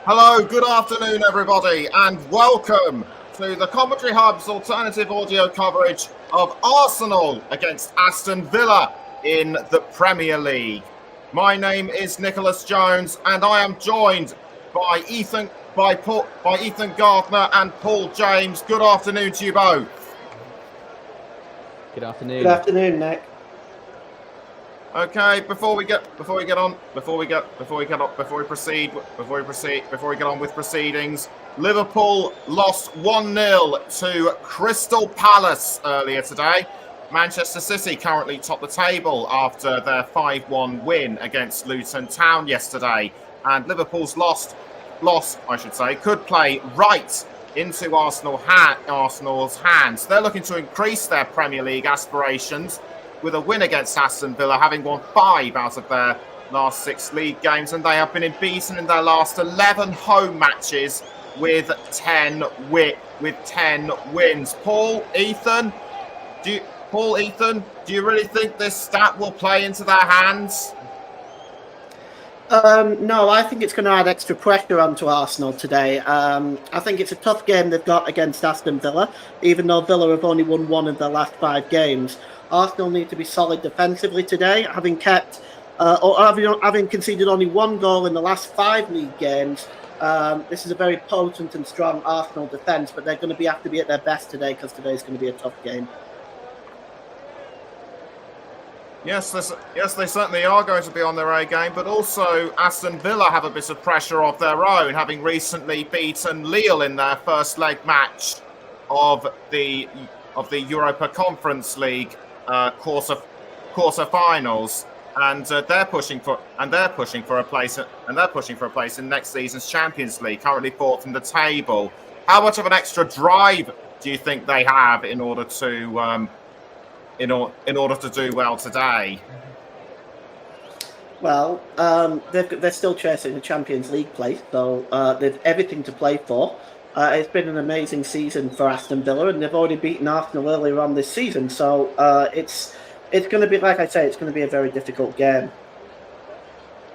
Hello, good afternoon, everybody, and welcome to the Commentary Hub's alternative audio coverage of Arsenal against Aston Villa in the Premier League. My name is Nicholas Jones, and I am joined by Ethan Gardner and Paul James. Good afternoon to you both. Good afternoon. Good afternoon, Nick. Okay, before we get on with proceedings, Liverpool lost 1-0 to Crystal Palace earlier today. Manchester City currently top the table after their 5-1 win against Luton Town yesterday, and Liverpool's loss, I should say, could play right into Arsenal's hands. They're looking to increase their Premier League aspirations with a win against Aston Villa, having won 5 out of their last 6 league games, and they have been beaten in their last 11 home matches with 10 wins. Paul, Ethan, do you really think this stat will play into their hands? No, I think it's going to add extra pressure onto Arsenal today. I think it's a tough game they've got against Aston Villa, even though Villa have only won 1 of their last 5 games. Arsenal need to be solid defensively today, having conceded only 1 goal in the last 5 league games. This is a very potent and strong Arsenal defence, but they're going to have to be at their best today because today's going to be a tough game. Yes, they certainly are going to be on their A game, but also Aston Villa have a bit of pressure of their own, having recently beaten Lille in their first leg match of the Europa Conference League quarter-finals, and they're pushing for a place in next season's Champions League, currently 4th in the table. How much of an extra drive do you think they have in order to do well today? Well, they're still chasing the Champions League place, so they've everything to play for. It's been an amazing season for Aston Villa, and they've already beaten Arsenal earlier on this season. So it's going to be, like I say, it's going to be a very difficult game.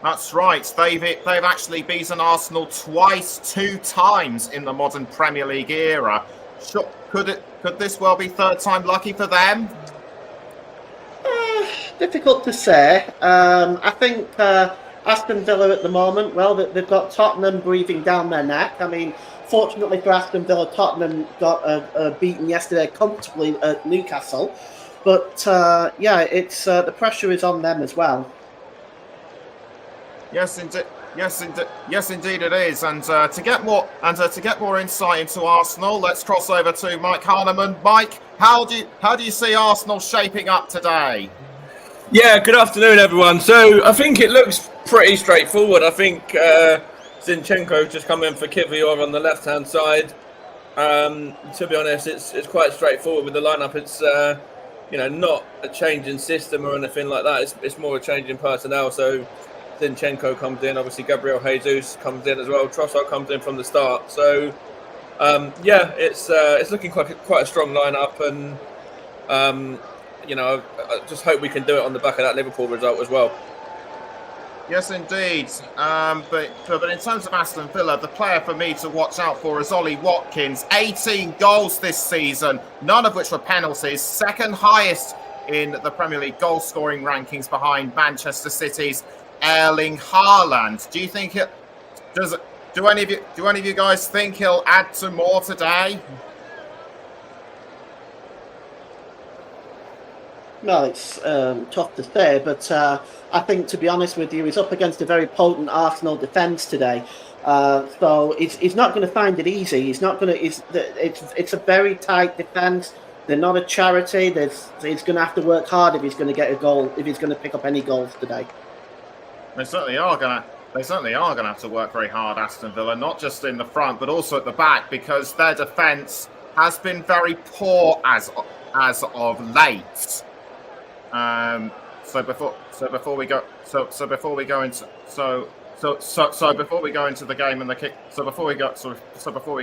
That's right. They've actually beaten Arsenal twice, 2 times in the modern Premier League era. Could this well be third time lucky for them? Difficult to say. I think Aston Villa at the moment, well, they've got Tottenham breathing down their neck. I mean, fortunately for Aston Villa, Tottenham got beaten yesterday comfortably at Newcastle. But it's the pressure is on them as well. Yes, indeed it is. And to get more insight into Arsenal, let's cross over to Mike Harneman. Mike, how do you see Arsenal shaping up today? Yeah, good afternoon, everyone. So I think it looks pretty straightforward. I think Zinchenko just come in for Kivior on the left-hand side. To be honest, it's quite straightforward with the lineup. It's not a change in system or anything like that. It's more a change in personnel. So Zinchenko comes in. Obviously, Gabriel Jesus comes in as well. Trossard comes in from the start. So it's looking quite a strong lineup, and I just hope we can do it on the back of that Liverpool result as well. Yes, indeed. But in terms of Aston Villa, the player for me to watch out for is Ollie Watkins. 18 goals this season, none of which were penalties. Second highest in the Premier League goal scoring rankings behind Manchester City's Erling Haaland. Do you think do any of you guys think he'll add to more today? Well, it's tough to say, but I think, to be honest with you, he's up against a very potent Arsenal defence today. So he's not going to find it easy. He's not going to. It's a very tight defence. They're not a charity. He's going to have to work hard if he's going to get a goal. If he's going to pick up any goals today. They certainly are going to have to work very hard, Aston Villa, not just in the front but also at the back, because their defence has been very poor as of late. Before we go into the game and the kick, before we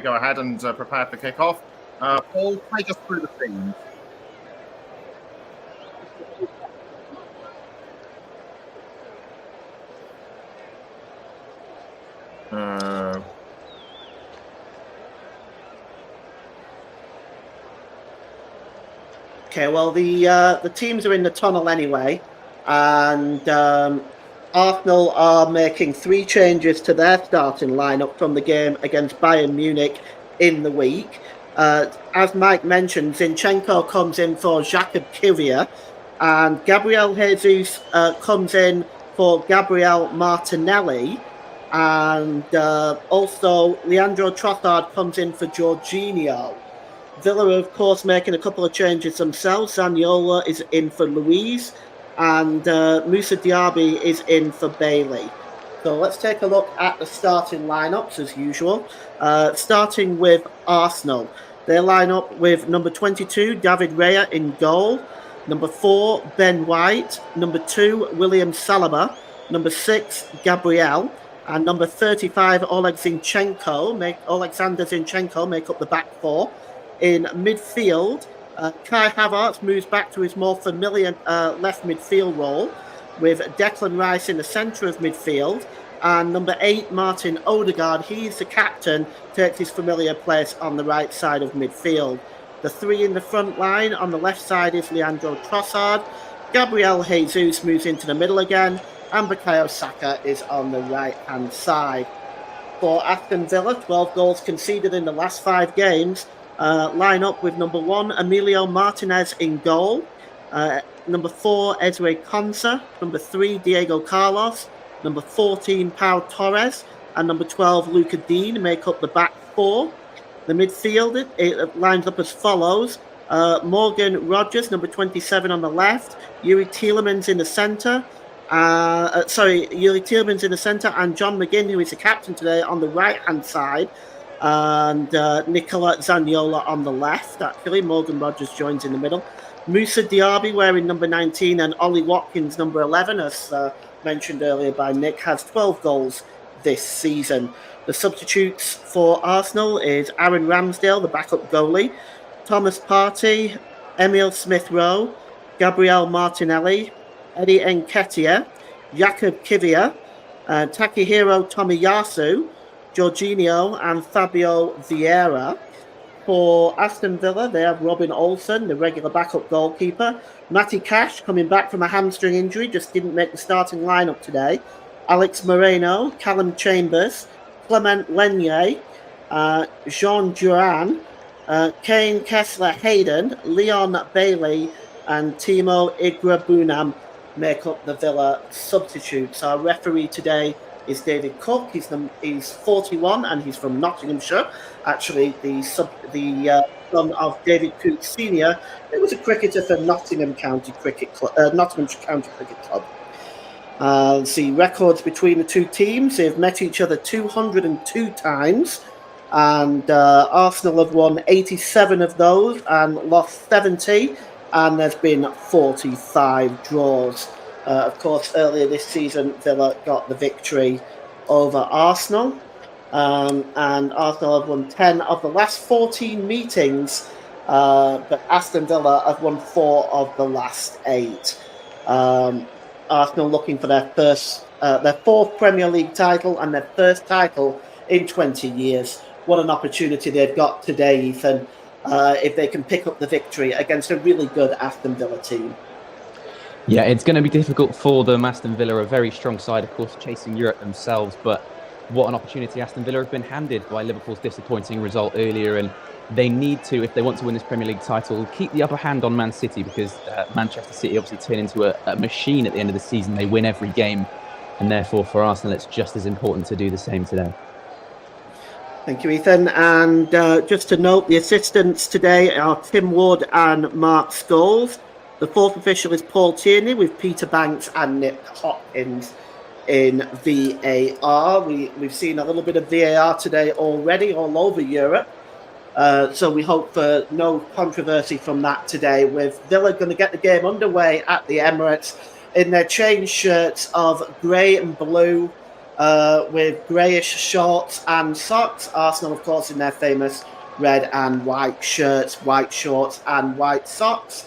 go ahead and prepare for kickoff, Paul, take us through the themes. Okay, well, the teams are in the tunnel anyway, and Arsenal are making 3 changes to their starting lineup from the game against Bayern Munich in the week. As Mike mentioned, Zinchenko comes in for Jakub Kiwior, and Gabriel Jesus comes in for Gabriel Martinelli, and also Leandro Trossard comes in for Jorginho. Villa are, of course, making a couple of changes themselves. Zaniolo is in for Luiz, and Moussa Diaby is in for Bailey. So let's take a look at the starting lineups as usual. Starting with Arsenal. They line up with number 22, David Raya in goal. Number 4, Ben White. Number 2, William Saliba. Number 6, Gabriel. And number 35, Alexander Zinchenko make up the back 4. In midfield, Kai Havertz moves back to his more familiar left midfield role, with Declan Rice in the centre of midfield, and number 8, Martin Odegaard, he's the captain, takes his familiar place on the right side of midfield. The 3 in the front line, on the left side is Leandro Trossard, Gabriel Jesus moves into the middle again, and Bukayo Saka is on the right-hand side. For Aston Villa, 12 goals conceded in the last 5 games, line up with number 1, Emilio Martinez in goal, number 4, Ezri Konsa, number 3, Diego Carlos, number 14, Pau Torres, and number 12, Luca Dean make up the back 4. The midfield, it lines up as follows. Morgan Rogers, number 27 on the left, Yuri Tielemans in the centre, and John McGinn, who is the captain today, on the right-hand side, and Nicola Zaniolo on the left, actually. Morgan Rogers joins in the middle. Moussa Diaby wearing number 19 and Ollie Watkins number 11, as mentioned earlier by Nick, has 12 goals this season. The substitutes for Arsenal is Aaron Ramsdale, the backup goalie, Thomas Partey, Emile Smith-Rowe, Gabriel Martinelli, Eddie Nketiah, Jakub Kiwior, Takehiro Tomiyasu, Jorginho and Fabio Vieira. For Aston Villa, they have Robin Olsen, the regular backup goalkeeper. Matty Cash, coming back from a hamstring injury, just didn't make the starting lineup today. Alex Moreno, Callum Chambers, Clement Lenier, Jean Duran, Kane Kessler Hayden, Leon Bailey, and Timo Igrabunam make up the Villa substitutes. Our referee today is David Cook. He's 41 and he's from Nottinghamshire. Actually, the son of David Cook Senior. It was a cricketer for Nottinghamshire County Cricket Club. The records between the two teams: they've met each other 202 times, and Arsenal have won 87 of those and lost 70. And there's been 45 draws. Of course, earlier this season, Villa got the victory over Arsenal. And Arsenal have won 10 of the last 14 meetings, but Aston Villa have won 4 of the last 8. Arsenal looking for their 4th Premier League title and their first title in 20 years. What an opportunity they've got today, Ethan, if they can pick up the victory against a really good Aston Villa team. Yeah, it's going to be difficult for them. Aston Villa are a very strong side, of course, chasing Europe themselves. But what an opportunity Aston Villa have been handed by Liverpool's disappointing result earlier. And they need to, if they want to win this Premier League title, keep the upper hand on Man City, because Manchester City obviously turn into a machine at the end of the season. They win every game. And therefore, for Arsenal, it's just as important to do the same today. Thank you, Ethan. And just to note, the assistants today are Tim Ward and Mark Scholes. The 4th official is Paul Tierney, with Peter Banks and Nick Hopkins in VAR. We've seen a little bit of VAR today already all over Europe. So we hope for no controversy from that today, with Villa going to get the game underway at the Emirates in their changed shirts of grey and blue, with greyish shorts and socks. Arsenal, of course, in their famous red and white shirts, white shorts and white socks.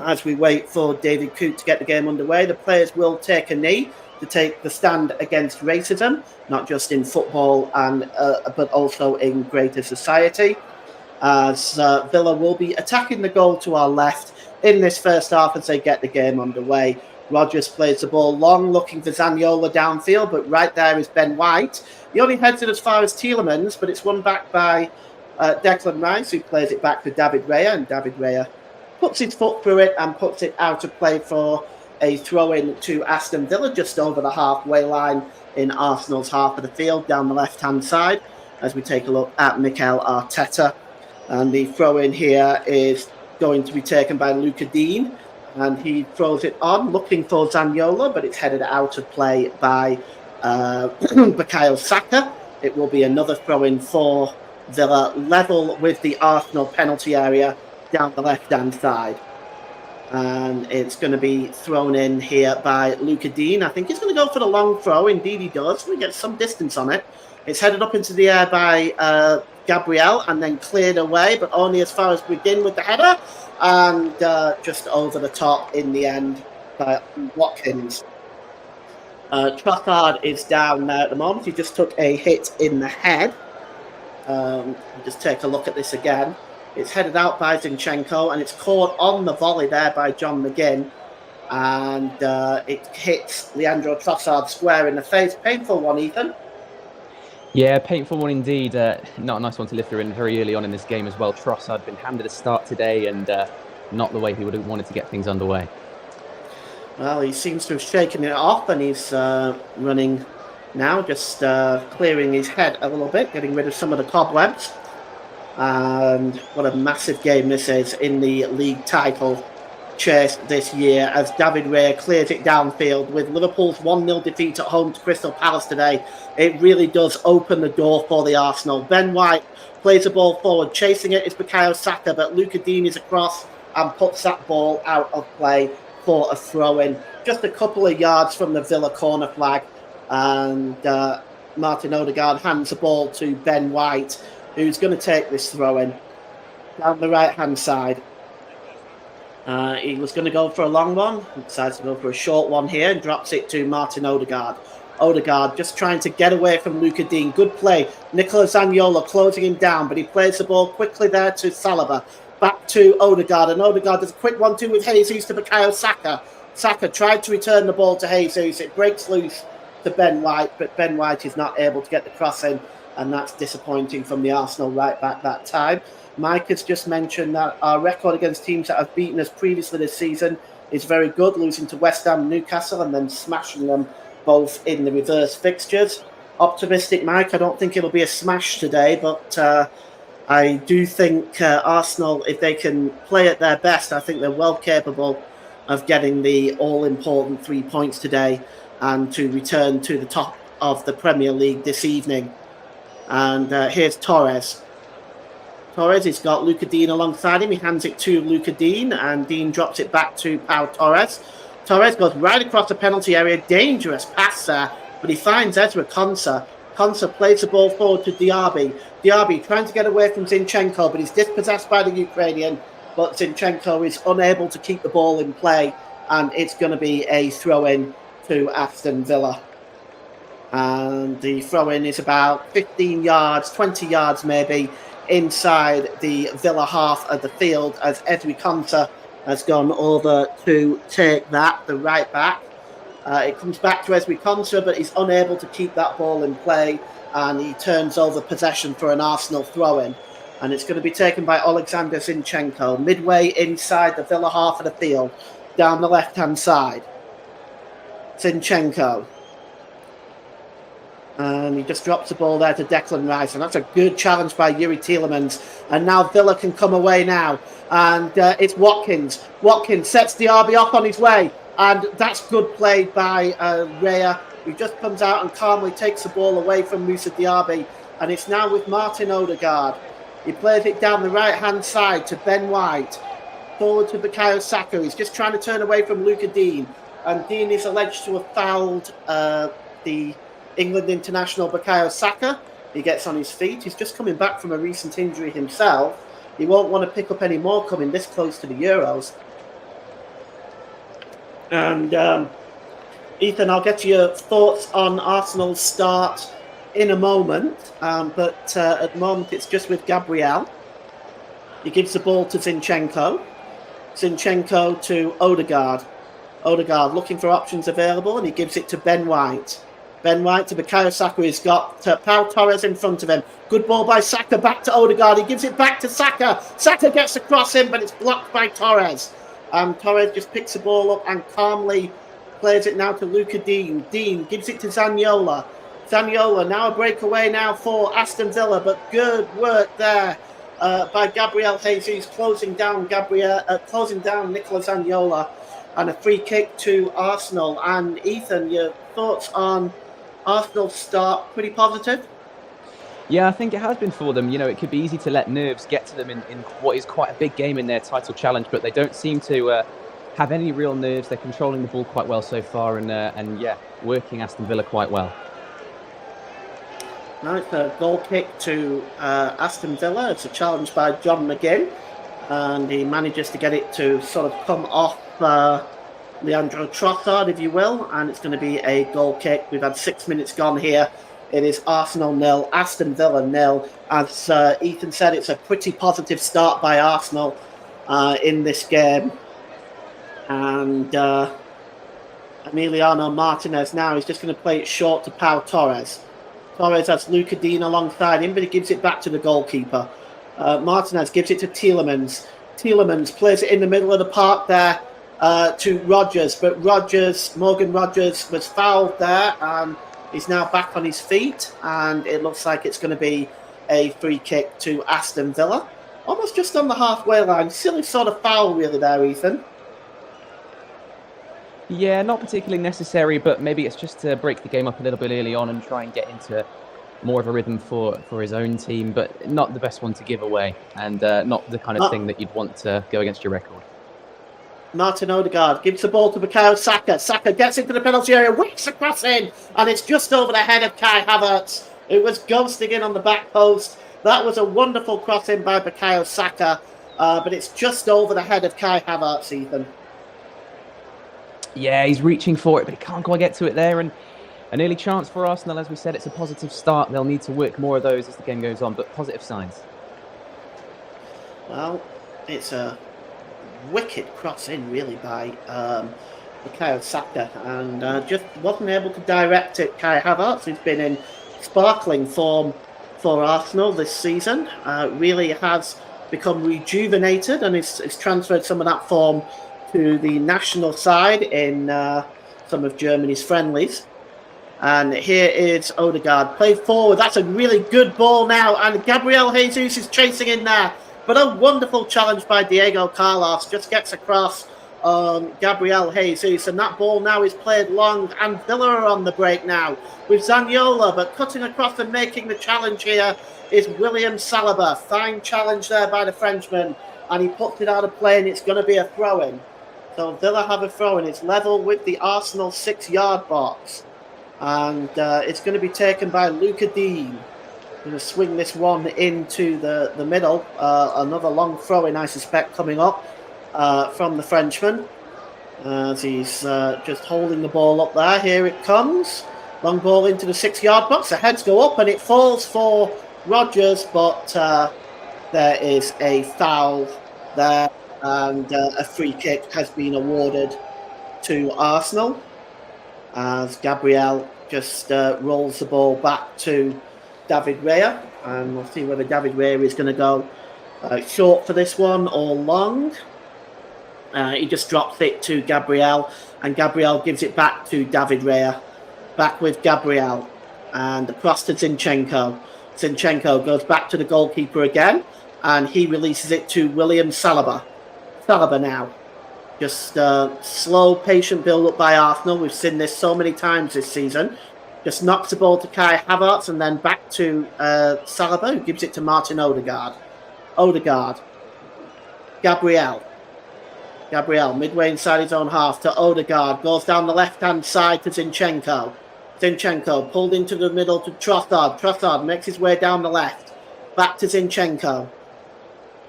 As we wait for David Cook to get the game underway, the players will take a knee to take the stand against racism, not just in football and but also in greater society. as Villa will be attacking the goal to our left in this first half as they get the game underway. Rodgers plays the ball long, looking for Zaniolo downfield, but right there is Ben White. He only heads it as far as Tielemans, but it's won back by Declan Rice, who plays it back to David Raya, and David Raya puts his foot through it and puts it out of play for a throw-in to Aston Villa, just over the halfway line in Arsenal's half of the field, down the left-hand side, as we take a look at Mikel Arteta. And the throw-in here is going to be taken by Luca Dean, and he throws it on, looking for Zaniolo, but it's headed out of play by Bukayo Saka. It will be another throw-in for Villa, level with the Arsenal penalty area down the left-hand side. And it's going to be thrown in here by Luca Dean. I think he's going to go for the long throw. Indeed he does. We get some distance on it. It's headed up into the air by Gabriel and then cleared away, but only as far as we begin with the header. And just over the top in the end by Watkins. Trossard is down there at the moment. He just took a hit in the head. Just take a look at this again. It's headed out by Zinchenko, and it's caught on the volley there by John McGinn. And it hits Leandro Trossard square in the face. Painful one, Ethan. Yeah, painful one indeed. Not a nice one to live through in very early on in this game as well. Trossard been handed a start today, and not the way he would have wanted to get things underway. Well, he seems to have shaken it off, and he's running now, just clearing his head a little bit, getting rid of some of the cobwebs. And what a massive game this is in the league title chase this year, as David Raya clears it downfield with Liverpool's 1-0 defeat at home to Crystal Palace today. It really does open the door for the Arsenal. Ben White plays the ball forward, chasing it is Bukayo Saka, but Luca Dean is across and puts that ball out of play for a throw-in. Just a couple of yards from the Villa corner flag, and Martin Odegaard hands the ball to Ben White, who's going to take this throw-in down the right-hand side. He was going to go for a long one. He decides to go for a short one here and drops it to Martin Odegaard. Odegaard just trying to get away from Luca Dean. Good play. Nicola Zaniolo closing him down, but he plays the ball quickly there to Saliba. Back to Odegaard, and Odegaard does a quick 1-2 with Jesus to Bukayo Saka. Saka tried to return the ball to Jesus. It breaks loose to Ben White, but Ben White is not able to get the cross in, and that's disappointing from the Arsenal right back that time. Mike has just mentioned that our record against teams that have beaten us previously this season is very good, losing to West Ham, Newcastle, and then smashing them both in the reverse fixtures. Optimistic, Mike. I don't think it'll be a smash today, but I do think Arsenal, if they can play at their best, I think they're well capable of getting the all-important 3 points today and to return to the top of the Premier League this evening. And here's Torres. Torres has got Luca Dean alongside him. He hands it to Luca Dean, and Dean drops it back to Pau Torres. Torres goes right across the penalty area. Dangerous pass there, but he finds Ezra Konsa. Konsa plays the ball forward to Diaby. Diaby trying to get away from Zinchenko, but he's dispossessed by the Ukrainian. But Zinchenko is unable to keep the ball in play, and it's going to be a throw-in to Aston Villa. And the throw-in is about 15 yards, 20 yards maybe, inside the Villa half of the field, as Ezri Konsa has gone over to take that, the right back. It comes back to Ezri Konsa, but he's unable to keep that ball in play, and he turns over possession for an Arsenal throw-in. And it's going to be taken by Alexander Zinchenko, midway inside the Villa half of the field, down the left-hand side. Zinchenko. And he just drops the ball there to Declan Rice. And that's a good challenge by Yuri Tielemans. And now Villa can come away now. And it's Watkins. Watkins sets Diaby off on his way. And that's good play by Raya, who just comes out and calmly takes the ball away from Moussa Diaby. And it's now with Martin Odegaard. He plays it down the right-hand side to Ben White. Forward to Bukayo Saka. He's just trying to turn away from Luca Dean. And Dean is alleged to have fouled the England international Bukayo Saka. He gets on his feet. He's just coming back from a recent injury himself. He won't want to pick up any more coming this close to the Euros. And Ethan, I'll get your thoughts on Arsenal's start in a moment. But at the moment, it's just with Gabriel. He gives the ball to Zinchenko. Zinchenko to Odegaard. Odegaard looking for options available, and he gives it to Ben White. Ben White to Bukayo Saka. He's got Pau Torres in front of him. Good ball by Saka, back to Odegaard. He gives it back to Saka. Saka gets the cross in, but it's blocked by Torres. Torres just picks the ball up and calmly plays it now to Luca Dean. Dean gives it to Zaniolo. Zaniolo, now a breakaway now for Aston Villa, but good work there by Gabriel Jesus, closing down Nicola Zaniolo, and a free kick to Arsenal. And Ethan, your thoughts on Arsenal's start? Pretty positive? Yeah, I think it has been for them. You know, it could be easy to let nerves get to them in what is quite a big game in their title challenge, but they don't seem to have any real nerves. They're controlling the ball quite well so far, and yeah, working Aston Villa quite well. Now it's a goal kick to Aston Villa. It's a challenge by John McGinn, and he manages to get it to sort of come off Leandro Trossard, if you will, and it's going to be a goal kick. We've had 6 minutes gone here. It is Arsenal 0, Aston Villa 0. As Ethan said, it's a pretty positive start by Arsenal in this game. And Emiliano Martinez now is just going to play it short to Pau Torres. Torres has Luca Dean alongside him, but he gives it back to the goalkeeper. Martinez gives it to Tielemans. Tielemans plays it in the middle of the park there to Rodgers, but Morgan Rodgers was fouled there, and he's now back on his feet, and it looks like it's going to be a free kick to Aston Villa. Almost just on the halfway line. Silly sort of foul really there, Ethan. Yeah, not particularly necessary, but maybe it's just to break the game up a little bit early on and try and get into more of a rhythm for his own team, but not the best one to give away, and not the kind of thing that you'd want to go against your record. Martin Odegaard gives the ball to Bukayo Saka. Saka gets into the penalty area, whips across in, and it's just over the head of Kai Havertz. It was ghosting in on the back post. That was a wonderful cross in by Bukayo Saka, but it's just over the head of Kai Havertz, Ethan. Yeah, he's reaching for it, but he can't quite get to it there. And an early chance for Arsenal, as we said, it's a positive start. They'll need to work more of those as the game goes on, but positive signs. Well, it's a wicked cross in, really, by Bukayo Saka, and just wasn't able to direct it. Kai Havertz, who's been in sparkling form for Arsenal this season, really has become rejuvenated and is transferred some of that form to the national side in some of Germany's friendlies. And here is Odegaard, played forward. That's a really good ball now, and Gabriel Jesus is chasing in there. But a wonderful challenge by Diego Carlos, just gets across Gabriel Jesus, and that ball now is played long, and Villa are on the break now with Zaniolo, but cutting across and making the challenge here is William Saliba. Fine challenge there by the Frenchman, and he puts it out of play, and it's going to be a throw-in. So Villa have a throw-in. It's level with the Arsenal 6-yard box, and it's going to be taken by Luca Dean. Going to swing this one into the middle. Another long throw-in, I suspect, coming up from the Frenchman. As he's just holding the ball up there. Here it comes. Long ball into the 6-yard box. The heads go up and it falls for Rodgers, but there is a foul there, and a free kick has been awarded to Arsenal as Gabriel just rolls the ball back to David Raya, and we'll see whether David Raya is going to go short for this one or long. He just drops it to Gabriel, and Gabriel gives it back to David Raya. Back with Gabriel, and across to Zinchenko. Zinchenko goes back to the goalkeeper again, and he releases it to William Saliba. Saliba now. Just slow, patient build-up by Arsenal. We've seen this so many times this season. Just knocks the ball to Kai Havertz and then back to Saliba, who gives it to Martin Odegaard. Odegaard. Gabriel, midway inside his own half to Odegaard. Goes down the left-hand side to Zinchenko. Zinchenko pulled into the middle to Trossard. Trossard makes his way down the left. Back to Zinchenko.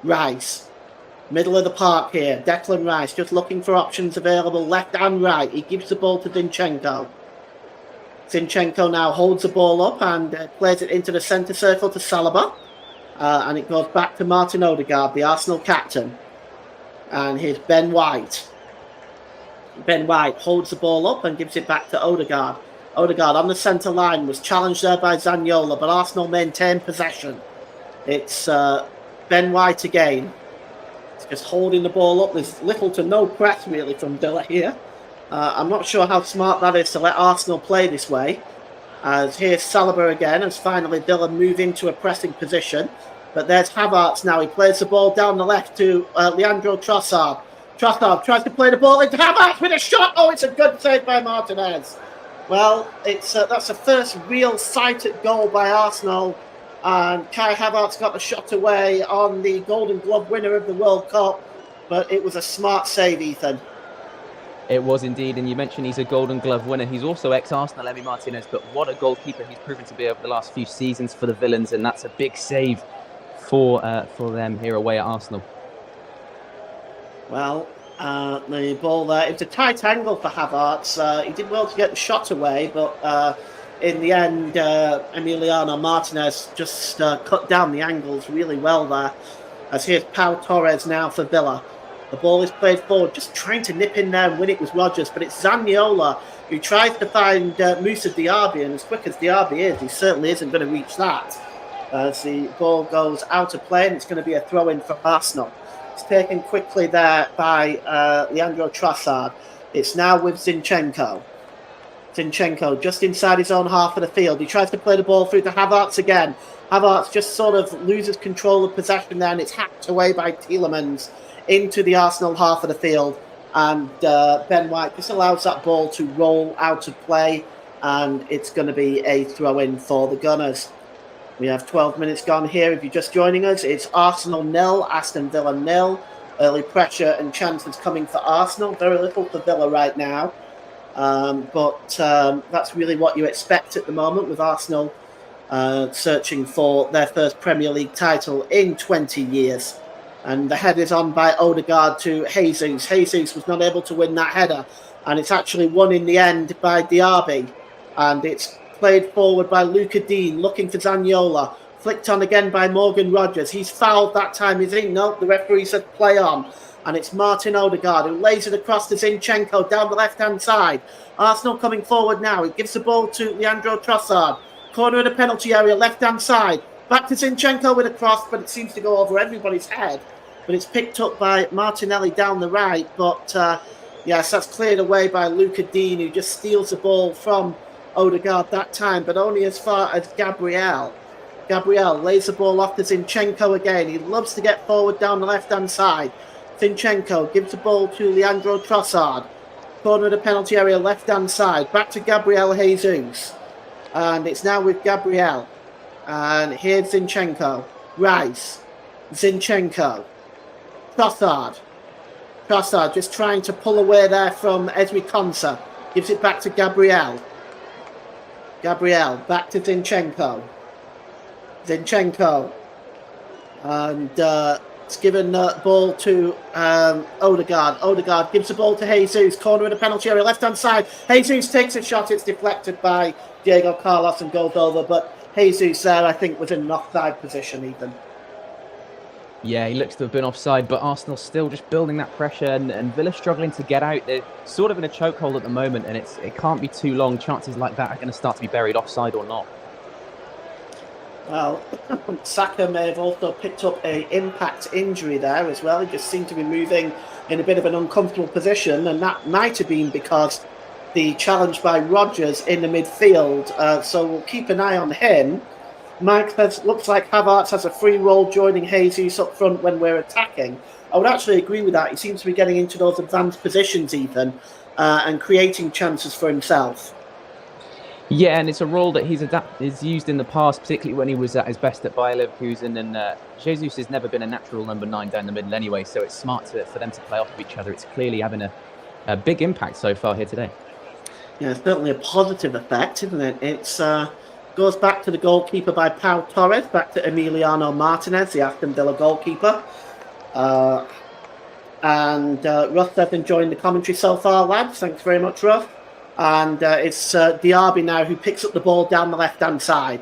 Rice. Middle of the park here. Declan Rice just looking for options available left and right. He gives the ball to Zinchenko. Zinchenko now holds the ball up and plays it into the centre circle to Saliba. and it goes back to Martin Odegaard, the Arsenal captain. And here's Ben White. Ben White holds the ball up and gives it back to Odegaard. Odegaard on the centre line was challenged there by Zaniolo, but Arsenal maintain possession. It's Ben White again. It's just holding the ball up. There's little to no press really from Villa here. I'm not sure how smart that is to let Arsenal play this way. As here's Saliba again, as finally Villa move into a pressing position. But there's Havertz now. He plays the ball down the left to Leandro Trossard. Trossard tries to play the ball into Havertz with a shot. Oh, it's a good save by Martinez. Well, it's that's the first real sighted goal by Arsenal. And Kai Havertz got the shot away on the Golden Glove winner of the World Cup. But it was a smart save, Ethan. It was indeed, and you mentioned he's a Golden Glove winner. He's also ex-Arsenal, Emi Martinez, but what a goalkeeper he's proven to be over the last few seasons for the Villains, and that's a big save for them here away at Arsenal. Well, the ball there, it's a tight angle for Havertz. He did well to get the shot away, but in the end, Emiliano Martinez just cut down the angles really well there. As here's Pau Torres now for Villa. The ball is played forward, just trying to nip in there and win it with Rodgers, but it's Zaniolo who tries to find Moussa Diaby, and as quick as Diaby is, he certainly isn't going to reach that. As the ball goes out of play, and it's going to be a throw-in for Arsenal. It's taken quickly there by Leandro Trossard. It's now with Zinchenko. Zinchenko just inside his own half of the field. He tries to play the ball through to Havertz again. Havertz just sort of loses control of possession there, and it's hacked away by Tielemans into the Arsenal half of the field, and Ben White just allows that ball to roll out of play, and it's going to be a throw-in for the Gunners. We have 12 minutes gone here. If you're just joining us, it's Arsenal 0, Aston Villa 0. Early pressure and chances coming for Arsenal. Very little for Villa right now, but that's really what you expect at the moment with Arsenal searching for their first Premier League title in 20 years. And the header is on by Odegaard to Jesus. Jesus was not able to win that header. And it's actually won in the end by Diaby. And it's played forward by Luca Dean, looking for Zaniolo. Flicked on again by Morgan Rodgers. He's fouled that time, is he? No, the referee said play on. And it's Martin Odegaard who lays it across to Zinchenko down the left-hand side. Arsenal coming forward now. He gives the ball to Leandro Trossard. Corner of the penalty area, left-hand side. Back to Zinchenko with a cross, but it seems to go over everybody's head. But it's picked up by Martinelli down the right. But yes, that's cleared away by Luca Dean, who just steals the ball from Odegaard that time, but only as far as Gabriel. Gabriel lays the ball off to Zinchenko again. He loves to get forward down the left-hand side. Zinchenko gives the ball to Leandro Trossard. Corner of the penalty area, left-hand side. Back to Gabriel Jesus. And it's now with Gabriel. And here's Zinchenko. Rice. Zinchenko. Trossard. Trossard just trying to pull away there from Ezri Konsa. Gives it back to Gabriel. Gabriel back to Zinchenko. Zinchenko. And it's given the ball to Odegaard. Odegaard gives the ball to Jesus. Corner of the penalty area, left-hand side. Jesus takes a shot. It's deflected by Diego Carlos and goes over. But Jesus there, I think, was in an offside position even. Yeah, he looks to have been offside, but Arsenal still just building that pressure, and Villa struggling to get out. They're sort of in a chokehold at the moment, and it can't be too long. Chances like that are going to start to be buried offside or not. Well, Saka may have also picked up a impact injury there as well. He just seemed to be moving in a bit of an uncomfortable position, and that might have been because the challenge by Rodgers in the midfield. So we'll keep an eye on him. Mike says, looks like Havertz has a free role joining Jesus up front when we're attacking. I would actually agree with that. He seems to be getting into those advanced positions even and creating chances for himself. Yeah, and it's a role that he's used in the past, particularly when he was at his best at Bayer Leverkusen. And Jesus has never been a natural number 9 down the middle anyway, so it's smart for them to play off of each other. It's clearly having a big impact so far here today. Yeah, it's certainly a positive effect, isn't it? It's goes back to the goalkeeper by Pau Torres, back to Emiliano Martinez, the Aston Villa goalkeeper. And Russ has enjoying the commentary so far, lads. Thanks very much, Russ. And it's Diaby now who picks up the ball down the left-hand side.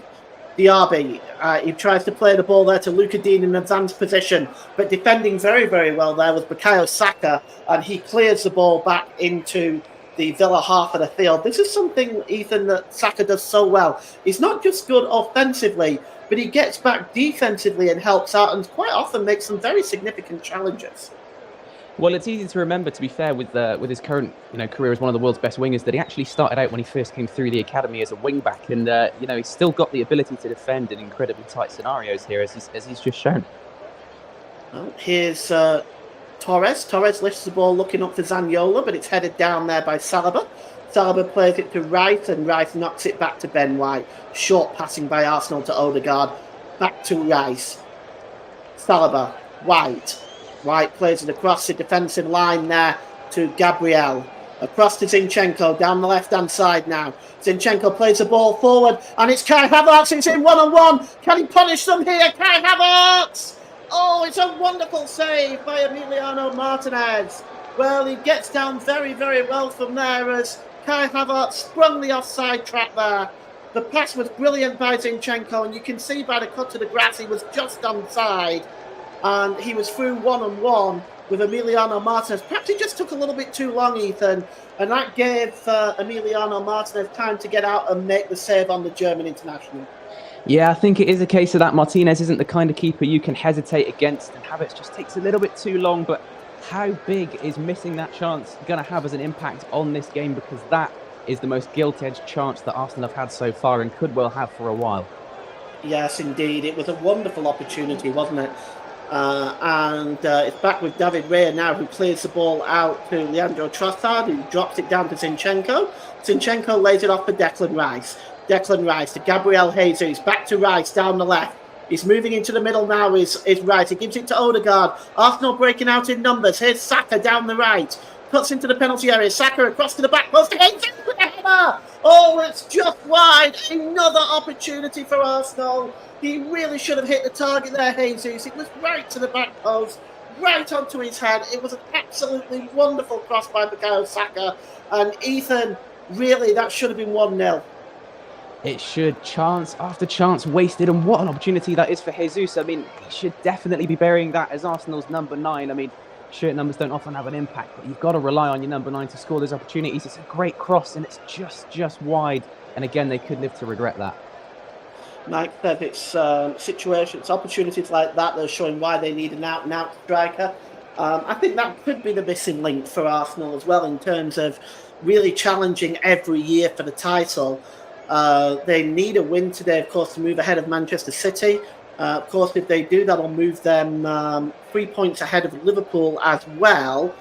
Diaby, he tries to play the ball there to Luca Dean in advanced position, but defending very, very well there was Bukayo Saka, and he clears the ball back into the Villa half of the field. This is something, Ethan, that Saka does so well. He's not just good offensively, but he gets back defensively and helps out, and quite often makes some very significant challenges. Well, it's easy to remember, to be fair, with his current career as one of the world's best wingers, that he actually started out when he first came through the academy as a wing back, and he's still got the ability to defend in incredibly tight scenarios here, as he's just shown. Well, here's Torres. Torres lifts the ball looking up for Zaniolo, but it's headed down there by Saliba. Saliba plays it to Rice, and Rice knocks it back to Ben White. Short passing by Arsenal to Odegaard. Back to Rice. Saliba. White. White plays it across the defensive line there to Gabriel. Across to Zinchenko, down the left-hand side now. Zinchenko plays the ball forward, and it's Kai Havertz. It's in one-on-one. Can he punish them here? Kai Havertz! Oh, it's a wonderful save by Emiliano Martinez. Well, he gets down very, very well from there as Kai Havertz sprung the offside trap there. The pass was brilliant by Zinchenko, and you can see by the cut of the grass he was just onside. And he was through one-on-one with Emiliano Martinez. Perhaps he just took a little bit too long, Ethan, and that gave Emiliano Martinez time to get out and make the save on the German international. Yeah, I think it is a case of that. Martinez isn't the kind of keeper you can hesitate against, and Havertz just takes a little bit too long. But how big is missing that chance going to have as an impact on this game? Because that is the most gilt-edged chance that Arsenal have had so far and could well have for a while. Yes, indeed. It was a wonderful opportunity, wasn't it? It's back with David Raya now, who clears the ball out to Leandro Trossard, who drops it down to Zinchenko. Zinchenko lays it off for Declan Rice. Declan Rice to Gabriel Jesus, back to Rice down the left. He's moving into the middle now, is Rice. He gives it to Odegaard. Arsenal breaking out in numbers. Here's Saka down the right. Cuts into the penalty area. Saka across to the back post. Jesus with a header! Oh, it's just wide. Another opportunity for Arsenal. He really should have hit the target there, Jesus. It was right to the back post, right onto his head. It was an absolutely wonderful cross by Bukayo Saka. And Ethan, really, that should have been 1-0. It should. Chance after chance wasted, and what an opportunity that is for Jesus. I mean, he should definitely be burying that as Arsenal's number 9. I mean, shirt numbers don't often have an impact, but you've got to rely on your number 9 to score those opportunities. It's a great cross, and it's just wide. And again, they could live to regret that. Mike said it's situations, opportunities like that are showing why they need an out-and-out striker. I think that could be the missing link for Arsenal as well in terms of really challenging every year for the title. They need a win today, of course, to move ahead of Manchester City. Of course, if they do, that'll move them 3 points ahead of Liverpool as well.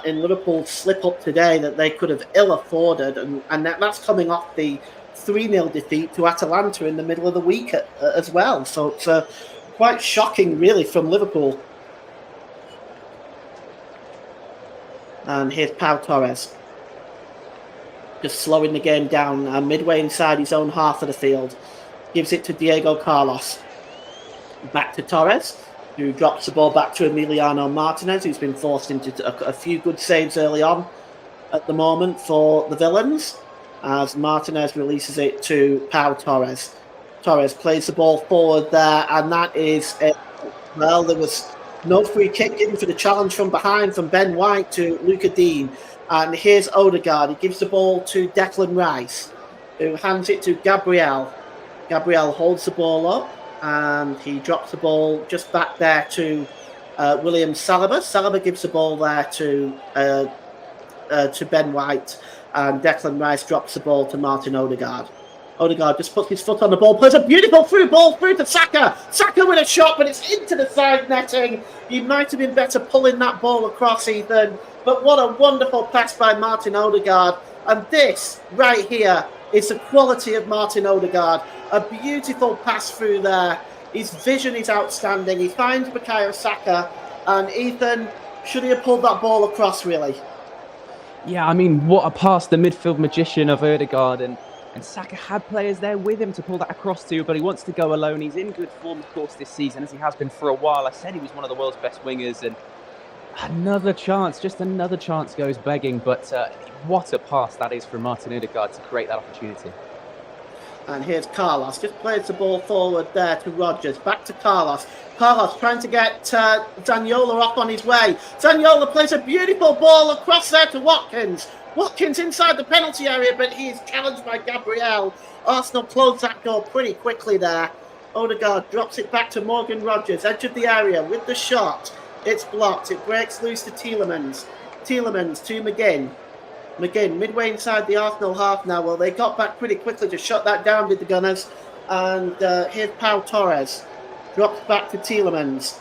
In Liverpool's slip-up today that they could have ill-afforded, and that's coming off the 3-0 defeat to Atalanta in the middle of the week as well. So it's quite shocking, really, from Liverpool. And here's Pau Torres. Just slowing the game down midway inside his own half of the field. Gives it to Diego Carlos. Back to Torres, who drops the ball back to Emiliano Martinez, who's been forced into a few good saves early on at the moment for the Villains, as Martinez releases it to Pau Torres. Torres plays the ball forward there, and that is it. Well, there was no free kick given for the challenge from behind from Ben White to Luca Dean. And here's Odegaard. He gives the ball to Declan Rice, who hands it to Gabriel. Gabriel holds the ball up, and he drops the ball just back there to William Saliba. Saliba gives the ball there to Ben White, and Declan Rice drops the ball to Martin Odegaard. Odegaard just puts his foot on the ball, plays a beautiful through ball through to Saka. Saka with a shot, but it's into the side netting. He might have been better pulling that ball across, Ethan. But what a wonderful pass by Martin Odegaard. And this right here is the quality of Martin Odegaard. A beautiful pass through there. His vision is outstanding. He finds Bukayo Saka. And Ethan, should he have pulled that ball across, really? Yeah, I mean, what a pass, the midfield magician of Odegaard. And Saka had players there with him to pull that across to, but he wants to go alone. He's in good form, of course, this season, as he has been for a while. I said he was one of the world's best wingers, and another chance, just another chance goes begging. But what a pass that is from Martin Odegaard to create that opportunity. And here's Carlos. Just plays the ball forward there to Rodgers. Back to Carlos. Carlos trying to get Zaniolo off on his way. Zaniolo plays a beautiful ball across there to Watkins. Watkins inside the penalty area, but he is challenged by Gabriel. Arsenal closed that goal pretty quickly there. Odegaard drops it back to Morgan Rodgers, edge of the area with the shot. It's blocked. It breaks loose to Tielemans. Tielemans to McGinn. McGinn midway inside the Arsenal half now. Well, they got back pretty quickly to shut that down, did the Gunners. And here's Pau Torres. Drops back to Tielemans.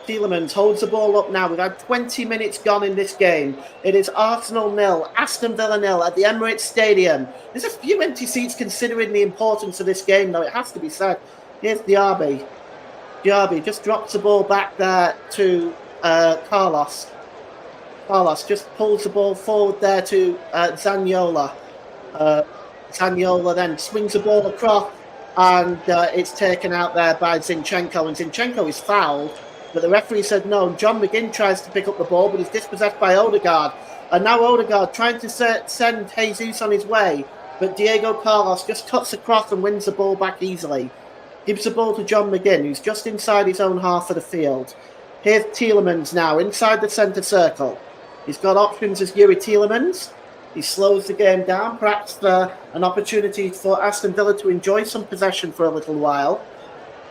Tielemans holds the ball up now. We've had 20 minutes gone in this game. It is Arsenal 0, Aston Villa 0 at the Emirates Stadium. There's a few empty seats considering the importance of this game, though. It has to be said. Here's Diaby. Diaby just drops the ball back there to Carlos. Carlos just pulls the ball forward there to Zaniolo. Zaniolo then swings the ball across, and it's taken out there by Zinchenko. And Zinchenko is fouled, but the referee said no. John McGinn tries to pick up the ball, but he's dispossessed by Odegaard. And now Odegaard trying to send Jesus on his way, but Diego Carlos just cuts across and wins the ball back easily. Gives the ball to John McGinn, who's just inside his own half of the field. Here's Tielemans now, inside the centre circle. He's got options as Yuri Tielemans. He slows the game down, perhaps an opportunity for Aston Villa to enjoy some possession for a little while.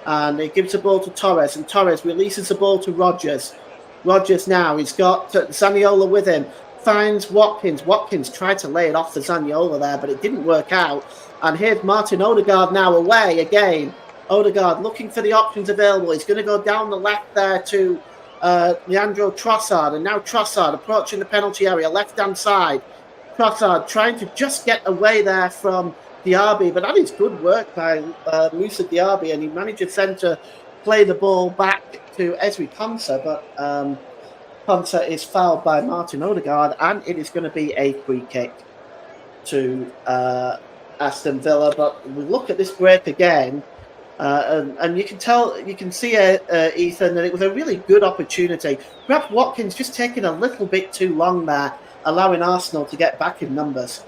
And he gives the ball to Torres, and Torres releases the ball to Rodgers. Rodgers now, he's got Zaniolo with him. Finds Watkins. Watkins tried to lay it off to Zaniolo there, but it didn't work out. And here's Martin Odegaard now away again. Odegaard looking for the options available. He's going to go down the left there to Leandro Trossard. And now Trossard approaching the penalty area, left-hand side. Trossard trying to just get away there from Diaby, but that is good work by Moussa Diaby, and he manages then to play the ball back to Ezri Konsa, but Konsa is fouled by Martin Odegaard, and it is going to be a free kick to Aston Villa. But we look at this break again, and you can see, Ethan, that it was a really good opportunity. Perhaps Watkins just taking a little bit too long there, allowing Arsenal to get back in numbers.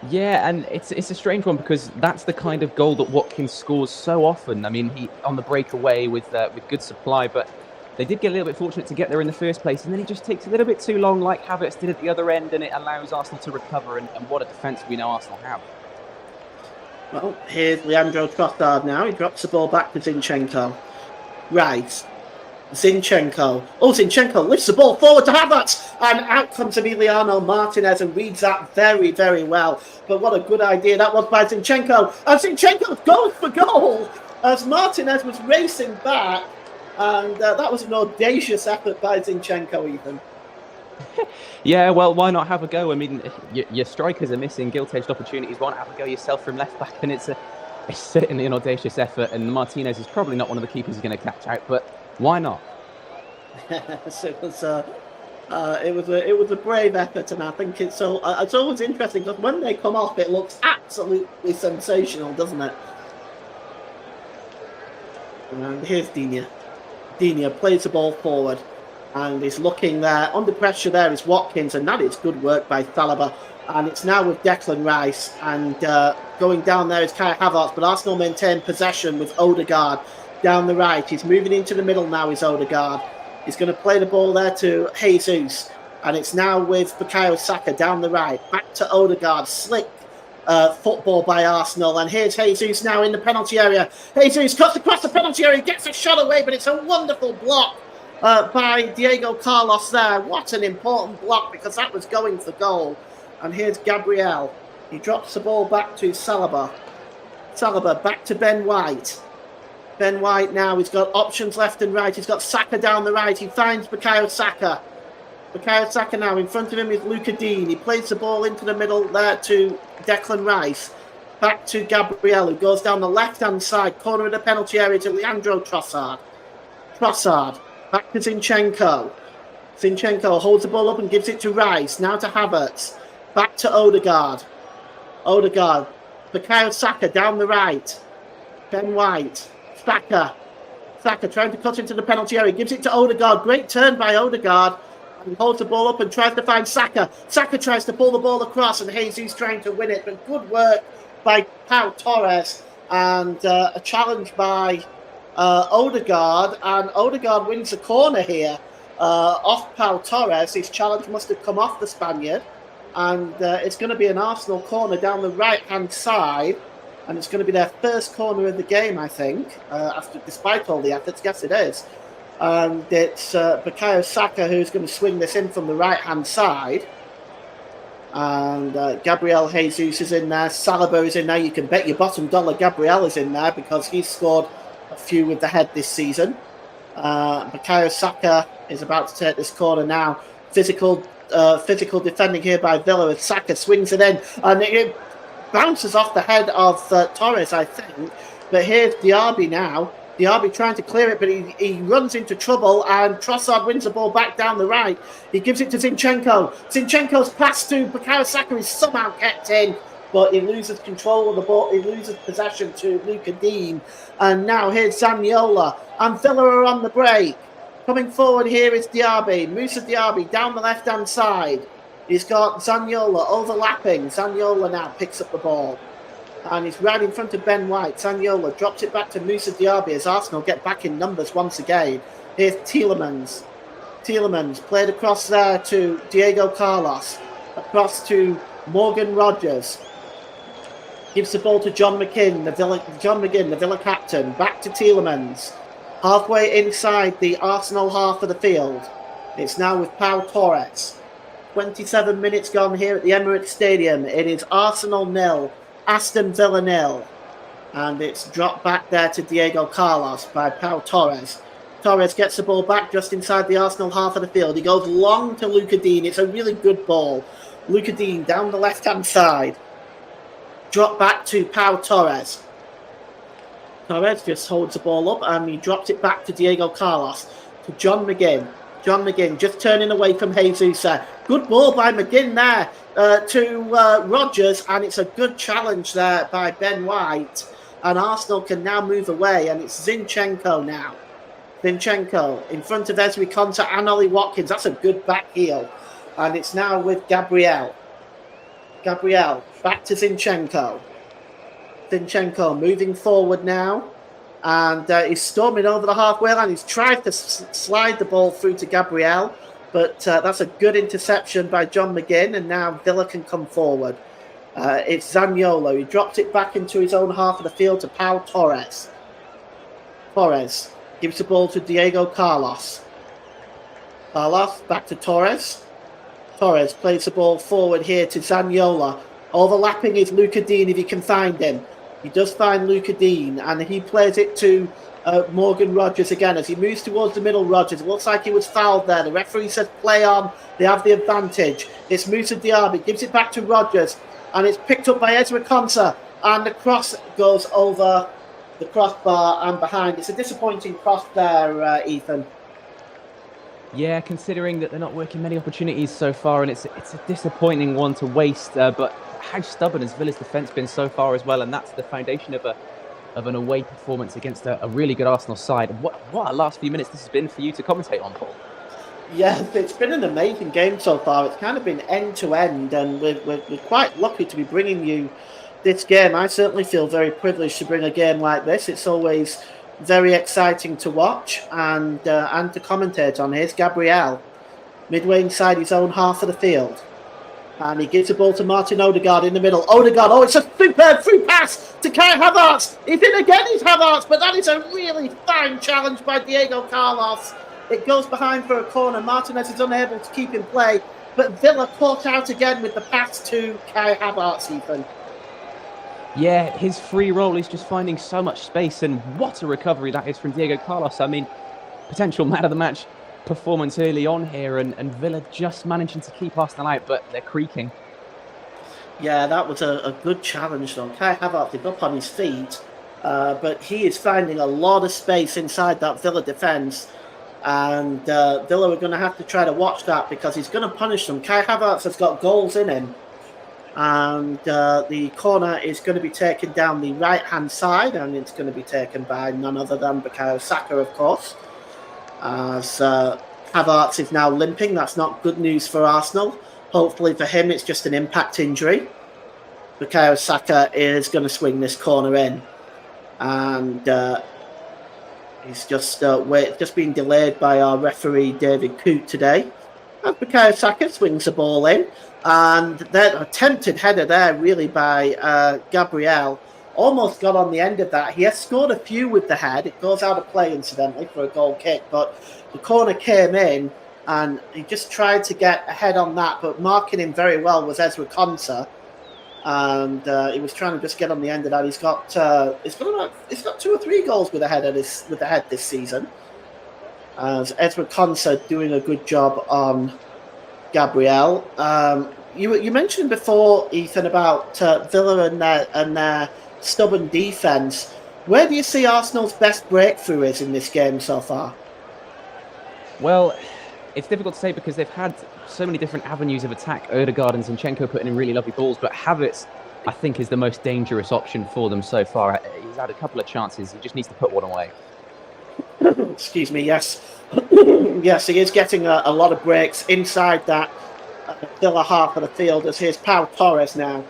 Yeah, and it's a strange one because that's the kind of goal that Watkins scores so often. I mean, he on the breakaway with good supply, but they did get a little bit fortunate to get there in the first place, and then he just takes a little bit too long, like Havertz did at the other end, and it allows Arsenal to recover. And what a defence we know Arsenal have. Well, here's Leandro Trossard now. He drops the ball back to Zinchenko. Right. Zinchenko. Oh, Zinchenko lifts the ball forward to Havertz, and out comes Emiliano Martinez and reads that very, very well. But what a good idea that was by Zinchenko. And Zinchenko goes for goal as Martinez was racing back, and that was an audacious effort by Zinchenko, Ethan. Yeah, well, why not have a go? I mean, your strikers are missing gilt-edged opportunities. Why not have a go yourself from left back? And it's certainly an audacious effort, and Martinez is probably not one of the keepers he's going to catch out, but why not? So it was a brave effort, and I think it's always interesting because when they come off, it looks absolutely sensational, doesn't it? And here's Digne. Digne plays the ball forward, and he's looking there under pressure. There is Watkins, and that is good work by Saliba. And it's now with Declan Rice, and going down there is Kai Havertz, but Arsenal maintain possession with Odegaard down the right. He's moving into the middle now, is Odegaard. He's going to play the ball there to Jesus, and it's now with Bukayo Saka down the right. Back to Odegaard, slick football by Arsenal, and here's Jesus now in the penalty area. Jesus cuts across the penalty area, gets a shot away, but it's a wonderful block by Diego Carlos there. What an important block, because that was going for goal. And here's Gabriel. He drops the ball back to Saliba. Saliba back to Ben White. Ben White now, he's got options left and right. He's got Saka down the right. He finds Bukayo Saka. Bukayo Saka now, in front of him is Luca Dean. He plays the ball into the middle there to Declan Rice. Back to Gabriel, who goes down the left-hand side, corner of the penalty area to Leandro Trossard. Trossard, back to Zinchenko. Zinchenko holds the ball up and gives it to Rice. Now to Havertz. Back to Odegaard. Odegaard. Bukayo Saka down the right. Ben White. Saka trying to cut into the penalty area. Gives it to Odegaard. Great turn by Odegaard. And he holds the ball up and tries to find Saka. Saka tries to pull the ball across, and Jesus trying to win it. But good work by Pau Torres, and a challenge by Odegaard, and Odegaard wins the corner here off Pau Torres. His challenge must have come off the Spaniard, and it's going to be an Arsenal corner down the right-hand side, and it's going to be their first corner of the game, I think, despite all the efforts. Yes, it is. And it's Bukayo Saka who's going to swing this in from the right-hand side. And Gabriel Jesus is in there. Saliba is in there. You can bet your bottom dollar Gabriel is in there because he's scored a few with the head this season. Bukayo Saka is about to take this corner now. Physical defending here by Villa as Saka swings it in. And it bounces off the head of Torres, I think. But here's Diaby now. Diaby trying to clear it, but he runs into trouble, and Trossard wins the ball back down the right. He gives it to Zinchenko. Zinchenko's pass to Bukayo Saka is somehow kept in, but he loses control of the ball. He loses possession to Luca Dean. And now here's Zaniolo. And Villa are on the break. Coming forward here is Diaby. Moussa Diaby down the left-hand side. He's got Zaniolo overlapping. Zaniolo now picks up the ball. And he's right in front of Ben White. Zaniolo drops it back to Moussa Diaby as Arsenal get back in numbers once again. Here's Tielemans. Tielemans played across there to Diego Carlos. Across to Morgan Rogers. Gives the ball to John McGinn, the Villa captain. Back to Tielemans. Halfway inside the Arsenal half of the field. It's now with Pau Torres. 27 minutes gone here at the Emirates Stadium. It is Arsenal 0. Aston Villa 0, and it's dropped back there to Diego Carlos by Pau Torres. Torres gets the ball back just inside the Arsenal half of the field. He goes long to Luca Dean. It's a really good ball. Luca Dean down the left-hand side. Drop back to Pau Torres. Torres just holds the ball up, and he drops it back to Diego Carlos, to John McGinn. John McGinn just turning away from Jesus. Good ball by McGinn there to Rogers, and it's a good challenge there by Ben White. And Arsenal can now move away, and it's Zinchenko now. Zinchenko in front of Ezri Konsa and Ollie Watkins. That's a good back heel. And it's now with Gabriel. Gabriel back to Zinchenko. Zinchenko moving forward now. And he's storming over the halfway line. He's tried to slide the ball through to Gabriel, but that's a good interception by John McGinn, and now Villa can come forward. It's Zaniolo. He drops it back into his own half of the field to Pau Torres. Torres gives the ball to Diego Carlos. Carlos back to Torres. Torres plays the ball forward here to Zaniolo. Overlapping is Luca Dean if he can find him. He does find Luca Dean, and he plays it to Morgan Rogers again. As he moves towards the middle, Rogers, it looks like he was fouled there. The referee says play on. They have the advantage. It's Moussa Diaby, gives it back to Rogers, and it's picked up by Ezra Konsa, and the cross goes over the crossbar and behind. It's a disappointing cross there, Ethan. Yeah, considering that they're not working many opportunities so far, and it's a disappointing one to waste, but how stubborn has Villa's defence been so far as well, and that's the foundation of an away performance against a really good Arsenal side. What a last few minutes this has been for you to commentate on, Paul. Yeah, it's been an amazing game so far. It's kind of been end to end, and we're quite lucky to be bringing you this game. I certainly feel very privileged to bring a game like this. It's always very exciting to watch and to commentate on. Here's Gabriel, midway inside his own half of the field. And he gives the ball to Martin Odegaard in the middle. Odegaard, oh, it's a superb free pass to Kai Havertz. He's in again, he's Havertz, but that is a really fine challenge by Diego Carlos. It goes behind for a corner. Martinez is unable to keep in play, but Villa caught out again with the pass to Kai Havertz, Ethan. Yeah, his free roll is just finding so much space, and what a recovery that is from Diego Carlos. I mean, potential man of the match performance early on here, and Villa just managing to keep Arsenal out, but they're creaking. Yeah, that was a good challenge though. Kai Havertz is up on his feet, but he is finding a lot of space inside that Villa defence, and Villa are going to have to try to watch that because he's going to punish them. Kai Havertz has got goals in him, and the corner is going to be taken down the right-hand side, and it's going to be taken by none other than Bukayo Saka, of course. As Havertz is now limping. That's not good news for Arsenal. Hopefully for him, it's just an impact injury. Bukayo Saka is going to swing this corner in, and he's just been delayed by our referee David Coote today. And Bukayo Saka swings the ball in, and that attempted header there really by Gabriel almost got on the end of that. He has scored a few with the head. It goes out of play incidentally for a goal kick, but the corner came in and he just tried to get ahead on that, but marking him very well was Ezra Konsa. And he was trying to just get on the end of that. He's got 2 or 3 goals with the head this season. As Ezra Konsa doing a good job on Gabriel. You mentioned before, Ethan, about Villa and their stubborn defence. Where do you see Arsenal's best breakthrough is in this game so far? Well, it's difficult to say because they've had so many different avenues of attack. Odegaard and Zinchenko putting in really lovely balls, but Havertz, I think, is the most dangerous option for them so far. He's had a couple of chances. He just needs to put one away. Excuse me, yes. Yes, he is getting a lot of breaks inside that Villa half of the field. As here's Pau Torres now.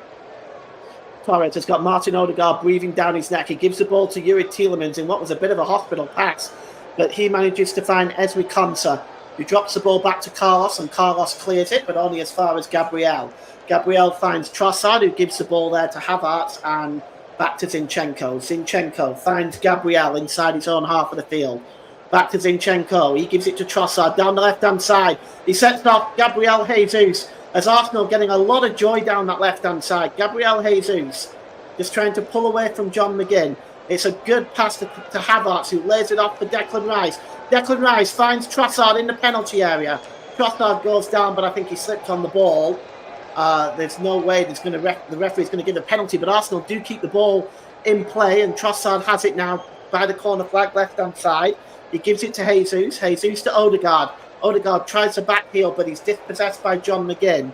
Torres has got Martin Odegaard breathing down his neck. He gives the ball to Yuri Tielemans in what was a bit of a hospital pass, but he manages to find Ezri Konsa, who drops the ball back to Carlos, and Carlos clears it, but only as far as Gabriel. Gabriel finds Trossard, who gives the ball there to Havertz, and back to Zinchenko. Zinchenko finds Gabriel inside his own half of the field. Back to Zinchenko. He gives it to Trossard down the left-hand side. He sets off Gabriel Jesus, as Arsenal getting a lot of joy down that left-hand side. Gabriel Jesus just trying to pull away from John McGinn. It's a good pass to Havertz, who lays it off for Declan Rice. Declan Rice finds Trossard in the penalty area. Trossard goes down, but I think he slipped on the ball. There's no way the referee's going to give a penalty, but Arsenal do keep the ball in play, and Trossard has it now by the corner flag left-hand side. He gives it to Jesus. Jesus to Odegaard. Odegaard tries to back heel, but he's dispossessed by John McGinn.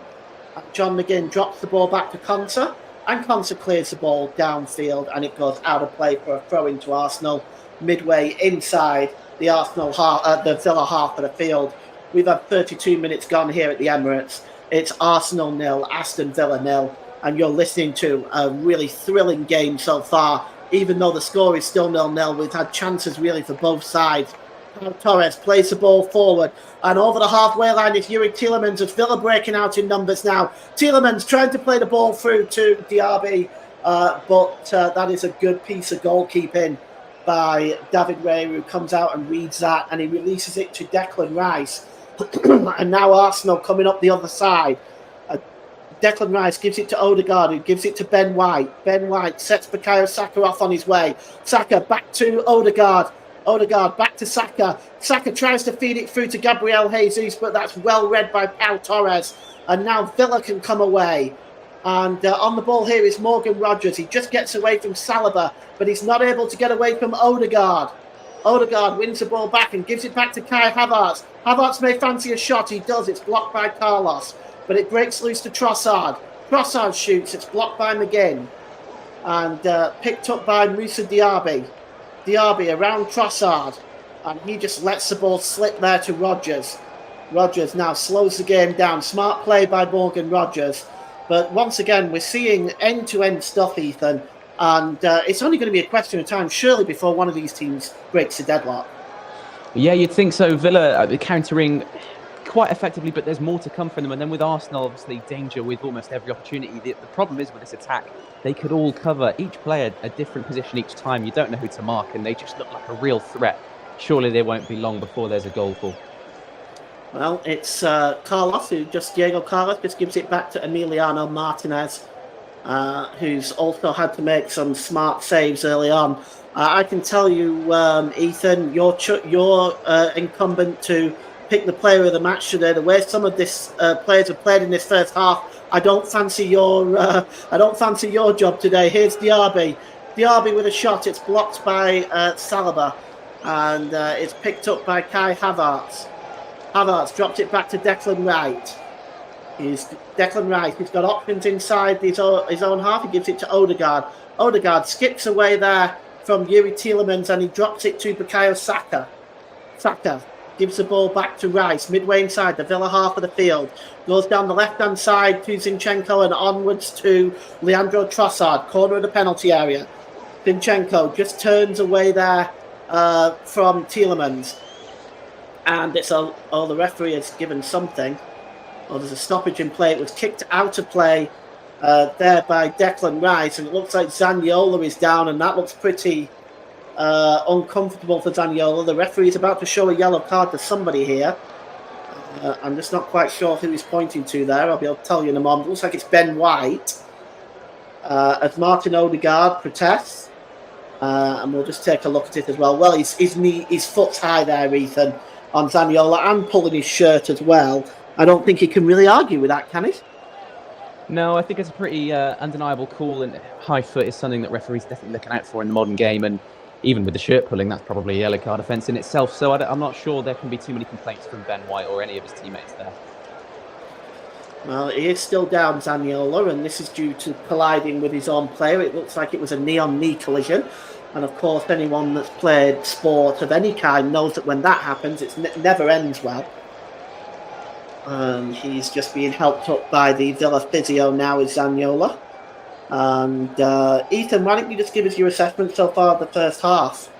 John McGinn drops the ball back to Konsa, and Konsa clears the ball downfield, and it goes out of play for a throw into Arsenal midway inside the the Villa half of the field. We've had 32 minutes gone here at the Emirates. It's Arsenal 0, Aston Villa 0, and you're listening to a really thrilling game so far. Even though the score is still 0-0, we've had chances really for both sides. Torres plays the ball forward, and over the halfway line is Yuri Tielemans, as Villa breaking out in numbers now. Tielemans trying to play the ball through to Diaby, but that is a good piece of goalkeeping by David Ray, who comes out and reads that, and he releases it to Declan Rice. And now Arsenal coming up the other side. Declan Rice gives it to Odegaard, who gives it to Ben White. Ben White sets Bukayo Saka off on his way. Saka back to Odegaard. Odegaard back to Saka. Saka tries to feed it through to Gabriel Jesus, but that's well read by Pau Torres. And now Villa can come away. And on the ball here is Morgan Rogers. He just gets away from Saliba, but he's not able to get away from Odegaard. Odegaard wins the ball back and gives it back to Kai Havertz. Havertz may fancy a shot. He does. It's blocked by Carlos, but it breaks loose to Trossard. Trossard shoots. It's blocked by McGinn and picked up by Moussa Diaby. Diaby around Trossard, and he just lets the ball slip there to Rogers. Rogers now slows the game down. Smart play by Morgan Rogers. But once again, we're seeing end-to-end stuff, Ethan, and it's only going to be a question of time, surely, before one of these teams breaks the deadlock. Yeah, you'd think so. Villa countering quite effectively, but there's more to come from them. And then with Arsenal, obviously, danger with almost every opportunity. The problem is with this attack, they could all cover, each player, a different position each time. You don't know who to mark, and they just look like a real threat. Surely they won't be long before there's a goal for. Well, it's Diego Carlos just gives it back to Emiliano Martinez, who's also had to make some smart saves early on. I can tell you, Ethan, you're incumbent to pick the player of the match today. The way some of this players have played in this first half, I don't fancy your job today. Here's Diaby. Diaby with a shot. It's blocked by Saliba, and it's picked up by Kai Havertz. Havertz dropped it back to Declan Rice. Declan Rice. He's got options inside his own half. He gives it to Odegaard. Odegaard skips away there from Yuri Tielemans, and he drops it to Bukayo Saka. Saka gives the ball back to Rice, midway inside the Villa half of the field. Goes down the left-hand side to Zinchenko and onwards to Leandro Trossard, corner of the penalty area. Zinchenko just turns away there from Tielemans. And it's the referee has given something. There's a stoppage in play. It was kicked out of play there by Declan Rice, and it looks like Zaniolo is down, and that looks pretty uncomfortable for Zaniolo. The referee is about to show a yellow card to somebody here. I'm just not quite sure who he's pointing to there. I'll be able to tell you in a moment. It looks like it's Ben White. As Martin Odegaard protests. And we'll just take a look at it as well. Well, his foot's high there, Ethan, on Zaniolo, and pulling his shirt as well. I don't think he can really argue with that, can he? No, I think it's a pretty undeniable call, and high foot is something that referees definitely looking out for in the modern game, and even with the shirt pulling, that's probably a yellow card offence in itself, so I'm not sure there can be too many complaints from Ben White or any of his teammates there. Well, he is still down, Zaniolo, and this is due to colliding with his own player. It looks like it was a knee-on-knee collision, and of course anyone that's played sport of any kind knows that when that happens, it never ends well. He's just being helped up by the Villa physio now with Zaniolo. And Ethan, why don't you just give us your assessment so far of the first half?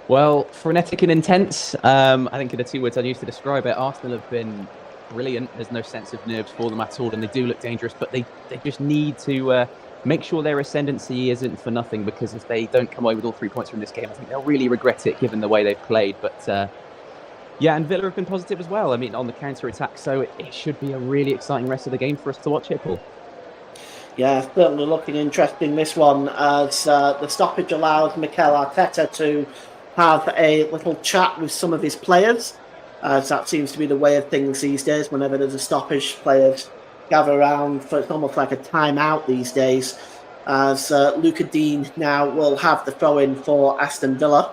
Well, frenetic and intense. I think are the two words I'd use to describe it. Arsenal have been brilliant. There's no sense of nerves for them at all, and they do look dangerous, but they just need to make sure their ascendancy isn't for nothing, because if they don't come away with all 3 points from this game, I think they'll really regret it given the way they've played. But yeah, and Villa have been positive as well. I mean, on the counter-attack, so it should be a really exciting rest of the game for us to watch here, Paul. Yeah, certainly looking interesting, this one, as the stoppage allows Mikel Arteta to have a little chat with some of his players, as that seems to be the way of things these days. Whenever there's a stoppage, players gather around for, it's almost like a timeout these days, as Luca Dean now will have the throw-in for Aston Villa,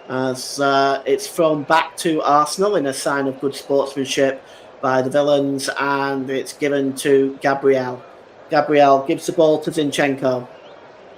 as it's thrown back to Arsenal in a sign of good sportsmanship by the Villains, and it's given to Gabriel. Gabriel gives the ball to Zinchenko.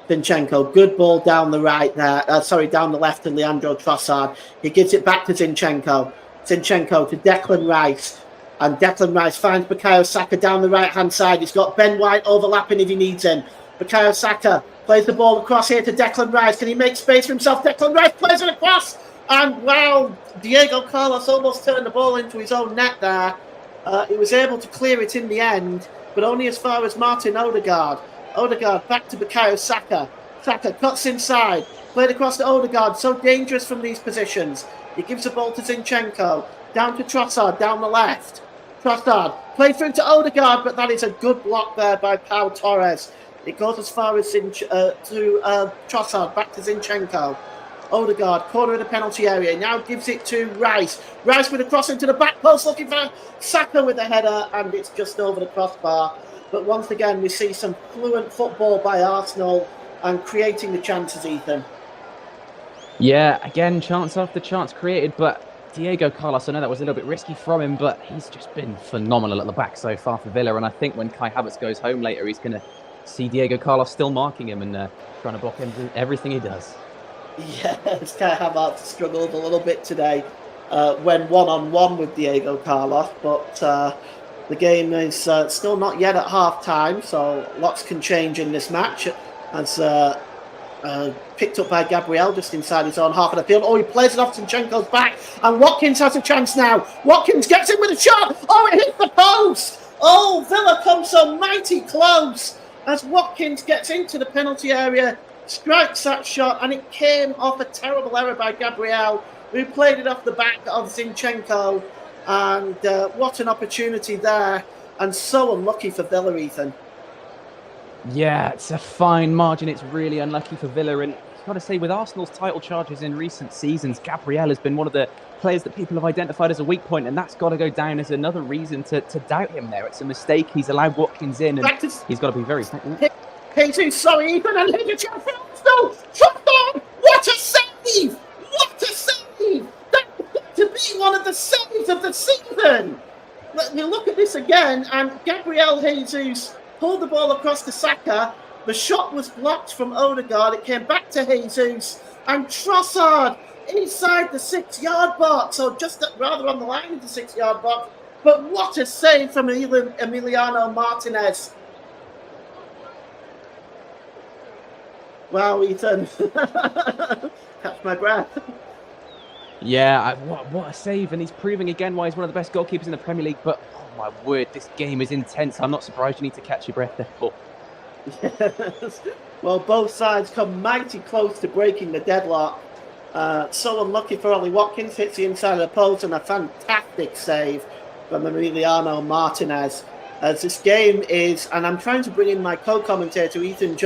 Zinchenko, good ball down the right there. Down the left to Leandro Trossard. He gives it back to Zinchenko. Zinchenko to Declan Rice. And Declan Rice finds Bukayo Saka down the right-hand side. He's got Ben White overlapping if he needs him. Bukayo Saka plays the ball across here to Declan Rice. Can he make space for himself? Declan Rice plays it across. And wow, Diego Carlos almost turned the ball into his own net there. He was able to clear it in the end, but only as far as Martin Odegaard. Odegaard back to Bukayo Saka. Saka cuts inside. Played across to Odegaard. So dangerous from these positions. He gives the ball to Zinchenko. Down to Trossard, down the left. Trossard played through to Odegaard, but that is a good block there by Pau Torres. It goes as far as Trossard, back to Zinchenko. Odegaard, corner of the penalty area, now gives it to Rice. Rice with a cross into the back post, looking for Saka with a header, and it's just over the crossbar. But once again, we see some fluent football by Arsenal and creating the chances, Ethan. Yeah, again, chance after chance created, but Diego Carlos, I know that was a little bit risky from him, but he's just been phenomenal at the back so far for Villa, and I think when Kai Havertz goes home later, he's going to see Diego Carlos still marking him and trying to block everything he does. Yes, Kai Havertz struggled a little bit today when one-on-one with Diego Carlos, but the game is still not yet at half-time, so lots can change in this match. As picked up by Gabriel just inside his own half of the field. Oh, he plays it off Zinchenko's back, and Watkins has a chance now. Watkins gets in with a shot. Oh, it hits the post. Oh, Villa comes so mighty close as Watkins gets into the penalty area, strikes that shot, and it came off a terrible error by Gabriel, who played it off the back of Zinchenko. And what an opportunity there, and so unlucky for Villa, Ethan. Yeah, it's a fine margin. It's really unlucky for Villa, and I've got to say, with Arsenal's title charges in recent seasons, Gabriel has been one of the players that people have identified as a weak point, and that's got to go down as another reason to doubt him there. It's a mistake. He's allowed Watkins in, and he's got to be very... Jesus, sorry, Ethan, and here's your chance for Arsenal. Trossard, what a save! What a save! That to be one of the saves of the season. Let me look at this again, and Gabriel Jesus pulled the ball across to Saka. The shot was blocked from Odegaard. It came back to Jesus, and Trossard inside the 6-yard box, so just rather on the line of the 6-yard box. But what a save from Emiliano Martinez. Wow, Ethan. Catch my breath. Yeah, what a save. And he's proving again why he's one of the best goalkeepers in the Premier League. But, oh my word, this game is intense. I'm not surprised you need to catch your breath there, Paul. Yes. Well, both sides come mighty close to breaking the deadlock. So unlucky for Ollie Watkins, hits the inside of the post, and a fantastic save from Emiliano Martinez. As this game is, and I'm trying to bring in my co-commentator Ethan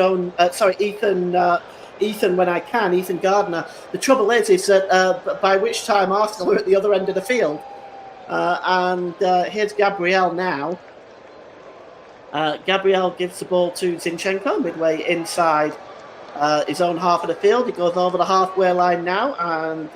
when I can, Ethan Gardner. The trouble is that by which time Arsenal are at the other end of the field, and here's Gabriel now. Gabriel gives the ball to Zinchenko midway inside his own half of the field. He goes over the halfway line now, and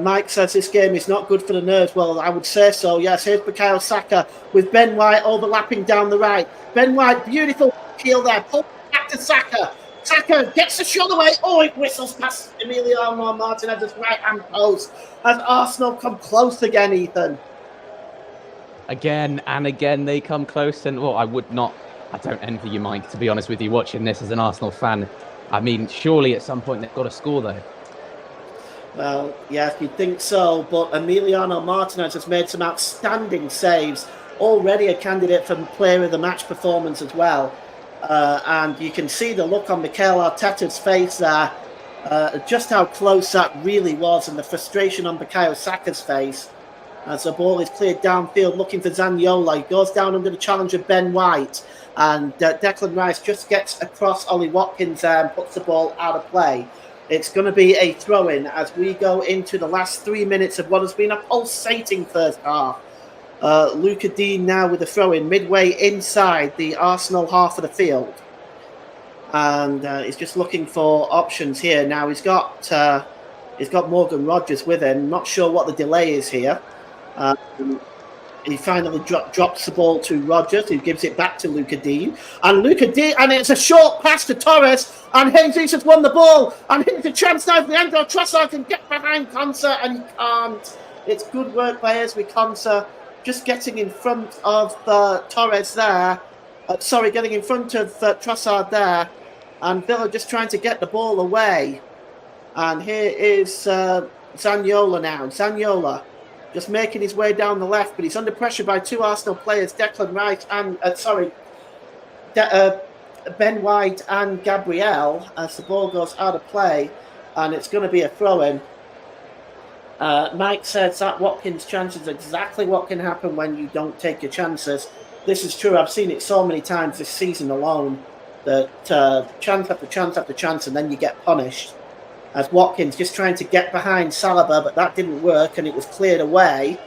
Mike says this game is not good for the nerves. Well, I would say so, yes. Here's Bukayo Saka with Ben White overlapping down the right. Ben White, beautiful heel there. Pull back to Saka. Saka gets the shot away. Oh, it whistles past Emiliano Martinez's right-hand post as Arsenal come close again, Ethan. Again and again they come close, and I don't envy you, Mike, to be honest with you, watching this as an Arsenal fan. I mean, surely at some point they've got to score though. Well, yes, you'd think so, but Emiliano Martinez has made some outstanding saves, already a candidate for player of the match performance as well. And you can see the look on Mikel Arteta's face there, just how close that really was, and the frustration on Bukayo Saka's face. As the ball is cleared downfield, looking for Zaniolo. He goes down under the challenge of Ben White. And Declan Rice just gets across Ollie Watkins and puts the ball out of play. It's going to be a throw-in as we go into the last 3 minutes of what has been a pulsating first half. Luca Dean now with a throw-in midway inside the Arsenal half of the field. And he's just looking for options here. Now he's got Morgan Rogers with him. Not sure what the delay is here. He finally drops the ball to Rogers, who gives it back to Luca Dean. And it's a short pass to Torres, and Jesus has won the ball. And here's a chance now for Leandro Trossard can get behind Konsa, and he can't. It's good work by Ezri Konsa, just getting in front of Torres there. Getting in front of Trossard there. And Villa just trying to get the ball away. And here is Zaniolo now. Zaniolo just making his way down the left, but he's under pressure by two Arsenal players, Declan Rice and Ben White and Gabriel, as the ball goes out of play, and it's going to be a throw-in. Mike says that Watkins' chance is exactly what can happen when you don't take your chances. This is true. I've seen it so many times this season alone, that chance after chance after chance, and then you get punished. As Watkins just trying to get behind Saliba, but that didn't work, and it was cleared away.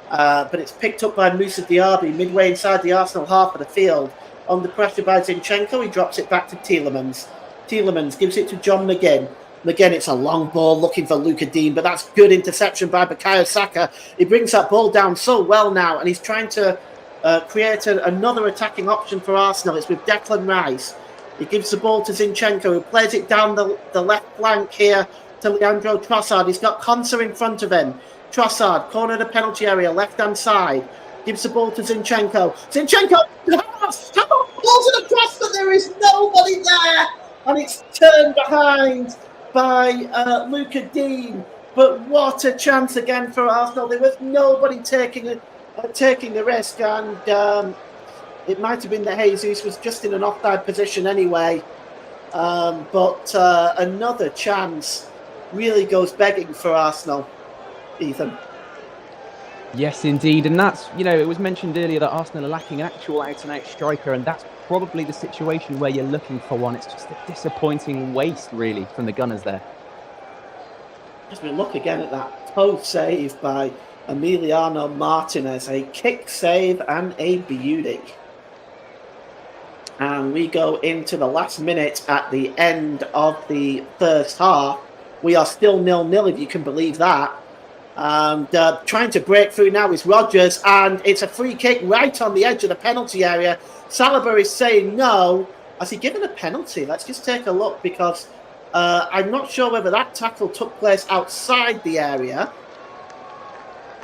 But it's picked up by Moussa Diaby midway inside the Arsenal half of the field. Under pressure by Zinchenko, he drops it back to Tielemans. Tielemans gives it to John McGinn. McGinn, it's a long ball looking for Luca Dean, but that's good interception by Bukayo Saka. He brings that ball down so well now, and he's trying to create another attacking option for Arsenal. It's with Declan Rice. He gives the ball to Zinchenko, who plays it down the left flank here to Leandro Trossard. He's got Konsa in front of him. Trossard, corner of the penalty area, left-hand side. Gives the ball to Zinchenko. Zinchenko balls it across, but there is nobody there. And it's turned behind by Luca Dean. But what a chance again for Arsenal. There was nobody taking the risk, and it might have been that Jesus was just in an offside position anyway. But another chance really goes begging for Arsenal, Ethan. Yes, indeed. And that's, it was mentioned earlier that Arsenal are lacking an actual out-and-out striker, and that's probably the situation where you're looking for one. It's just a disappointing waste, really, from the Gunners there. As we look again at that post save by Emiliano Martinez, a kick save and a beauty. And we go into the last minute at the end of the first half. We are still 0-0, if you can believe that. And trying to break through now is Rogers, and it's a free kick right on the edge of the penalty area. Saliba is saying no. Has he given a penalty? Let's just take a look, because I'm not sure whether that tackle took place outside the area.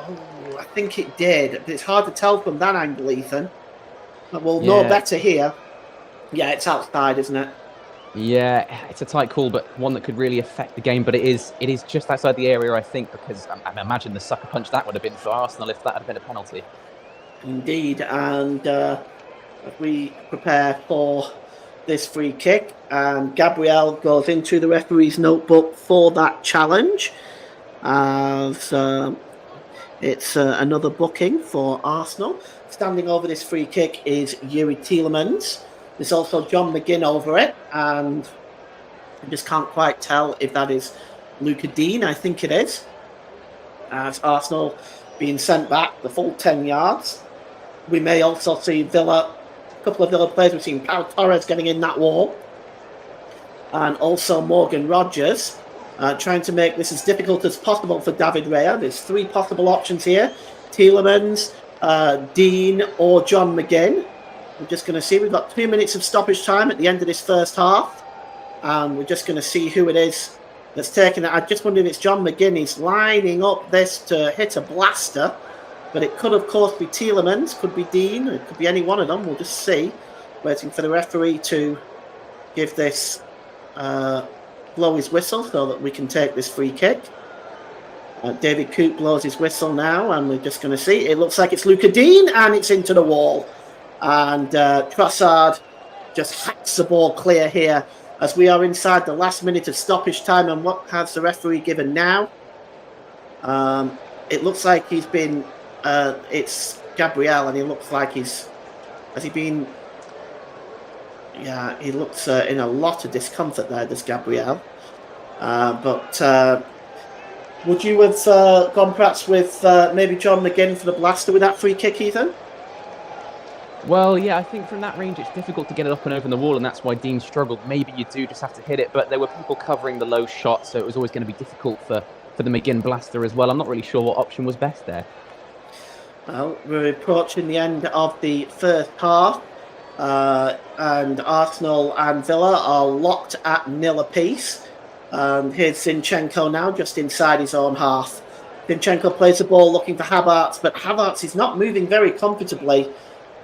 Oh, I think it did, but it's hard to tell from that angle, Ethan. We'll know better here. Yeah, it's outside, isn't it? Yeah, it's a tight call, but one that could really affect the game. But it is just outside the area, I think, because I imagine the sucker punch that would have been for Arsenal if that had been a penalty. Indeed, and we prepare for this free kick, and Gabriel goes into the referee's notebook for that challenge. As it's another booking for Arsenal. Standing over this free kick is Yuri Tielemans. There's also John McGinn over it, and I just can't quite tell if that is Luca Dean. I think it is. As Arsenal being sent back the full 10 yards. We may also see Villa, a couple of Villa players. We've seen Pau Torres getting in that wall, and also Morgan Rogers trying to make this as difficult as possible for David Raya. There's 3 possible options here: Tielemans, Dean, or John McGinn. We're just going to see. We've got 2 minutes of stoppage time at the end of this first half, and we're just going to see who it is that's taking it. I just wonder if it's John McGinn. He's lining up this to hit a blaster, but it could, of course, be Tielemans, could be Dean, it could be any one of them. We'll just see. Waiting for the referee to give this, blow his whistle so that we can take this free kick. David Coote blows his whistle now, and we're just going to see. It looks like it's Luca Dean, and it's into the wall. And Trossard just hacks the ball clear here as we are inside the last minute of stoppage time. And what has the referee given now? It looks like he's been... it's Gabriel, and he looks like he's... Has he been... Yeah, he looks in a lot of discomfort there, does Gabriel. But would you have gone perhaps with maybe John McGinn for the blaster with that free kick, Ethan? Well, yeah, I think from that range it's difficult to get it up and over the wall, and that's why Dean struggled. Maybe you do just have to hit it, but there were people covering the low shot, so it was always going to be difficult for the McGinn blaster as well. I'm not really sure what option was best there. Well, we're approaching the end of the first half, and Arsenal and Villa are locked at nil apiece. Here's Zinchenko now, just inside his own half. Zinchenko plays the ball looking for Havertz, but Havertz is not moving very comfortably.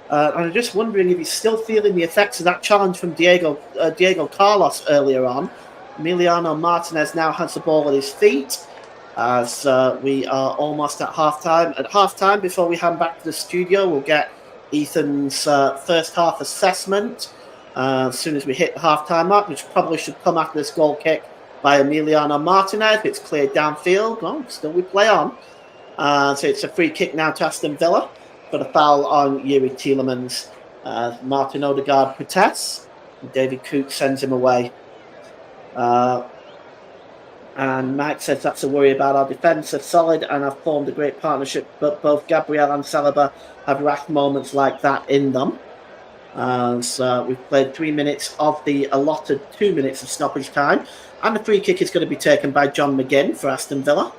And I'm just wondering if he's still feeling the effects of that challenge from Diego Carlos earlier on. Emiliano Martinez now has the ball at his feet as we are almost at half-time. At half-time, before we hand back to the studio, we'll get Ethan's first half assessment as soon as we hit the half-time mark, which probably should come after this goal kick by Emiliano Martinez. It's cleared downfield. Well, still we play on. So it's a free kick now to Aston Villa for the foul on Yuri Tielemans. Martin Odegaard protests. David Coote sends him away. And Mike says that's a worry about our defence. They're solid and have formed a great partnership, but both Gabriel and Saliba have rash moments like that in them. So we've played 3 minutes of the allotted 2 minutes of stoppage time. And the free kick is going to be taken by John McGinn for Aston Villa.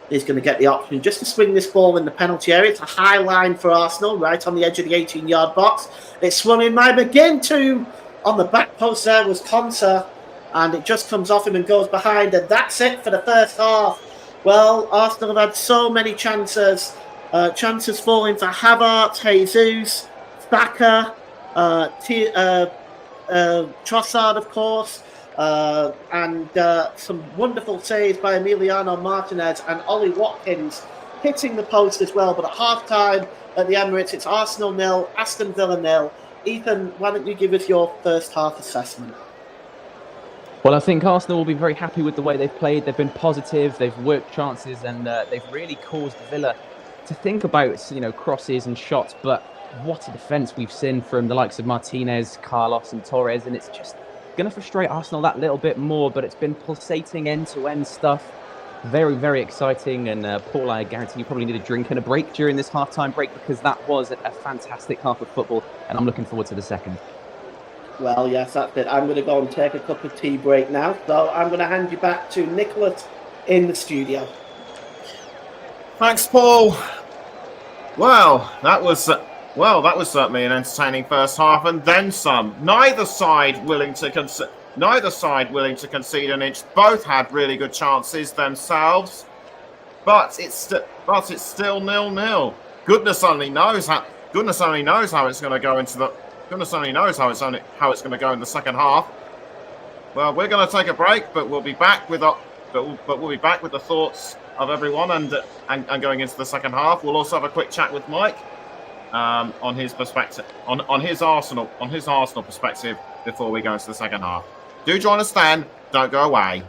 He's going to get the option just to swing this ball in the penalty area. It's a high line for Arsenal, right on the edge of the 18-yard box. It's swung in by McGinn too. On the back post there was Konsa, and it just comes off him and goes behind, and that's it for the first half. Well, Arsenal have had so many chances. Chances falling for Havertz, Jesus, Saka, Trossard, of course. And some wonderful saves by Emiliano Martinez and Ollie Watkins hitting the post as well. But at half-time at the Emirates, it's Arsenal 0, Aston Villa 0. Ethan, why don't you give us your first half assessment? Well, I think Arsenal will be very happy with the way they've played. They've been positive, they've worked chances, and they've really caused Villa to think about, crosses and shots. But what a defence we've seen from the likes of Martinez, Carlos and Torres, and it's just going to frustrate Arsenal that little bit more, but it's been pulsating end-to-end stuff. Very, very exciting. And Paul, I guarantee you probably need a drink and a break during this half-time break, because that was a fantastic half of football, and I'm looking forward to the second. Well, yes, that's it. I'm going to go and take a cup of tea break now, so I'm going to hand you back to Nicholas in the studio. Thanks, Paul. Well, that was certainly an entertaining first half, and then some. Neither side willing to Neither side willing to concede an inch. Both had really good chances themselves, but it's still 0-0. Goodness only knows how it's going to go into the. Goodness only knows how it's going to go in the second half. Well, we're going to take a break, but we'll be back with we'll be back with the thoughts of everyone and going into the second half. We'll also have a quick chat with Mike on his perspective on his Arsenal perspective before we go into the second half. Do join us then. Don't go away.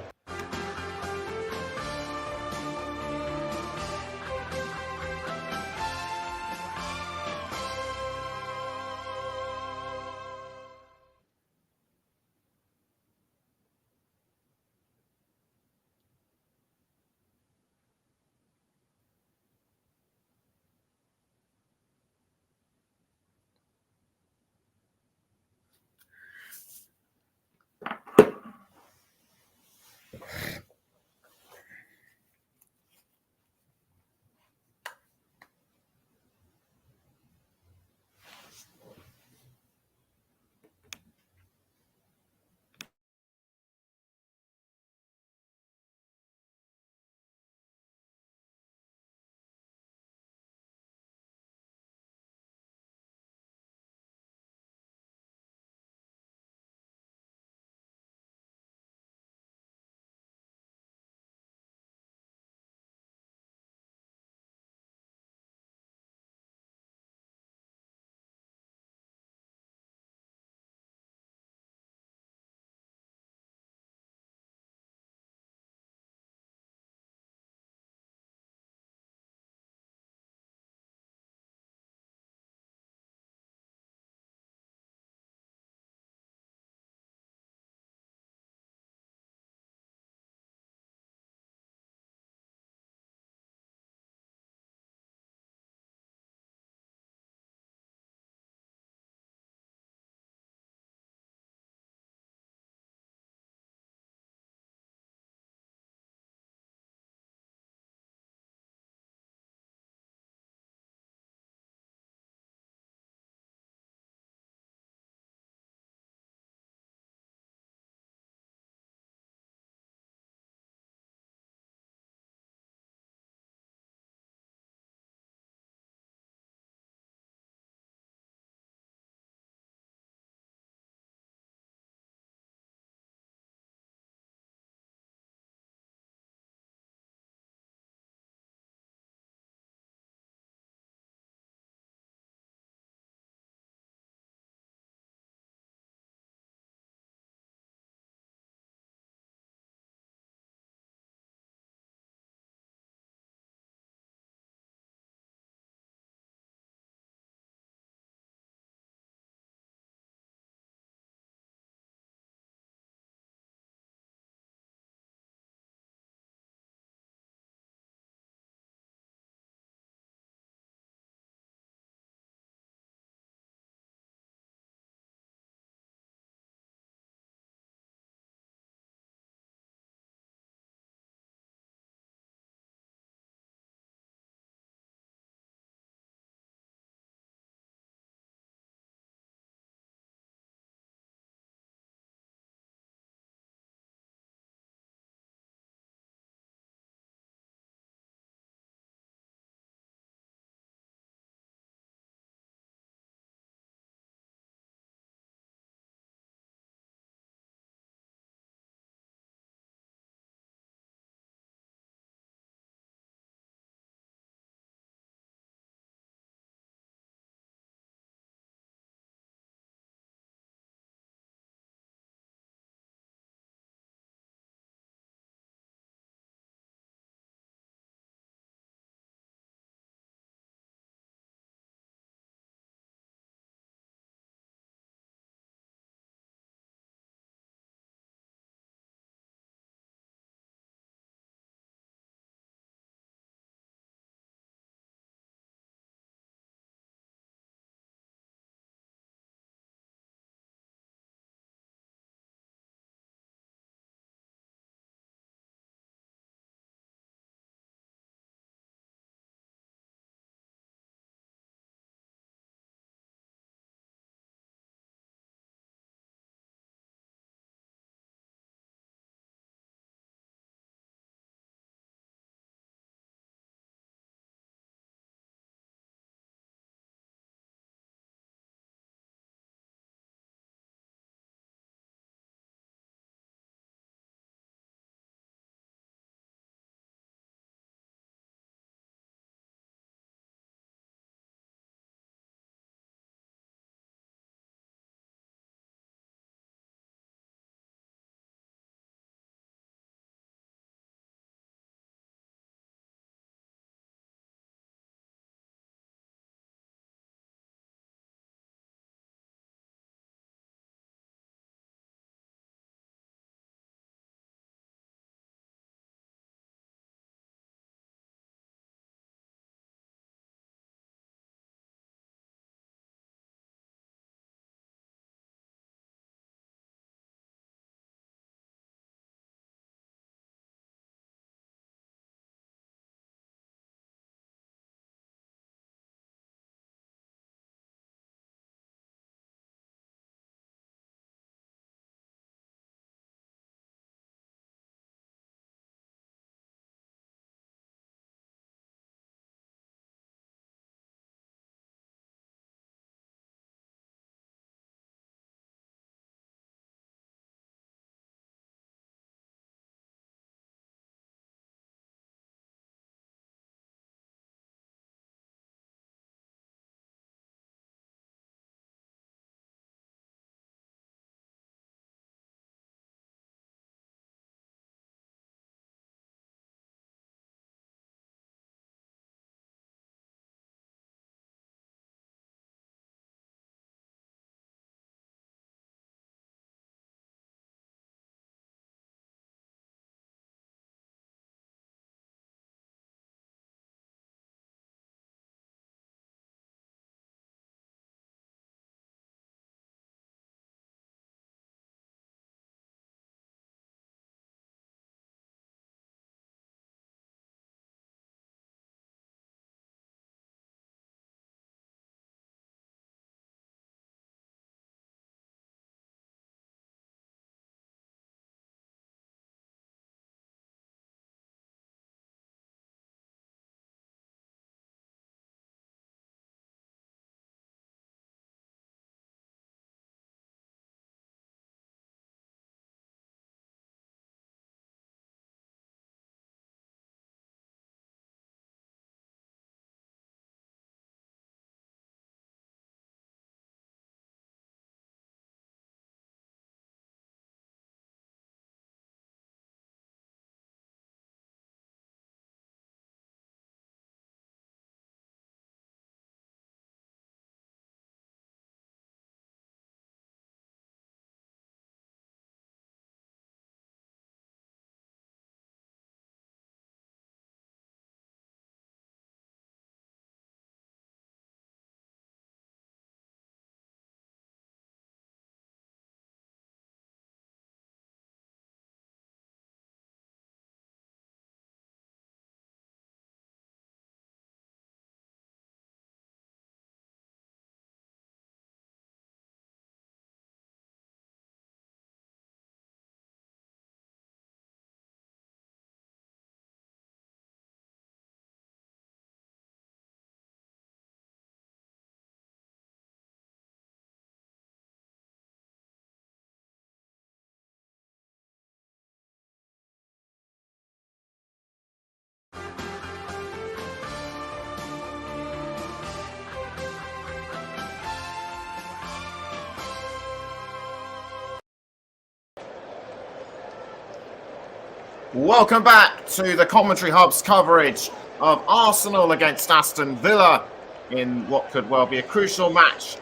Welcome back to the Commentary Hub's coverage of Arsenal against Aston Villa in what could well be a crucial match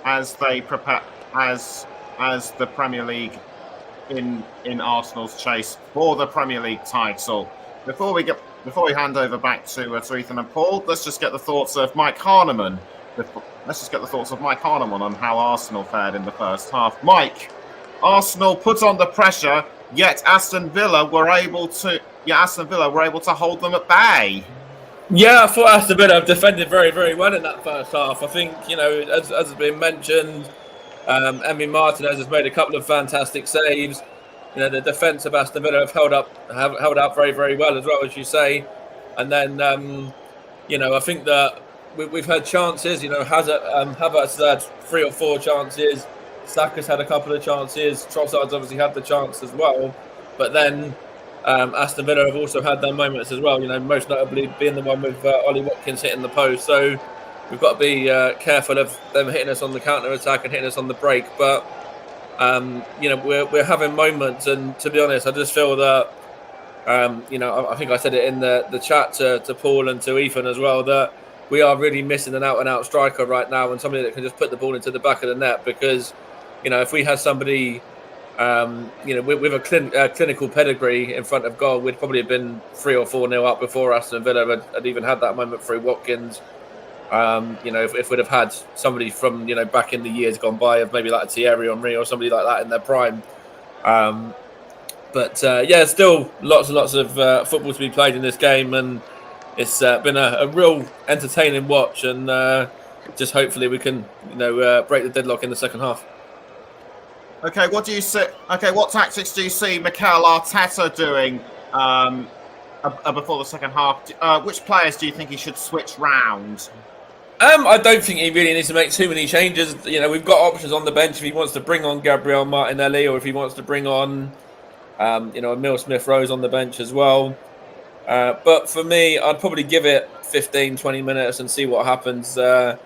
as they prepare as the Premier League in Arsenal's chase for the Premier League title. Before we hand over back to Ethan and Paul, let's just get the thoughts of Mike Harneman. On how Arsenal fared in the first half. Mike, Arsenal put on the pressure. Yet Aston Villa were able to hold them at bay. Yeah, I thought Aston Villa have defended very, very well in that first half. I think, as has been mentioned, Emi Martinez has made a couple of fantastic saves. The defence of Aston Villa have held up very, very well as well, as you say. And then, I think that we've had chances. Havertz has had 3 or 4 chances. Saka's had a couple of chances. Trossard's obviously had the chance as well. But then Aston Villa have also had their moments as well, most notably being the one with Ollie Watkins hitting the post. So we've got to be careful of them hitting us on the counter-attack and hitting us on the break. But, we're having moments. And to be honest, I just feel that, I think I said it in the chat to Paul and to Ethan as well, that we are really missing an out-and-out striker right now and somebody that can just put the ball into the back of the net because, if we had somebody, with a clinical pedigree in front of goal, we'd probably have been 3 or 4-0 up before Aston Villa had even had that moment through Watkins. If we'd have had somebody from, back in the years gone by of maybe like a Thierry Henry or somebody like that in their prime. Still lots and lots of football to be played in this game, and it's been a real entertaining watch, and just hopefully we can, break the deadlock in the second half. Okay, what tactics do you see Mikel Arteta doing before the second half? Which players do you think he should switch round? I don't think he really needs to make too many changes. We've got options on the bench if he wants to bring on Gabriel Martinelli or if he wants to bring on, Emile Smith-Rowe on the bench as well. But for me, I'd probably give it 15, 20 minutes and see what happens, and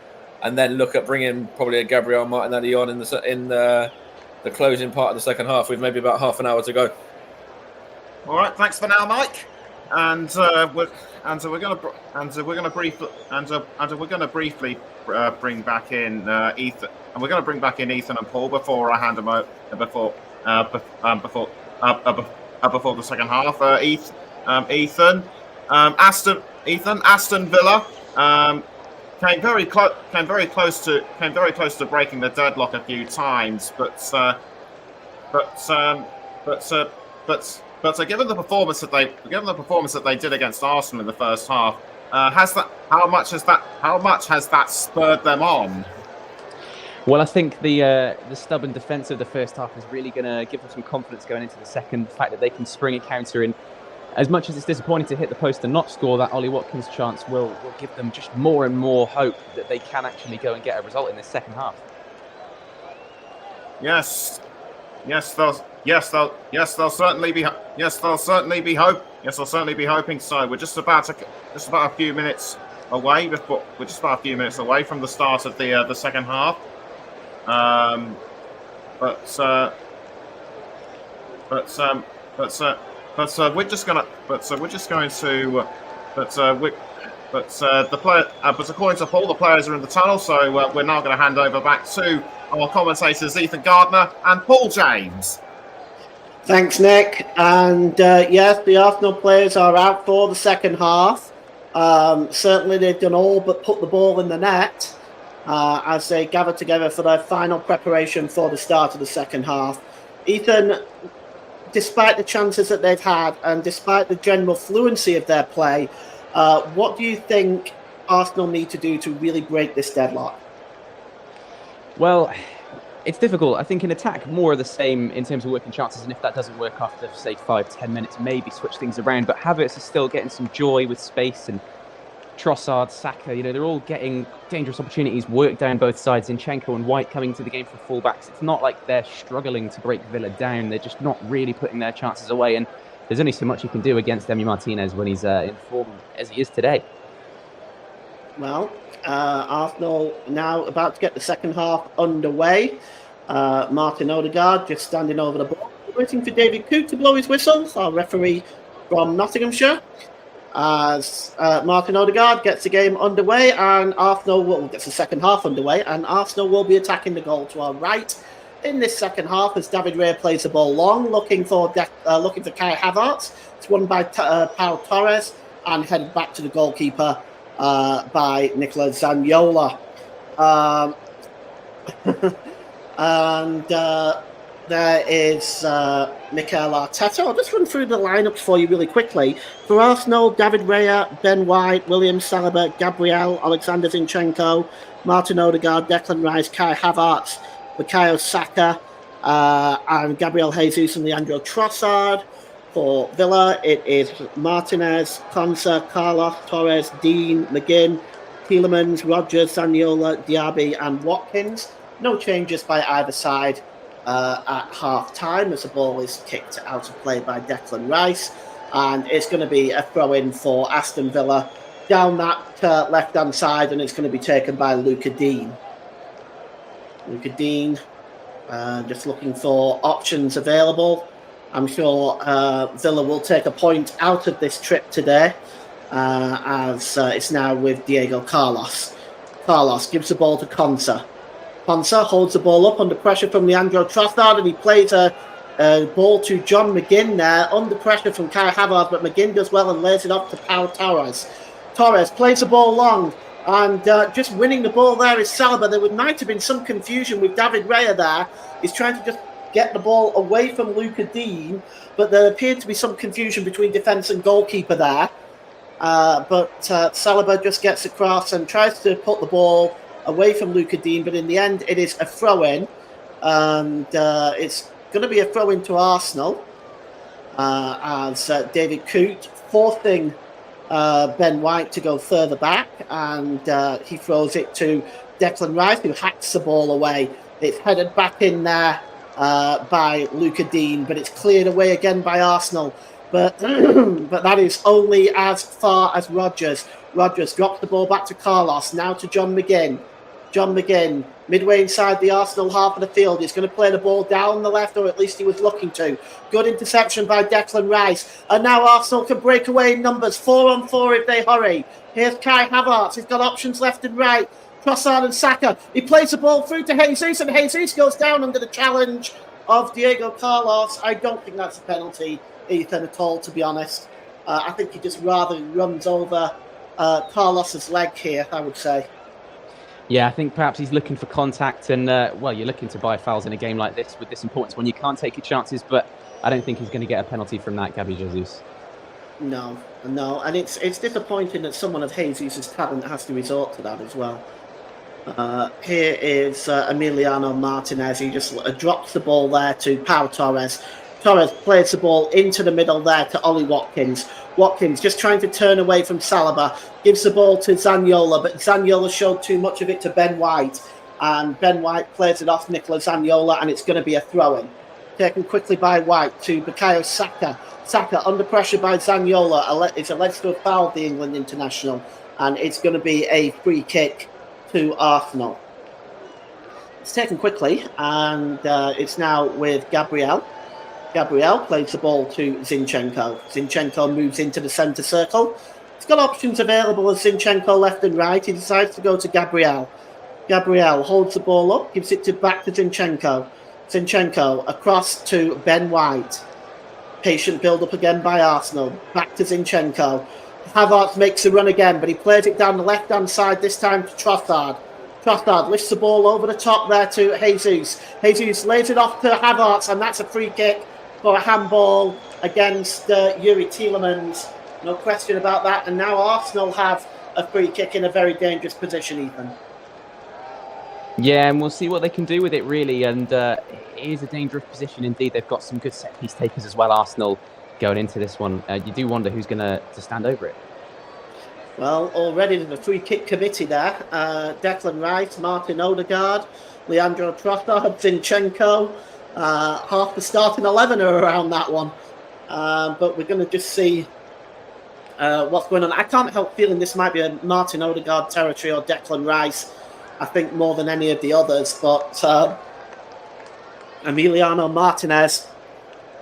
then look at bringing probably a Gabriel Martinelli on in the closing part of the second half with maybe about half an hour to go. All right, thanks for now, Mike. And we're going to briefly bring back in Ethan, and we're going to bring back in Ethan and Paul before I hand them over before the second half. Aston Villa came very close to breaking the deadlock a few times, but given the performance that they did against Arsenal in the first half, how much has that spurred them on? Well, I think the stubborn defence of the first half is really going to give them some confidence going into the second. The fact that they can spring a counter in. As much as it's disappointing to hit the post and not score, that Ollie Watkins chance will give them just more and more hope that they can actually go and get a result in the second half. They'll certainly be hoping so. We're just about a few minutes away from the start of the second half. According to Paul, the players are in the tunnel, so we're now going to hand over back to our commentators Ethan Gardner and Paul James. Thanks, Nick. And yes, the Arsenal players are out for the second half. Certainly they've done all but put the ball in the net as they gather together for their final preparation for the start of the second half. Ethan, despite the chances that they've had and despite the general fluency of their play, what do you think Arsenal need to do to really break this deadlock? Well, it's difficult. I think in attack, more of the same in terms of working chances, and if that doesn't work after, say, 5-10 minutes, maybe switch things around. But Havertz is still getting some joy with space, and Trossard, Saka, they're all getting dangerous opportunities, work down both sides. Zinchenko and White coming to the game for fullbacks. It's not like they're struggling to break Villa down. They're just not really putting their chances away, and there's only so much you can do against Emi Martinez when he's in form as he is today. Well, Arsenal now about to get the second half underway. Martin Odegaard just standing over the ball. waiting for David Coote to blow his whistle, our referee from Nottinghamshire, as Martin Odegaard gets the game underway, and gets the second half underway, and Arsenal will be attacking the goal to our right in this second half as David Raya plays the ball long, looking for Kai Havertz. It's won by Pau Torres and headed back to the goalkeeper by Nicola Zaniolo. And there is Mikel Arteta. I'll just run through the lineups for you really quickly. For Arsenal, David Raya, Ben White, William Saliba, Gabriel, Alexander Zinchenko, Martin Odegaard, Declan Rice, Kai Havertz, Bukayo Saka, and Gabriel Jesus and Leandro Trossard. For Villa, it is Martinez, Konsa, Carlos, Torres, Dean, McGinn, Tielemans, Rodgers, Zaniolo, Diaby, and Watkins. No changes by either side at half-time as the ball is kicked out of play by Declan Rice. And it's going to be a throw-in for Aston Villa down that left-hand side, and it's going to be taken by Luca Dean. Luca Dean, just looking for options available. I'm sure Villa will take a point out of this trip today, as it's now with Diego Carlos. Carlos gives the ball to Konsa. Konsa holds the ball up under pressure from Leandro Trossard, and he plays a ball to John McGinn there, under pressure from Kai Havertz, but McGinn does well and lays it off to Pau Torres. Torres plays the ball long, and just winning the ball there is Saliba. There might have been some confusion with David Raya there. He's trying to just get the ball away from Luca Dean, but there appeared to be some confusion between defence and goalkeeper there. But Saliba just gets across and tries to put the ball away from Luca Dean, but in the end it is a throw-in, and it's going to be a throw-in to Arsenal as David Coote forcing Ben White to go further back, and he throws it to Declan Rice, who hacks the ball away. It's headed back in there by Luca Dean, but it's cleared away again by Arsenal. But but that is only as far as Rodgers. Rodgers drops the ball back to Carlos, now to John McGinn. John McGinn, midway inside the Arsenal half of the field, is going to play the ball down the left, or at least he was looking to. Good interception by Declan Rice. And now Arsenal can break away in numbers, 4-on-4 if they hurry. Here's Kai Havertz. He's got options left and right. Trossard and Saka. He plays the ball through to Jesus, and Jesus goes down under the challenge of Diego Carlos. I don't think that's a penalty, Ethan, at all, to be honest. I think he just rather runs over Carlos's leg here, I would say. Yeah, I think perhaps he's looking for contact, and you're looking to buy fouls in a game like this with this importance when you can't take your chances, but I don't think he's going to get a penalty from that, Gabby Jesus. No, and it's disappointing that someone of Jesus' talent has to resort to that as well. Here is Emiliano Martinez. He just drops the ball there to Pau Torres. Torres plays the ball into the middle there to Ollie Watkins. Watkins just trying to turn away from Saliba. Gives the ball to Zaniolo, but Zaniolo showed too much of it to Ben White. And Ben White plays it off Nicola Zaniolo, and it's going to be a throw-in. Taken quickly by White to Bukayo Saka. Saka under pressure by Zaniolo. It's alleged to have fouled the England international, and it's going to be a free kick to Arsenal. It's taken quickly, and it's now with Gabriel. Gabriel plays the ball to Zinchenko. Zinchenko moves into the centre circle. He's got options available as Zinchenko left and right. He decides to go to Gabriel. Gabriel holds the ball up, gives it back to Zinchenko. Zinchenko across to Ben White. Patient build-up again by Arsenal. Back to Zinchenko. Havertz makes a run again, but he plays it down the left-hand side, this time to Trossard. Trossard lifts the ball over the top there to Jesus. Jesus lays it off to Havertz, and that's a free kick for a handball against Yuri Tielemans. No question about that. And now Arsenal have a free kick in a very dangerous position, Ethan. Yeah, and we'll see what they can do with it, really. And it is a dangerous position indeed. They've got some good set-piece takers as well, Arsenal, going into this one. You do wonder who's going to stand over it. Well, already there's a free kick committee there. Declan Rice, Martin Odegaard, Leandro Trossard, Zinchenko. Half the starting 11 are around that one. But we're going to just see what's going on. I can't help feeling this might be a Martin Odegaard territory or Declan Rice, I think, more than any of the others. But Emiliano Martinez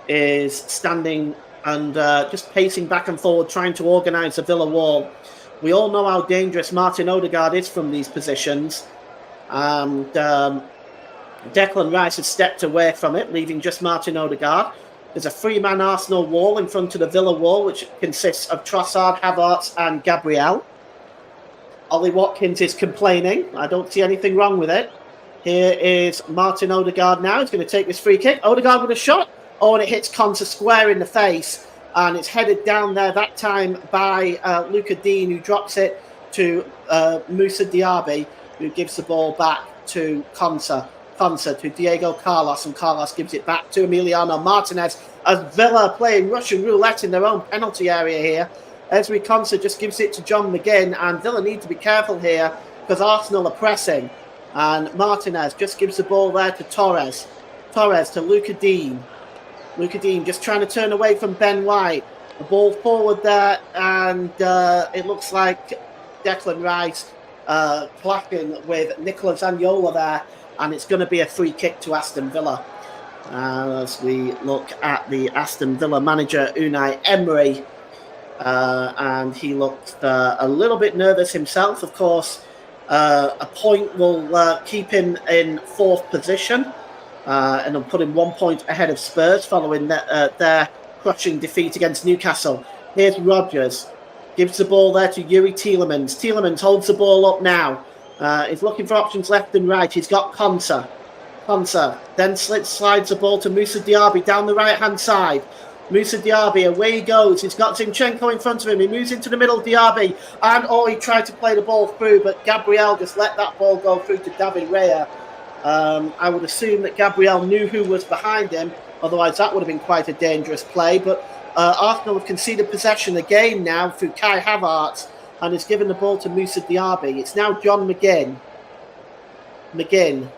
is standing and just pacing back and forward, trying to organise the Villa wall. We all know how dangerous Martin Odegaard is from these positions. And Declan Rice has stepped away from it, leaving just Martin Odegaard. There's a three-man Arsenal wall in front of the Villa wall, which consists of Trossard, Havertz and Gabriel. Ollie Watkins is complaining. I don't see anything wrong with it. Here is Martin Odegaard now. He's going to take this free kick. Odegaard with a shot. Oh, and it hits Konsa square in the face. And it's headed down there that time by Luca Dean, who drops it to Moussa Diaby, who gives the ball back to Konsa. Konsa to Diego Carlos, and Carlos gives it back to Emiliano Martinez as Villa playing Russian roulette in their own penalty area here. Esri Konsa just gives it to John McGinn, and Villa need to be careful here because Arsenal are pressing. And Martinez just gives the ball there to Torres. Torres to Luca Dean. Luca Dean just trying to turn away from Ben White. The ball forward there, and it looks like Declan Rice clapping with Nicola Zaniolo there, and it's going to be a free kick to Aston Villa. As we look at the Aston Villa manager, Unai Emery, and he looks a little bit nervous himself. Of course, a point will keep him in fourth position, and will put him 1 point ahead of Spurs following their crushing defeat against Newcastle. Here's Rodgers. Gives the ball there to Yuri Tielemans. Tielemans holds the ball up now. He's looking for options left and right. He's got Konsa. Konsa then slides the ball to Moussa Diaby down the right-hand side. Moussa Diaby, away he goes. He's got Zinchenko in front of him. He moves into the middle of Diaby. And he tried to play the ball through, but Gabriel just let that ball go through to David Raya. I would assume that Gabriel knew who was behind him. Otherwise, that would have been quite a dangerous play. But Arsenal have conceded possession again now through Kai Havertz, and has given the ball to Moussa Diaby. It's now John McGinn. McGinn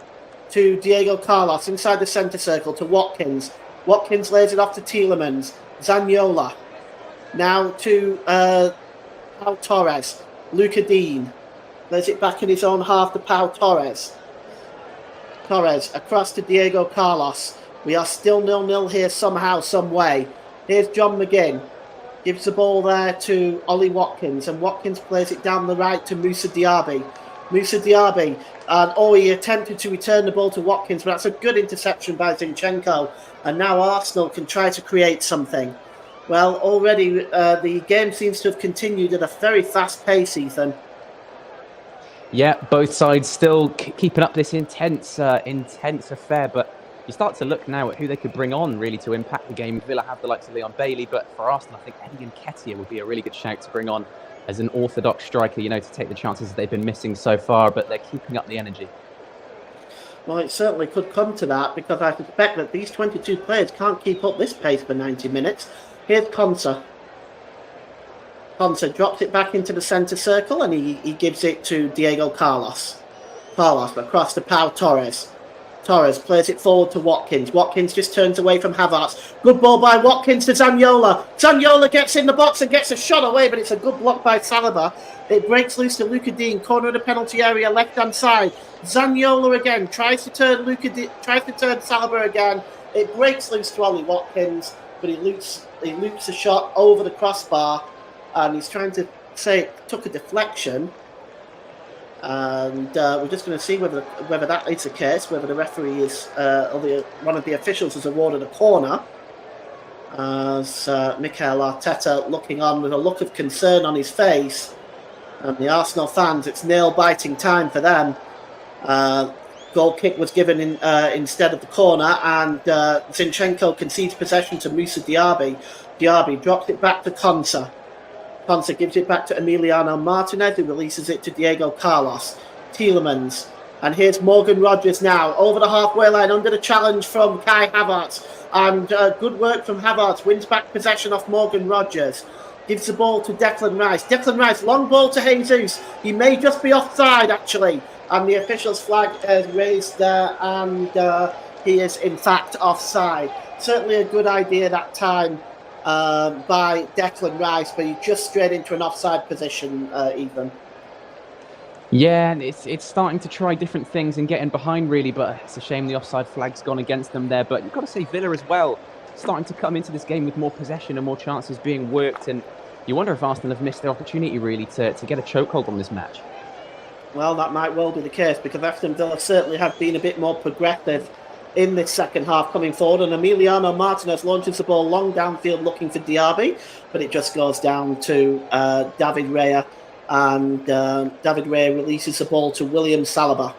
to Diego Carlos inside the centre circle to Watkins. Watkins lays it off to Tielemans. Zaniolo. Now to Pau Torres. Luca Dean lays it back in his own half to Pau Torres. Torres across to Diego Carlos. We are still 0-0 here somehow, some way. Here's John McGinn. Gives the ball there to Ollie Watkins, and Watkins plays it down the right to Moussa Diaby. Moussa Diaby, and he attempted to return the ball to Watkins, but that's a good interception by Zinchenko. And now Arsenal can try to create something. Well, already the game seems to have continued at a very fast pace, Ethan. Yeah, both sides still keeping up this intense affair, but you start to look now at who they could bring on really to impact the game. Villa have the likes of Leon Bailey, but for Arsenal, I think Eddie Nketiah would be a really good shout to bring on as an orthodox striker, to take the chances they've been missing so far, but they're keeping up the energy. Well, it certainly could come to that, because I suspect that these 22 players can't keep up this pace for 90 minutes. Here's Konsa. Konsa drops it back into the centre circle, and he gives it to Diego Carlos. Carlos across to Pau Torres. Torres plays it forward to Watkins. Watkins just turns away from Havertz. Good ball by Watkins to Zaniolo. Zaniolo gets in the box and gets a shot away, but it's a good block by Saliba. It breaks loose to Luca Dean, corner of the penalty area, left-hand side. Zaniolo again tries to turn Saliba again. It breaks loose to Ollie Watkins, but he loops a shot over the crossbar, and he's trying to say it took a deflection. And we're just going to see whether that is the case, whether the referee is one of the officials has awarded a corner. As Mikel Arteta looking on with a look of concern on his face, and the Arsenal fans, it's nail-biting time for them. Goal kick was given instead of the corner, and Zinchenko concedes possession to Moussa Diaby. Diaby drops it back to Konsa. Konsa gives it back to Emiliano Martinez, who releases it to Diego Carlos. Tielemans. And here's Morgan Rodgers now, over the halfway line, under the challenge from Kai Havertz. And good work from Havertz, wins back possession off Morgan Rodgers. Gives the ball to Declan Rice. Declan Rice, long ball to Jesus. He may just be offside, actually. And the official's flag is raised there, and he is, in fact, offside. Certainly a good idea that time by Declan Rice, but he just strayed into an offside position, Ethan. Yeah, and it's starting to try different things and getting behind, really, but it's a shame the offside flag's gone against them there. But you've got to say Villa as well, starting to come into this game with more possession and more chances being worked. And you wonder if Arsenal have missed their opportunity, really, to get a chokehold on this match. Well, that might well be the case, because Aston Villa certainly have been a bit more progressive in this second half coming forward. And Emiliano Martinez launches the ball long downfield looking for Diaby, but it just goes down to David Raya. And David Raya releases the ball to William Saliba.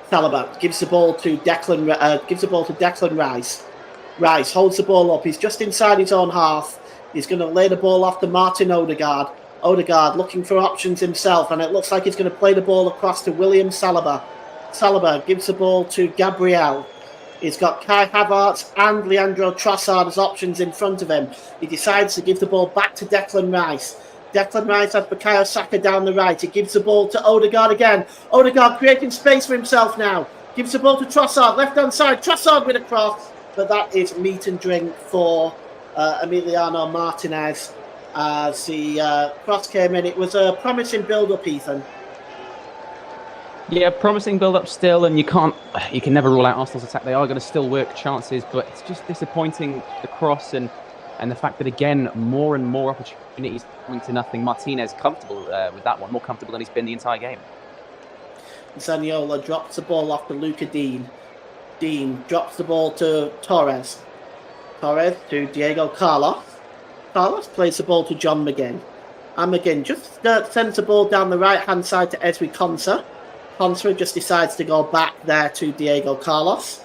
Saliba gives the ball to Declan Rice. Rice holds the ball up. He's just inside his own half. He's going to lay the ball off to Martin Odegaard. Odegaard looking for options himself, and it looks like he's going to play the ball across to William Saliba. Saliba gives the ball to Gabriel. He's got Kai Havertz and Leandro Trossard as options in front of him. He decides to give the ball back to Declan Rice. Declan Rice has Bukayo Saka down the right. He gives the ball to Odegaard again. Odegaard creating space for himself now. Gives the ball to Trossard, left-hand side. Trossard with a cross, but that is meat and drink for Emiliano Martinez. As the cross came in, it was a promising build-up, Ethan. Yeah, promising build-up still, and you can never rule out Arsenal's attack. They are going to still work chances, but it's just disappointing, the cross and the fact that, again, more and more opportunities coming to nothing. Martinez comfortable with that one, more comfortable than he's been the entire game. Zaniolo drops the ball off to Luca Dean. Dean drops the ball to Torres. Torres to Diego Carlos. Carlos plays the ball to John McGinn. And McGinn just sends the ball down the right-hand side to Ezri Konsa. Konsa just decides to go back there to Diego Carlos.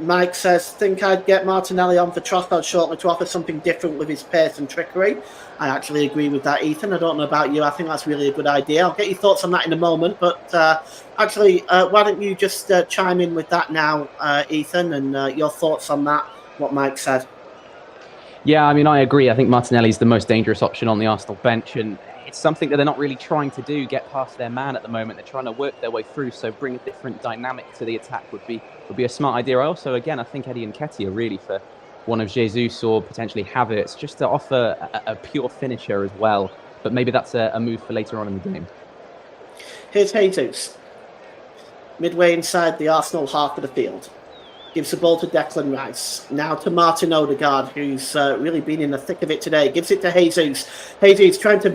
Mike says, think I'd get Martinelli on for Trossard shortly to offer something different with his pace and trickery. I actually agree with that, Ethan. I don't know about you. I think that's really a good idea. I'll get your thoughts on that in a moment. But why don't you just chime in with that now, Ethan, and your thoughts on that, what Mike said. Yeah, I mean, I agree. I think Martinelli's the most dangerous option on the Arsenal bench, and it's something that they're not really trying to do, get past their man at the moment. They're trying to work their way through, so bring a different dynamic to the attack would be a smart idea. I think Eddie Nketiah really for one of Jesus or potentially Havertz, just to offer a pure finisher as well. But maybe that's a move for later on in the game. Here's Jesus, midway inside the Arsenal half of the field. Gives the ball to Declan Rice. Now to Martin Odegaard, who's really been in the thick of it today. Gives it to Jesus. Jesus trying to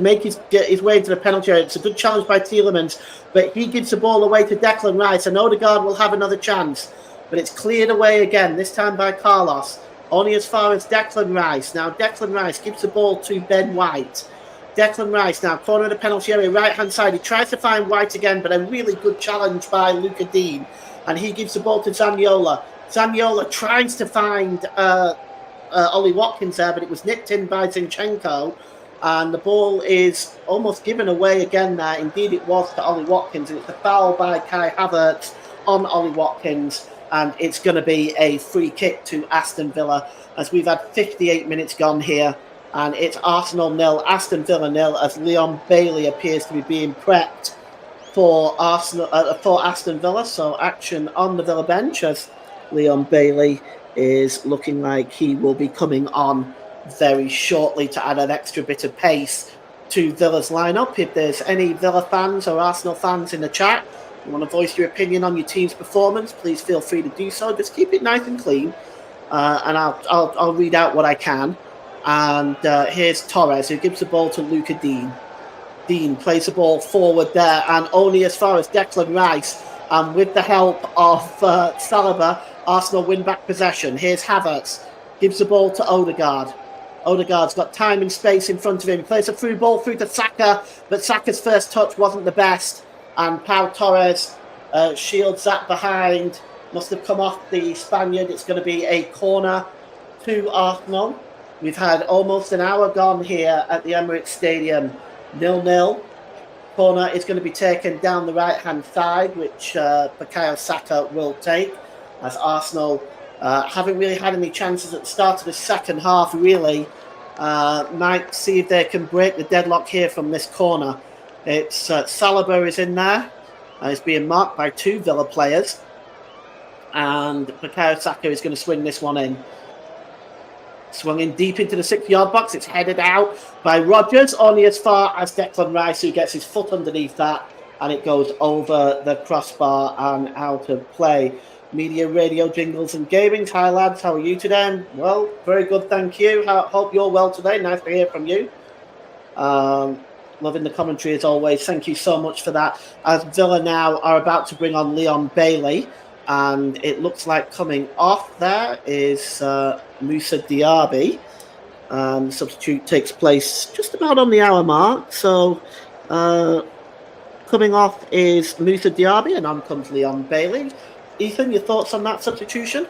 get his way into the penalty area. It's a good challenge by Tielemans, but he gives the ball away to Declan Rice, and Odegaard will have another chance. But it's cleared away again, this time by Carlos. Only as far as Declan Rice. Now Declan Rice gives the ball to Ben White. Declan Rice now, corner of the penalty area, right-hand side. He tries to find White again, but a really good challenge by Luca Dean. And he gives the ball to Zaniolo. Zaniolo tries to find Ollie Watkins there, but it was nipped in by Zinchenko. And the ball is almost given away again there. Indeed, it was to Ollie Watkins. And it's a foul by Kai Havertz on Ollie Watkins. And it's going to be a free kick to Aston Villa, as we've had 58 minutes gone here. And it's Arsenal 0, Aston Villa 0, as Leon Bailey appears to be being prepped for Aston Villa. So action on the Villa bench as Leon Bailey is looking like he will be coming on very shortly to add an extra bit of pace to Villa's lineup. If there's any Villa fans or Arsenal fans in the chat, you want to voice your opinion on your team's performance, please feel free to do so. Just keep it nice and clean, and I'll read out what I can. And here's Torres, who gives the ball to Luca Dean. Dean plays the ball forward there, and only as far as Declan Rice. And with the help of Saliba, Arsenal win back possession. Here's Havertz. Gives the ball to Odegaard. Odegaard's got time and space in front of him. Plays a through ball through to Saka, but Saka's first touch wasn't the best. And Pau Torres shields that behind. Must have come off the Spaniard. It's going to be a corner to Arsenal. We've had almost an hour gone here at the Emirates Stadium. 0-0. Corner is going to be taken down the right-hand side, which Bukayo Saka will take, as Arsenal haven't really had any chances at the start of the second half, really. Might see if they can break the deadlock here from this corner. It's Saliba is in there. It's being marked by two Villa players. And Bukayo Saka is going to swing this one in. Swung in deep into the 6-yard box. It's headed out by Rodgers, only as far as Declan Rice, who gets his foot underneath that, and it goes over the crossbar and out of play. Media, Radio, Jingles and Gaming. Hi lads, how are you today? Well, very good, thank you. Hope you're well today. Nice to hear from you. Loving the commentary as always. Thank you so much for that. As Villa now are about to bring on Leon Bailey, and it looks like coming off there is Moussa Diaby. The substitute takes place just about on the hour mark. So coming off is Moussa Diaby, and on comes Leon Bailey. Ethan, your thoughts on that substitution?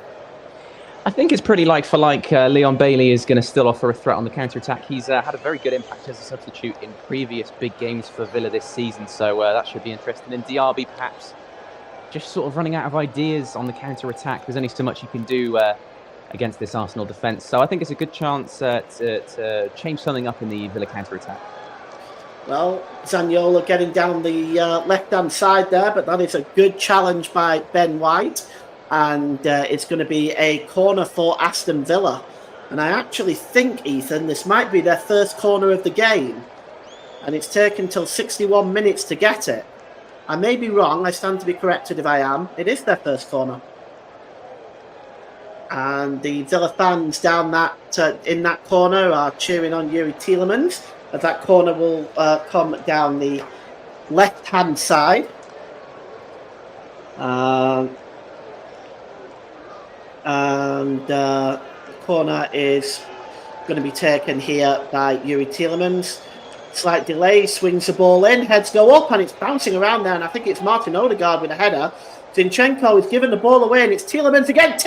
I think it's pretty like for like. Leon Bailey is going to still offer a threat on the counter-attack. He's had a very good impact as a substitute in previous big games for Villa this season, so that should be interesting. And Diaby perhaps just sort of running out of ideas on the counter-attack. There's only so much you can do against this Arsenal defence. So I think it's a good chance to change something up in the Villa counter-attack. Well, Zaniolo getting down the left-hand side there, but that is a good challenge by Ben White. And it's going to be a corner for Aston Villa. And I actually think, Ethan, this might be their first corner of the game. And it's taken till 61 minutes to get it. I may be wrong. I stand to be corrected if I am. It is their first corner. And the Villa fans down that in that corner are cheering on Yuri Tielemans, as that corner will come down the left-hand side. The corner is going to be taken here by Yuri Tielemans. Slight delay, swings the ball in, heads go up, and it's bouncing around there, and I think it's Martin Odegaard with a header. Zinchenko is giving the ball away, and it's Tielemans again.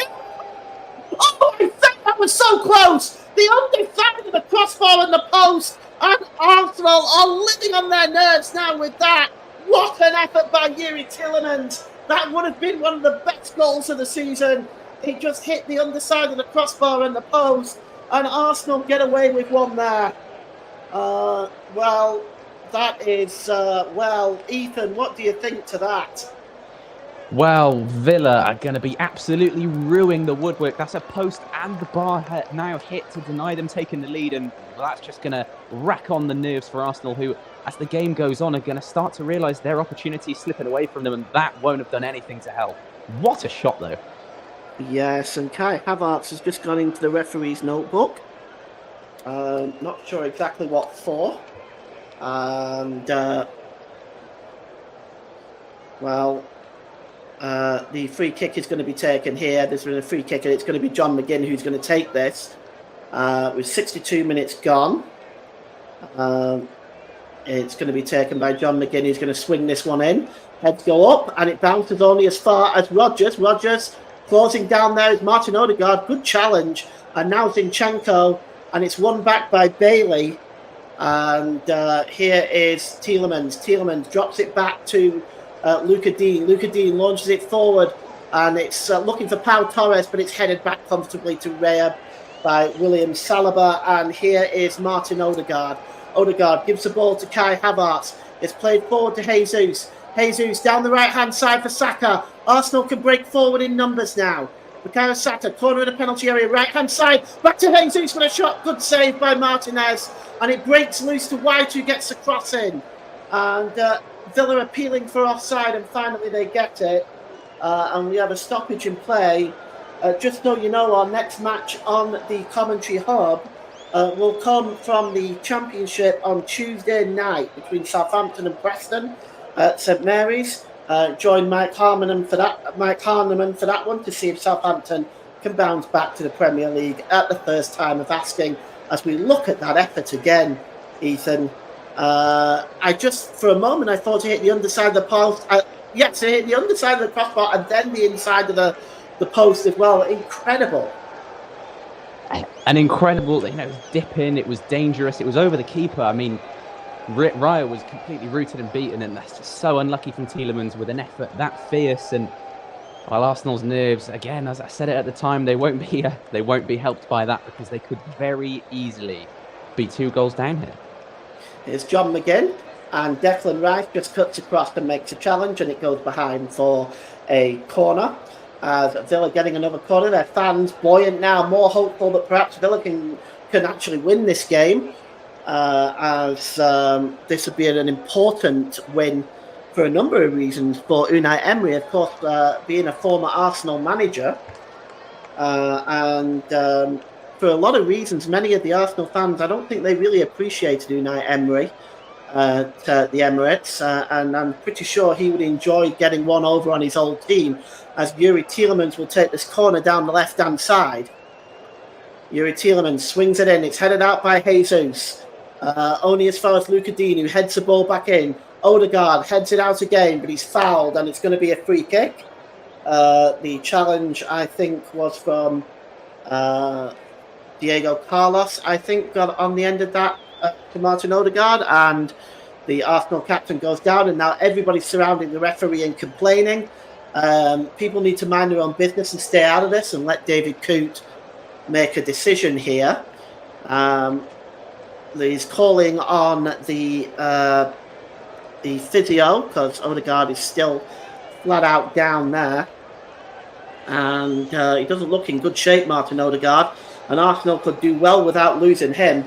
Oh, I think that was so close! The underside of the crossbar and the post, and Arsenal are living on their nerves now with that. What an effort by Yuri Tielemans! That would have been one of the best goals of the season. He just hit the underside of the crossbar and the post, and Arsenal get away with one there. Well, that is, Ethan, what do you think to that? Well, Villa are going to be absolutely ruining the woodwork. That's a post and the bar now hit to deny them taking the lead, and that's just going to rack on the nerves for Arsenal, who, as the game goes on, are going to start to realise their opportunity is slipping away from them, and that won't have done anything to help. What a shot, though. Yes, and Kai Havertz has just gone into the referee's notebook. Not sure exactly what for. And, the free kick is going to be taken here. There's been a free kick, and it's going to be John McGinn who's going to take this. With 62 minutes gone. It's going to be taken by John McGinn, who's going to swing this one in. Heads go up, and it bounces only as far as Rodgers. Rodgers closing down there is Martin Odegaard. Good challenge. And now Zinchenko, and it's won back by Bailey. And here is Tielemans. Tielemans drops it back to Luca Dean. Luca Dean launches it forward, and it's looking for Pau Torres, but it's headed back comfortably to Raya by William Saliba. And here is Martin Odegaard. Odegaard gives the ball to Kai Havertz. It's played forward to Jesus. Jesus down the right-hand side for Saka. Arsenal can break forward in numbers now. Bukayo Saka, corner of the penalty area, right-hand side. Back to Jesus for a shot. Good save by Martinez. And it breaks loose to White, who gets the cross in. And Villa appealing for offside, and finally they get it. And we have a stoppage in play. Just so you know, our next match on the commentary hub will come from the Championship on Tuesday night between Southampton and Preston at St Mary's. Join Mike Harmon for that one to see if Southampton can bounce back to the Premier League at the first time of asking. As we look at that effort again, Ethan, I just, for a moment, I thought he hit the underside of the post. Yes, he hit the underside of the crossbar and then the inside of the post as well. Incredible. An incredible, it was dipping, it was dangerous, it was over the keeper. I mean, Raya was completely rooted and beaten, and that's just so unlucky from Tielemans with an effort that fierce. And while Arsenal's nerves, again, as I said it at the time, they won't be helped by that, because they could very easily be 2 goals down here. Here's John McGinn, and Declan Rice just cuts across and makes a challenge, and it goes behind for a corner. As Villa getting another corner, their fans buoyant now, more hopeful that perhaps Villa can actually win this game. As this would be an important win for a number of reasons. For Unai Emery, of course, being a former Arsenal manager, and for a lot of reasons, many of the Arsenal fans, I don't think they really appreciated Unai Emery at the Emirates, and I'm pretty sure he would enjoy getting one over on his old team, as Yuri Tielemans will take this corner down the left-hand side. Yuri Tielemans swings it in. It's headed out by Jesus. Only as far as Luca Dean, who heads the ball back in. Odegaard heads it out again, but he's fouled, and it's going to be a free kick. The challenge, I think, was from Diego Carlos, I think, got on the end of that to Martin Odegaard, and the Arsenal captain goes down, and now everybody's surrounding the referee and complaining. People need to mind their own business and stay out of this and let David Coote make a decision here. He's calling on the physio, because Odegaard is still flat out down there, and he doesn't look in good shape, Martin Odegaard, and Arsenal could do well without losing him.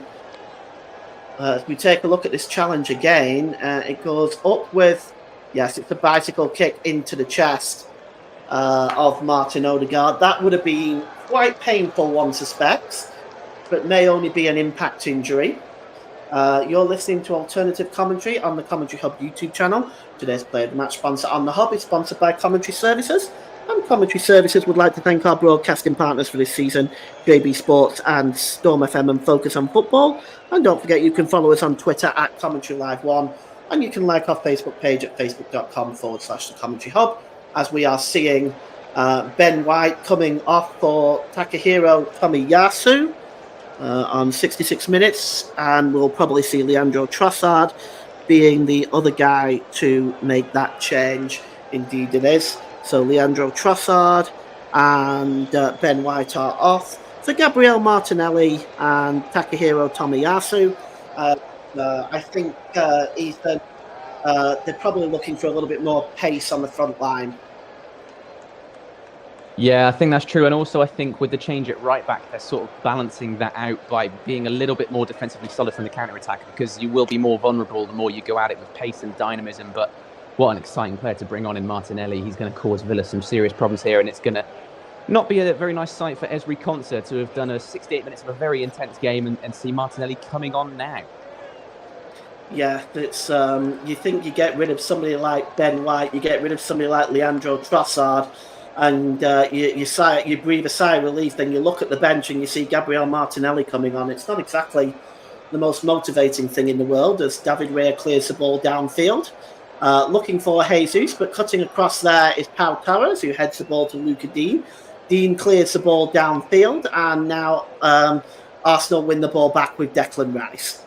As we take a look at this challenge again, it goes up with, yes, it's a bicycle kick into the chest of Martin Odegaard. That would have been quite painful, one suspects, but may only be an impact injury. You're listening to Alternative Commentary on the Commentary Hub YouTube channel. Today's Player of the Match sponsor on the Hub is sponsored by Commentary Services. And Commentary Services would like to thank our broadcasting partners for this season, JB Sports and Storm FM and Focus on Football. And don't forget, you can follow us on Twitter at Commentary Live 1. And you can like our Facebook page at facebook.com/The Commentary Hub, as we are seeing Ben White coming off for Takahiro Tomiyasu on 66 minutes. And we'll probably see Leandro Trossard being the other guy to make that change. Indeed it is. So Leandro Trossard and Ben White are off. So Gabriel Martinelli and Takahiro Tomiyasu. I think, Ethan, they're probably looking for a little bit more pace on the front line. Yeah, I think that's true. And also, I think with the change at right back, they're sort of balancing that out by being a little bit more defensively solid from the counter-attack, because you will be more vulnerable the more you go at it with pace and dynamism. But what an exciting player to bring on in Martinelli. He's going to cause Villa some serious problems here, and it's going to not be a very nice sight for Esri Konsa to have done 68 minutes of a very intense game and see Martinelli coming on now. Yeah, it's you think you get rid of somebody like Ben White, you get rid of somebody like Leandro Trossard, and you breathe a sigh of relief. Then you look at the bench and you see Gabriel Martinelli coming on. It's not exactly the most motivating thing in the world as David Raya clears the ball downfield. Looking for Jesus, but cutting across there is Pau Torres, who heads the ball to Luca Dean. Dean clears the ball downfield, and now Arsenal win the ball back with Declan Rice.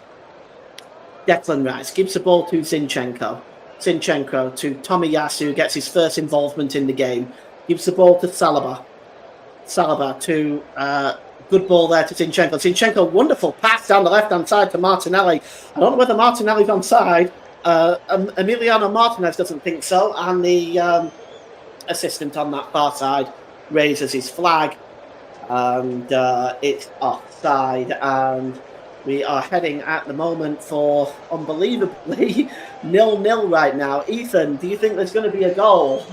Declan Rice gives the ball to Zinchenko. Zinchenko to Tomiyasu, who gets his first involvement in the game. Gives the ball to Saliba. Saliba to good ball there to Zinchenko. Zinchenko, wonderful pass down the left-hand side to Martinelli. I don't know whether Martinelli's onside. Emiliano Martinez doesn't think so, and the assistant on that far side raises his flag, and it's offside, and we are heading at the moment for, unbelievably, 0-0 right now. Ethan, do you think there's going to be a goal?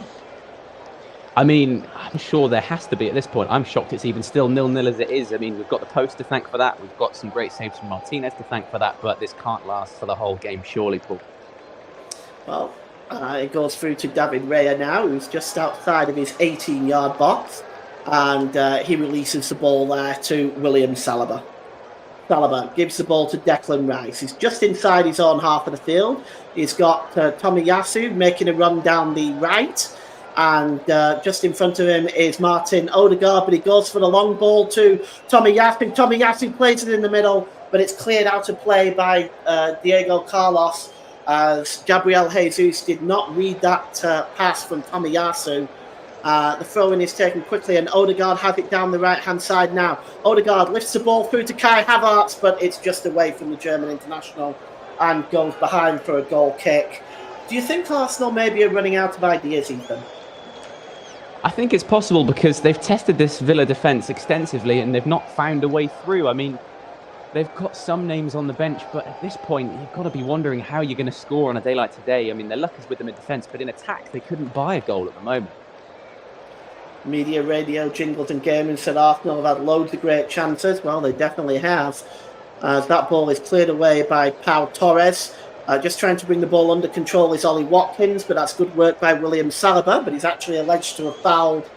I mean, I'm sure there has to be at this point. I'm shocked it's even still 0-0 as it is. I mean, we've got the post to thank for that. We've got some great saves from Martinez to thank for that, but this can't last for the whole game, surely, Paul. Well, it goes through to David Raya now, who's just outside of his 18-yard box, and he releases the ball there to William Saliba. Saliba gives the ball to Declan Rice. He's just inside his own half of the field. He's got Tomiyasu making a run down the right, and just in front of him is Martin Odegaard, but he goes for the long ball to Tomiyasu. Tomiyasu plays it in the middle, but it's cleared out of play by Diego Carlos, as Gabriel Jesus did not read that pass from Tomiyasu. The throw-in is taken quickly, and Odegaard has it down the right-hand side now. Odegaard lifts the ball through to Kai Havertz, but it's just away from the German international and goes behind for a goal kick. Do you think Arsenal maybe are running out of ideas, Ethan? I think it's possible because they've tested this Villa defence extensively and they've not found a way through. I mean, they've got some names on the bench, but at this point, you've got to be wondering how you're going to score on a day like today. I mean, their luck is with them in defence, but in attack, they couldn't buy a goal at the moment. Media, radio, jingles and gaming said Arsenal have had loads of great chances. Well, they definitely have. As that ball is cleared away by Pau Torres. Just trying to bring the ball under control is Ollie Watkins, but that's good work by William Saliba. But he's actually alleged to have fouled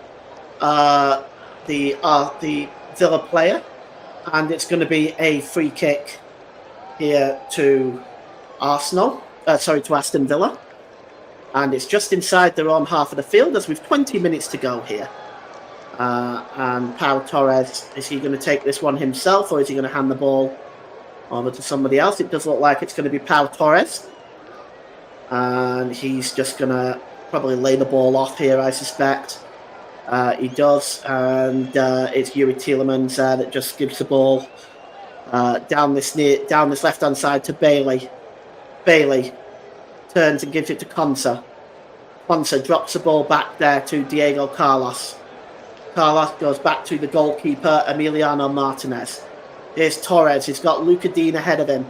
the Villa player. And it's going to be a free kick here to to Aston Villa. And it's just inside their own half of the field as we've 20 minutes to go here. And Pau Torres, is he going to take this one himself or is he going to hand the ball over to somebody else? It does look like it's going to be Pau Torres. And he's just going to probably lay the ball off here, I suspect. He does. And it's Yuri Tielemans that just gives the ball down this left-hand side to Bailey. Bailey turns and gives it to Konsa. Konsa drops the ball back there to Diego Carlos. Carlos goes back to the goalkeeper, Emiliano Martinez. Here's Torres. He's got Luca Dean ahead of him.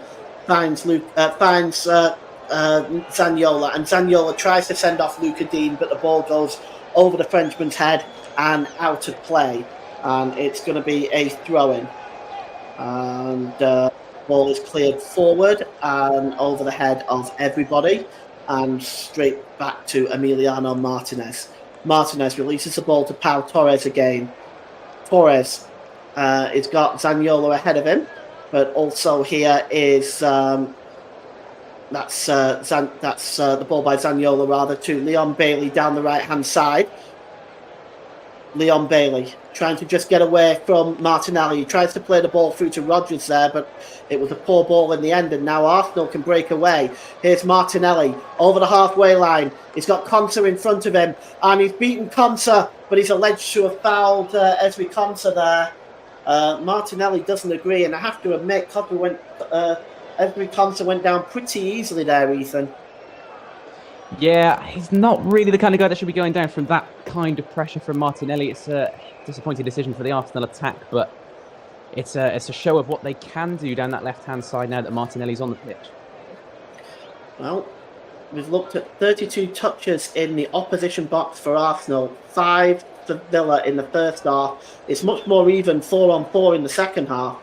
Finds Zaniola, and Zaniola tries to send off Luca Dean, but the ball goes over the Frenchman's head and out of play. And it's going to be a throw-in. And ball is cleared forward and over the head of everybody and straight back to Emiliano Martinez. Martinez releases the ball to Pau Torres again. Torres has got Zaniola ahead of him, but also here is that's the ball by Zaniola rather to Leon Bailey down the right hand side. Leon Bailey trying to just get away from Martinelli. He tries to play the ball through to Rodgers there, but it was a poor ball in the end, and now Arsenal can break away. Here's Martinelli over the halfway line. He's got Konsa in front of him, and he's beaten Konsa, but he's alleged to have fouled Ezri Konsa there. Martinelli doesn't agree, and I have to admit, Ezri Konsa went down pretty easily there, Ethan. Yeah, he's not really the kind of guy that should be going down from that kind of pressure from Martinelli. It's a disappointing decision for the Arsenal attack, but it's a show of what they can do down that left-hand side now that Martinelli's on the pitch. Well, we've looked at 32 touches in the opposition box for Arsenal, 5 for Villa in the first half. It's much more even, 4-on-4 in the second half.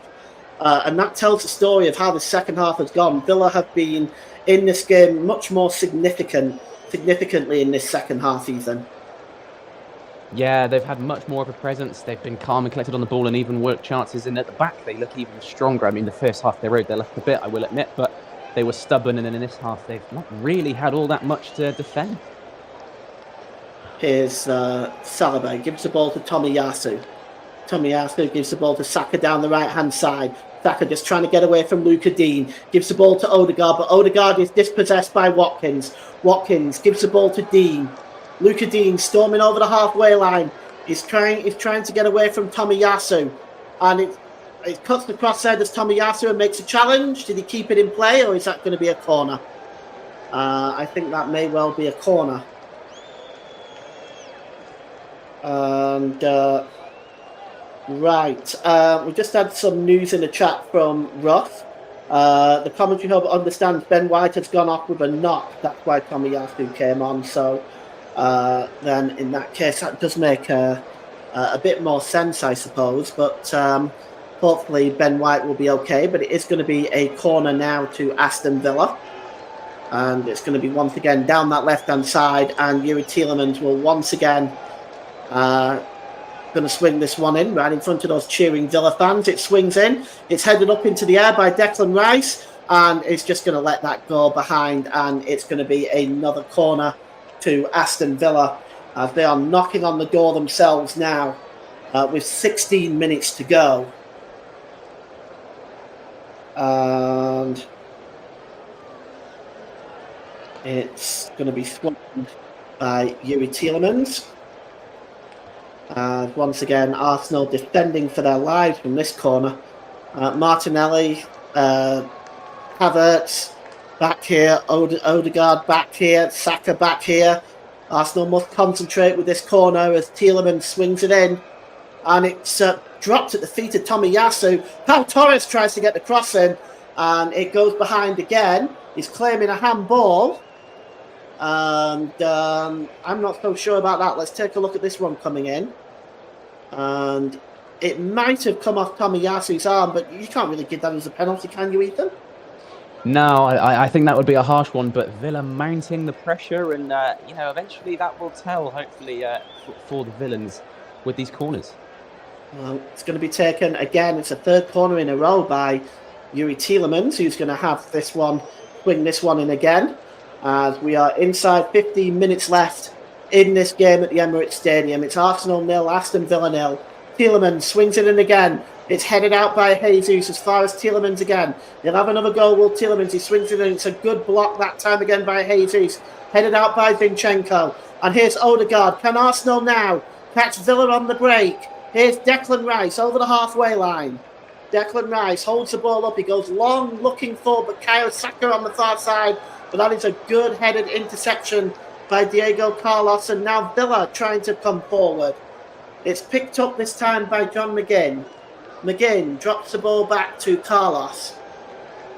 And that tells the story of how the second half has gone. Villa have been in this game much more significantly in this second half, Ethan. Yeah, they've had much more of a presence. They've been calm and collected on the ball and even worked chances. And at the back, they look even stronger. I mean, the first half, they rode their luck a bit, I will admit, but they were stubborn. And then in this half, they've not really had all that much to defend. Here's Saliba, gives the ball to Tomiyasu. Tomiyasu gives the ball to Saka down the right-hand side. Saka just trying to get away from Luca Dean. Gives the ball to Odegaard, but Odegaard is dispossessed by Watkins. Watkins gives the ball to Dean. Luca Dean storming over the halfway line. He's trying to get away from Tomiyasu. And it cuts the crosshair as Tomiyasu and makes a challenge. Did he keep it in play, or is that going to be a corner? I think that may well be a corner. And... Right, we just had some news in the chat from Ross. The commentary hub understands Ben White has gone off with a knock. That's why Tomiyasu came on. So then in that case, that does make a bit more sense, I suppose. But hopefully Ben White will be okay. But it is going to be a corner now to Aston Villa. And it's going to be once again down that left-hand side. And Yuri Tielemans will once again... going to swing this one in right in front of those cheering Villa fans. It swings in. It's headed up into the air by Declan Rice, and it's just going to let that go behind, and it's going to be another corner to Aston Villa as they are knocking on the door themselves now with 16 minutes to go. And it's going to be swung by Yuri Tielemans. Once again, Arsenal defending for their lives from this corner. Martinelli, Havertz back here, Odegaard back here, Saka back here. Arsenal must concentrate with this corner as Tielemans swings it in. and it's dropped at the feet of Tomiyasu. Pau Torres tries to get the cross in, and it goes behind again. He's claiming a handball, and I'm not so sure about that. Let's take a look at this one coming in, and it might have come off Tomiyasu's arm, but you can't really give that as a penalty, can you, Ethan? No, I think that would be a harsh one, but Villa mounting the pressure, and eventually that will tell. Hopefully, for the villains with these corners. Well, it's going to be taken again. It's a third corner in a row by Yuri Tielemans, who's going to have this one, swing this one in again. As we are inside 15 minutes left in this game at the Emirates Stadium. It's Arsenal 0, Aston Villa 0. Tielemans swings it in again. It's headed out by Jesus as far as Tielemans again. He'll have another goal, will Tielemans. He swings it in. It's a good block that time again by Jesus. Headed out by Zinchenko. And here's Odegaard. Can Arsenal now catch Villa on the break? Here's Declan Rice over the halfway line. Declan Rice holds the ball up. He goes long looking for Bukayo Saka on the far side. But that is a good headed interception by Diego Carlos. And now Villa trying to come forward. It's picked up this time by John McGinn. McGinn drops the ball back to Carlos.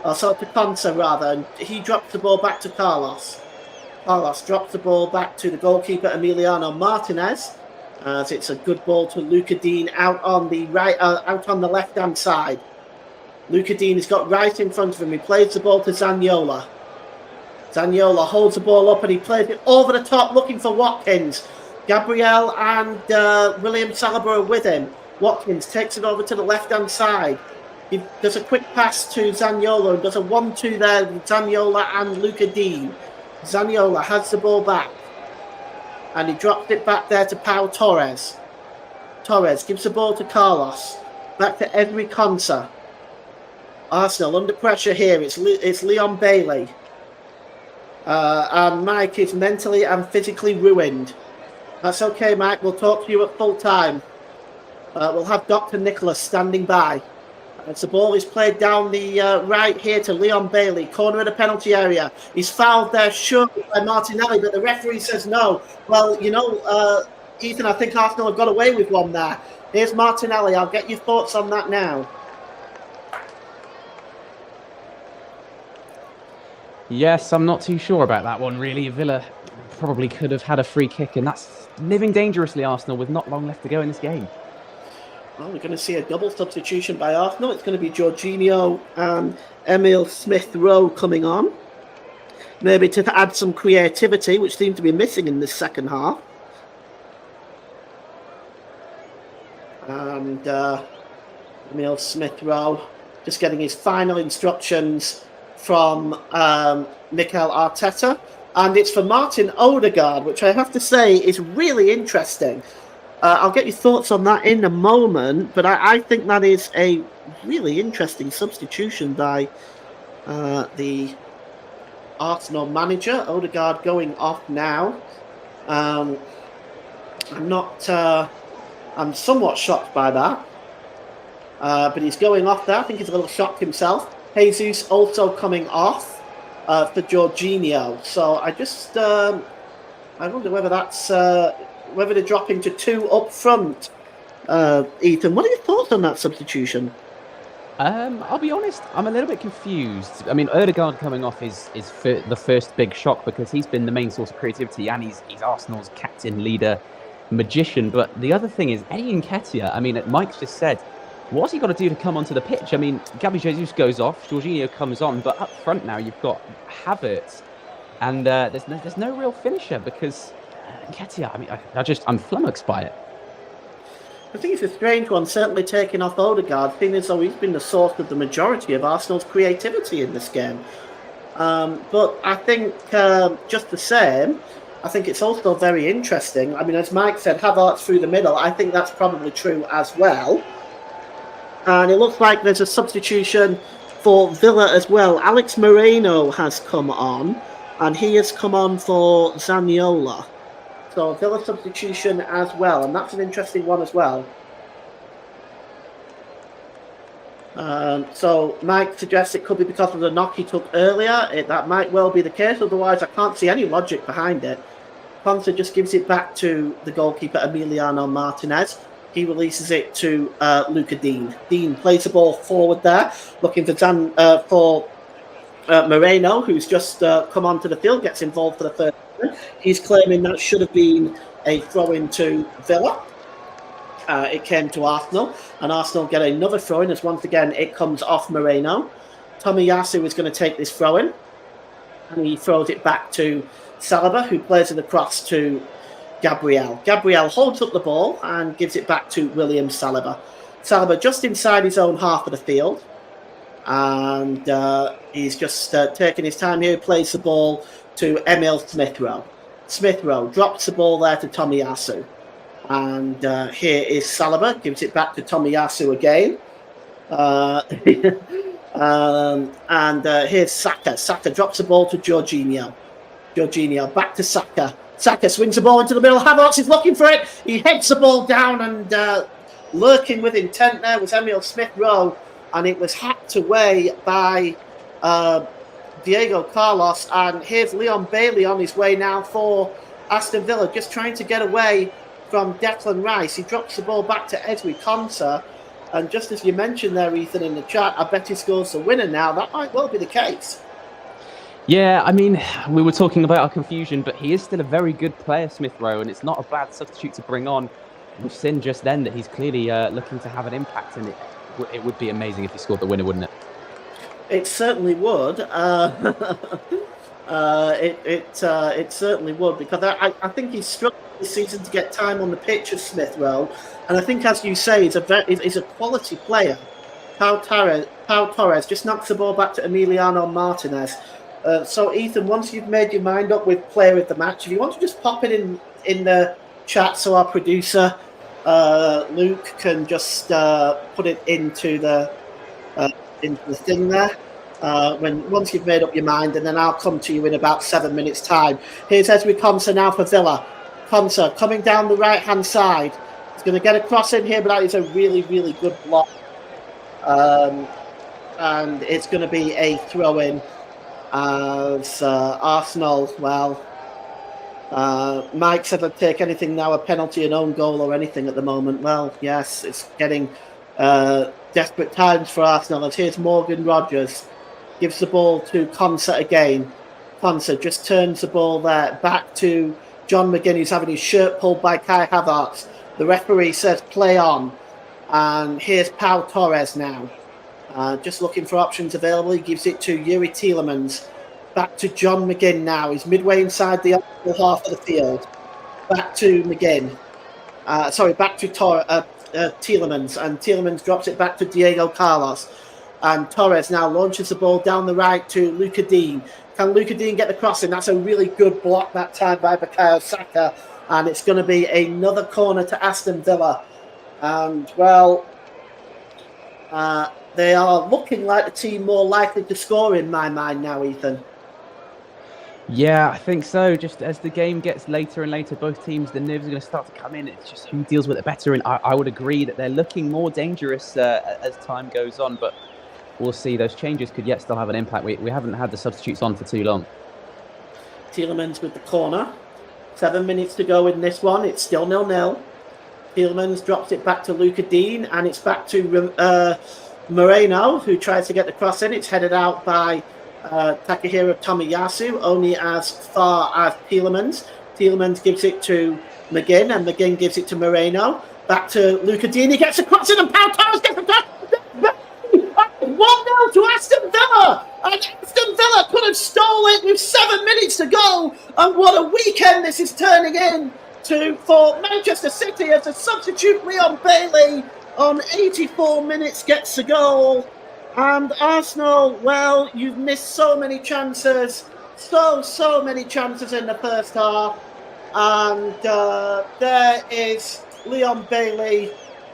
To Konsa, rather. And he drops the ball back to Carlos. Carlos drops the ball back to the goalkeeper, Emiliano Martinez. As it's a good ball to Luca Dean out on the right, out on the left-hand side. Luca Dean has got Rice in front of him. He plays the ball to Zaniolo. Zaniolo holds the ball up and he plays it over the top looking for Watkins. Gabriel and William Saliba are with him. Watkins takes it over to the left-hand side. He does a quick pass to Zaniolo and does a 1-2 there with Zaniolo and Luca Dean. Zaniolo has the ball back. And he dropped it back there to Pau Torres. Torres gives the ball to Carlos. Back to Edri Konsa. Arsenal under pressure here. It's Leon Bailey. And Mike is mentally and physically ruined. That's okay, Mike. We'll talk to you at full time. We'll have Dr. Nicholas standing by. As the ball is played down the right here to Leon Bailey, corner of the penalty area. He's fouled there, surely by Martinelli, but the referee says no. Well, Ethan, I think Arsenal have got away with one there. Here's Martinelli. I'll get your thoughts on that now. Yes, I'm not too sure about that one, really. Villa probably could have had a free kick, and that's living dangerously, Arsenal, with not long left to go in this game. Well, we're going to see a double substitution by Arsenal. It's going to be Jorginho and Emil Smith-Rowe coming on. Maybe to add some creativity, which seemed to be missing in this second half. And Emil Smith-Rowe just getting his final instructions from Mikel Arteta. And it's for Martin Odegaard, which I have to say is really interesting. I'll get your thoughts on that in a moment, but I think that is a really interesting substitution by the Arsenal manager. Odegaard going off now. I'm somewhat shocked by that, but he's going off there. I think he's a little shocked himself. Jesus also coming off for Jorginho. So I just I wonder whether that's whether they're dropping to two up front. Ethan, what are your thoughts on that substitution? I'll be honest, I'm a little bit confused. I mean, Odegaard coming off is the first big shock because he's been the main source of creativity and he's Arsenal's captain, leader, magician. But the other thing is, Eddie Nketiah, I mean, Mike's just said, what's he got to do to come onto the pitch? I mean, Gabi Jesus goes off, Jorginho comes on, but up front now you've got Havertz. And there's no real finisher because Nketiah, I mean, I'm flummoxed by it. I think it's a strange one, certainly taking off Odegaard, seeing as though he's been the source of the majority of Arsenal's creativity in this game. But I think, just the same, I think it's also very interesting. I mean, as Mike said, Havertz through the middle. I think that's probably true as well. And it looks like there's a substitution for Villa as well. Alex Moreno has come on, and he has come on for Zaniolo. So Villa substitution as well, and that's an interesting one as well. So Mike suggests it could be because of the knock he took earlier. That might well be the case, otherwise I can't see any logic behind it. Ponce just gives it back to the goalkeeper Emiliano Martinez. He releases it to Luca Dean. Dean plays the ball forward there, looking for Moreno, who's just come onto the field, gets involved for the first time. He's claiming that should have been a throw-in to Villa. It came to Arsenal, and Arsenal get another throw-in as once again it comes off Moreno. Tomiyasu is going to take this throw-in, and he throws it back to Saliba, who plays it across to Gabriel. Gabriel holds up the ball and gives it back to William Saliba. Saliba just inside his own half of the field, and he's just taking his time here. He plays the ball to Emil Smith-Rowe. Smith-Rowe drops the ball there to Tomiyasu. And here is Saliba, gives it back to Tomiyasu again. And here's Saka. Saka drops the ball to Jorginho. Jorginho back to Saka. Saka swings the ball into the middle. Havertz is looking for it. He heads the ball down, and lurking with intent there was Emil Smith-Rowe. And it was hacked away by Diego Carlos. And here's Leon Bailey on his way now for Aston Villa, just trying to get away from Declan Rice. He drops the ball back to Ezri Konsa, and just as you mentioned there, Ethan, in the chat, I bet he scores the winner now. That might well be the case. Yeah, I mean, we were talking about our confusion, but he is still a very good player, Smith-Rowe, and it's not a bad substitute to bring on. We've seen just then that he's clearly looking to have an impact, and it would be amazing if he scored the winner, wouldn't it? It certainly would. It certainly would, because I think he's struggled this season to get time on the pitch of Smith-Rowe, and I think, as you say, he's a quality player. Pau Torres just knocks the ball back to Emiliano Martinez. So, Ethan, once you've made your mind up with player of the match, if you want to just pop it in the chat so our producer Luke can just put it into the thing there. Once you've made up your mind, and then I'll come to you in about 7 minutes' time. Here's Ezri Konsa now for Villa. Konsa coming down the right-hand side. He's going to get a cross in here, but that is a really, really good block. And it's going to be a throw-in as Arsenal, Mike said I'd take anything now, a penalty, an own goal or anything at the moment. Well, yes, it's getting desperate times for Arsenal. As here's Morgan Rogers. Gives the ball to Konsa again. Konsa just turns the ball there back to John McGinn, who's having his shirt pulled by Kai Havertz. The referee says play on. And here's Pau Torres now. Just looking for options available. He gives it to Yuri Tielemans. Back to John McGinn now. He's midway inside the upper half of the field. Back to McGinn. Back to Tielemans. And Tielemans drops it back to Diego Carlos. And Torres now launches the ball down the right to Luca Dean. Can Luca Dean get the crossing? That's a really good block that time by Bukayo Saka. And it's going to be another corner to Aston Villa. And, they are looking like the team more likely to score in my mind now, Ethan. Yeah, I think so. Just as the game gets later and later, both teams, the nerves are going to start to come in. It's just who deals with it better. And I would agree that they're looking more dangerous as time goes on. But we'll see. Those changes could yet still have an impact. We haven't had the substitutes on for too long. Tielemans with the corner. 7 minutes to go in this one. It's still 0-0. Tielemans drops it back to Luca Dean, and it's back to Moreno, who tries to get the cross in. It's headed out by Takahiro Tomiyasu, only as far as Tielemans. Tielemans gives it to McGinn, and McGinn gives it to Moreno. Back to Luca Dean. He gets a cross in, and Pau Torres gets a cross. 1-0 to Aston Villa. And Aston Villa could have stole it with 7 minutes to go. And what a weekend this is turning in for Manchester City, as a substitute Leon Bailey on 84 minutes gets a goal. And Arsenal, you've missed so many chances. So many chances in the first half. And there is Leon Bailey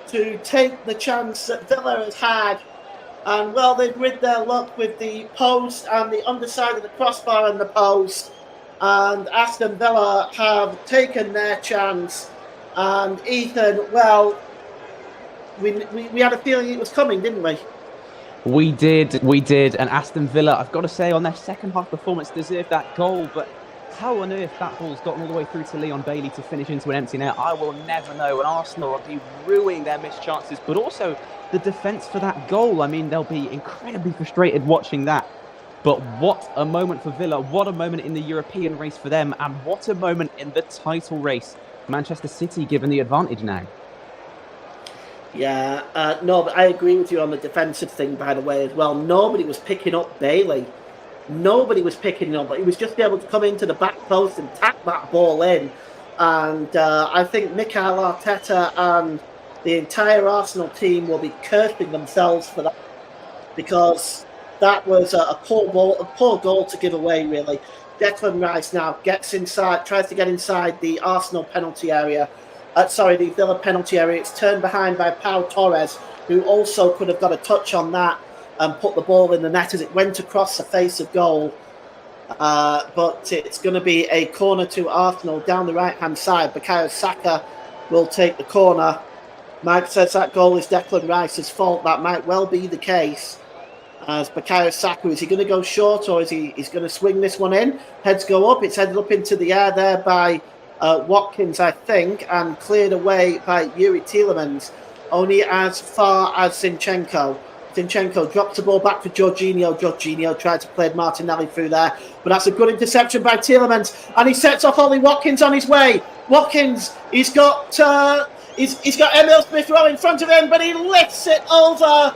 to take the chance that Villa has had. And, they've rid their luck with the post and the underside of the crossbar and the post. And Aston Villa have taken their chance. And Ethan, we had a feeling it was coming, didn't we? We did. And Aston Villa, I've got to say, on their second half performance, deserved that goal. But How on earth that ball's gotten all the way through to Leon Bailey to finish into an empty net, I will never know. And Arsenal will be ruining their missed chances, but also the defence for that goal. I mean, they'll be incredibly frustrated watching that. But what a moment for Villa, what a moment in the European race for them, and what a moment in the title race. Manchester City given the advantage now. Yeah, no, but I agree with you on the defensive thing, by the way, as well. Nobody was picking up Bailey. Nobody was picking him up, but he was just able to come into the back post and tap that ball in. And I think Mikel Arteta and the entire Arsenal team will be cursing themselves for that, because that was a poor goal to give away, really. Declan Rice now gets inside, tries to get inside the Arsenal penalty area. The Villa penalty area. It's turned behind by Pau Torres, who also could have got a touch on that and put the ball in the net as it went across the face of goal. But it's going to be a corner to Arsenal down the right-hand side. Bukayo Saka will take the corner. Mike says that goal is Declan Rice's fault. That might well be the case. As Bukayo Saka, is he going to go short, or is he's going to swing this one in? Heads go up. It's headed up into the air there by Watkins, I think, and cleared away by Yuri Tielemans, only as far as Zinchenko. Zinchenko drops the ball back to Jorginho. Jorginho tried to play Martinelli through there, but that's a good interception by Tielemans, and he sets off Ollie Watkins on his way. Watkins, he's got Emil Smith Rowe in front of him, but he lifts it over.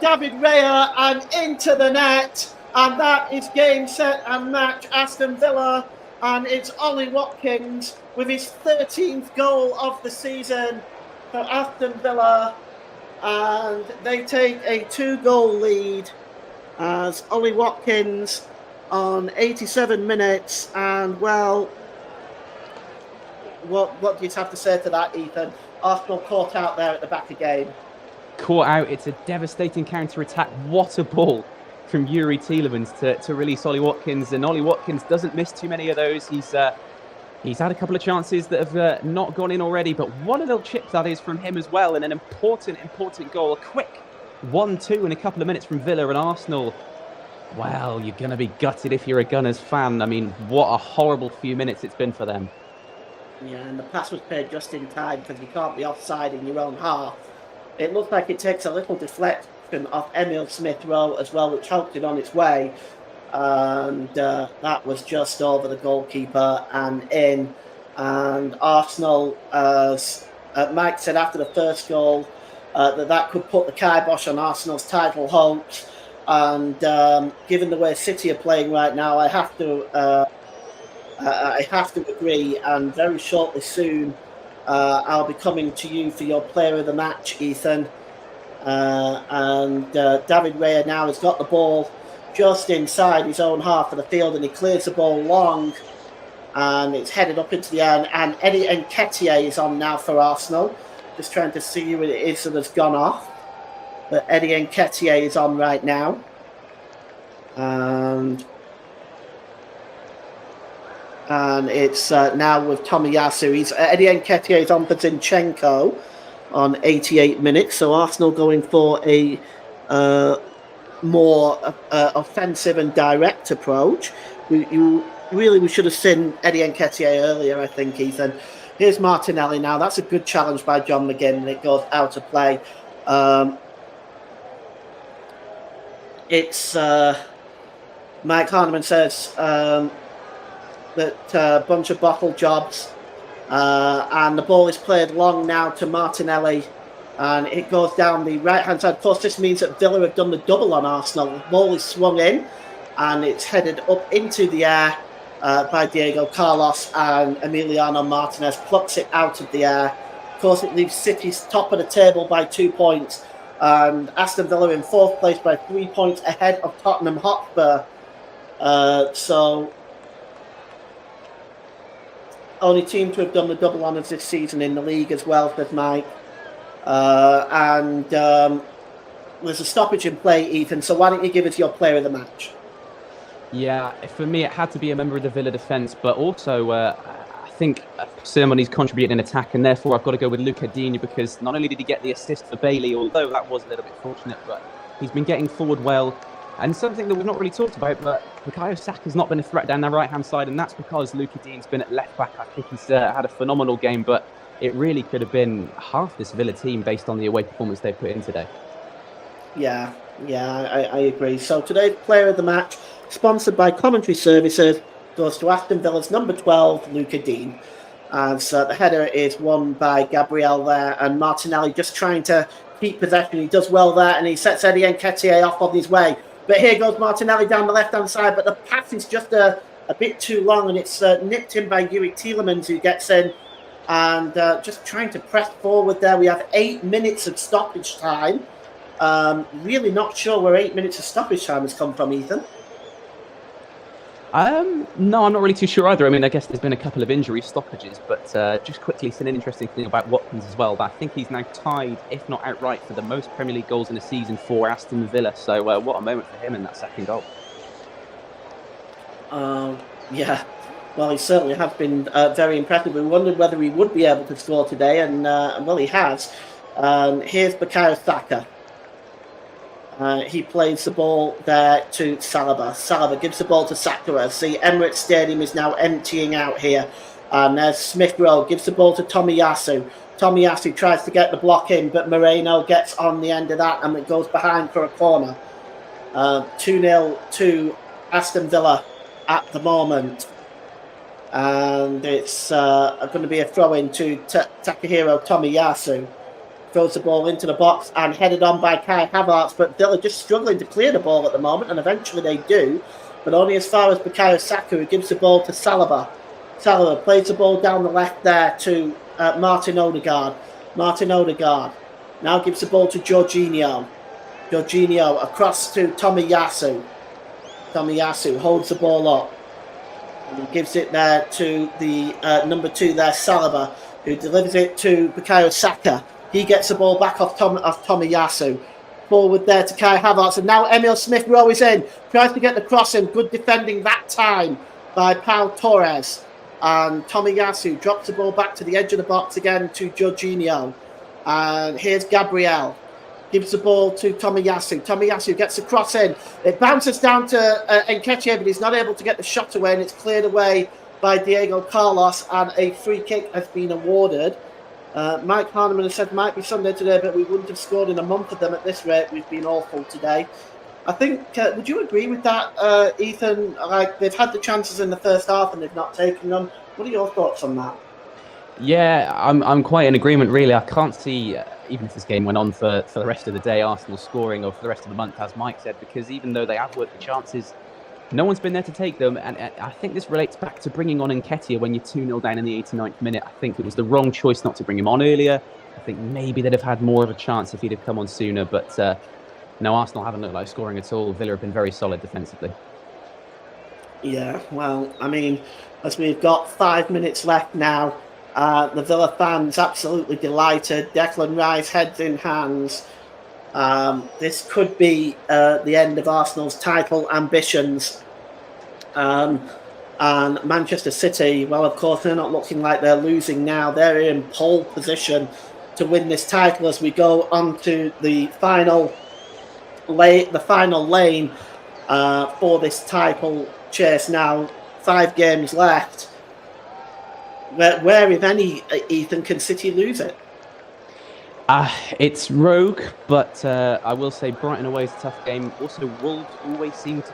David Raya and into the net, and that is game, set and match Aston Villa, and it's Ollie Watkins with his 13th goal of the season for Aston Villa, and they take a 2-goal lead as Ollie Watkins on 87 minutes, and well, what do you have to say to that, Ethan? Arsenal caught out there at the back again. Caught out. It's a devastating counter-attack. What a ball from Yuri Tielemans to release Ollie Watkins. And Ollie Watkins doesn't miss too many of those. He's had a couple of chances that have not gone in already, but what a little chip that is from him as well. And an important goal. A quick 1-2 in a couple of minutes from Villa, and Arsenal. Well, you're going to be gutted if you're a Gunners fan. I mean, what a horrible few minutes it's been for them. Yeah, and the pass was played just in time, because you can't be offside in your own half. It looks like it takes a little deflection off Emil Smith Rowe as well, which helped it on its way. And that was just over the goalkeeper and in. And Arsenal, as Mike said after the first goal, that could put the kibosh on Arsenal's title hopes. And given the way City are playing right now, I have to agree. And very shortly soon, I'll be coming to you for your player of the match, Ethan. And David Raya now has got the ball just inside his own half of the field, and he clears the ball long, and it's headed up into the air. And Eddie Nketiah is on now for Arsenal. Just trying to see who it is that has gone off. But Eddie Nketiah is on right now. And it's now with Tomiyasu. Eddie Nketiah is on for Zinchenko on 88 minutes. So Arsenal going for a more offensive and direct approach. We should have seen Eddie Nketiah earlier, I think, Ethan. Here's Martinelli now. That's a good challenge by John McGinn, and it goes out of play. It's Mike Harneman says that a bunch of bottle jobs, and the ball is played long now to Martinelli, and it goes down the right hand side. Of course, this means that Villa have done the double on Arsenal. The ball is swung in, and it's headed up into the air by Diego Carlos, and Emiliano Martinez plucks it out of the air. Of course, it leaves City's top of the table by 2 points, and Aston Villa in fourth place by 3 points ahead of Tottenham Hotspur. So only team to have done the double honours this season in the league as well, says Mike. And there's a stoppage in play, Ethan, so why don't you give us your player of the match? Yeah, for me, it had to be a member of the Villa defence, but also I think Ceremony's contributed in attack, and therefore I've got to go with Luca Digne, because not only did he get the assist for Bailey, although that was a little bit fortunate, but he's been getting forward well. And something that we've not really talked about, but Bukayo Saka's not been a threat down their right-hand side, and that's because Luka Dean's been at left-back. I think he's had a phenomenal game, but it really could have been half this Villa team based on the away performance they put in today. Yeah, I agree. So today's player of the match, sponsored by Commentary Services, goes to Aston Villa's number 12, Luka Dean. As the header is won by Gabriel there, and Martinelli just trying to keep possession. He does well there, and he sets Eddie Nketiah off on his way. But here goes Martinelli down the left-hand side, but the pass is just a bit too long, and it's nipped in by Yuri Tielemans, who gets in and just trying to press forward there. We have 8 minutes of stoppage time. Really not sure where 8 minutes of stoppage time has come from, Ethan. No, I'm not really too sure either. I mean, I guess there's been a couple of injury stoppages, but just quickly, an interesting thing about Watkins as well. I think he's now tied, if not outright, for the most Premier League goals in a season for Aston Villa. So what a moment for him in that second goal. Yeah, well, he certainly has been very impressive. We wondered whether he would be able to score today, and well, he has. Here's Bukayo Saka. He plays the ball there to Saliba. Saliba gives the ball to Saka. The Emirates Stadium is now emptying out here. And there's Smith Rowe, gives the ball to Tomiyasu. Tomiyasu tries to get the block in, but Moreno gets on the end of that, and it goes behind for a corner. 2-0 to Aston Villa at the moment. And it's going to be a throw-in to Takahiro Tomiyasu. Throws the ball into the box and headed on by Kai Havertz, but Villa just struggling to clear the ball at the moment, and eventually they do, but only as far as Bukayo Saka, who gives the ball to Saliba. Saliba plays the ball down the left there to Martin Odegaard. Martin Odegaard now gives the ball to Jorginho. Jorginho across to Tomiyasu. Tomiyasu holds the ball up. And he gives it there to the number 2 there, Saliba, who delivers it to Bukayo Saka. He gets the ball back off Tomiyasu. Forward there to Kai Havertz. And now Emil Smith-Rowe is in. Tries to get the cross in. Good defending that time by Pau Torres. And Tomiyasu drops the ball back to the edge of the box again to Jorginho. And here's Gabriel. Gives the ball to Tomiyasu. Tomiyasu gets the cross in. It bounces down to Nketiah, but he's not able to get the shot away. And it's cleared away by Diego Carlos. And a free kick has been awarded. Mike Harneman has said might be Sunday today, but we wouldn't have scored in a month of them at this rate. We've been awful today. I think, would you agree with that, Ethan? Like, they've had the chances in the first half and they've not taken them. What are your thoughts on that? Yeah, I'm quite in agreement, really. I can't see, even if this game went on for the rest of the day, Arsenal scoring or for the rest of the month, as Mike said, because even though they have worked the chances, no one's been there to take them, and I think this relates back to bringing on Nketiah when you're 2-0 down in the 89th minute. I think it was the wrong choice not to bring him on earlier. I think maybe they'd have had more of a chance if he'd have come on sooner, but no, Arsenal haven't looked like scoring at all. Villa have been very solid defensively. Yeah, well, I mean, as we've got 5 minutes left now, the Villa fans absolutely delighted. Declan Rice, heads in hands. This could be the end of Arsenal's title ambitions. And Manchester City, well, of course, they're not looking like they're losing now. They're in pole position to win this title as we go on to the final lane for this title chase now. 5 games left. Where, if any, Ethan, can City lose it? It's rogue, but I will say Brighton away is a tough game. Also, Wolves always seem to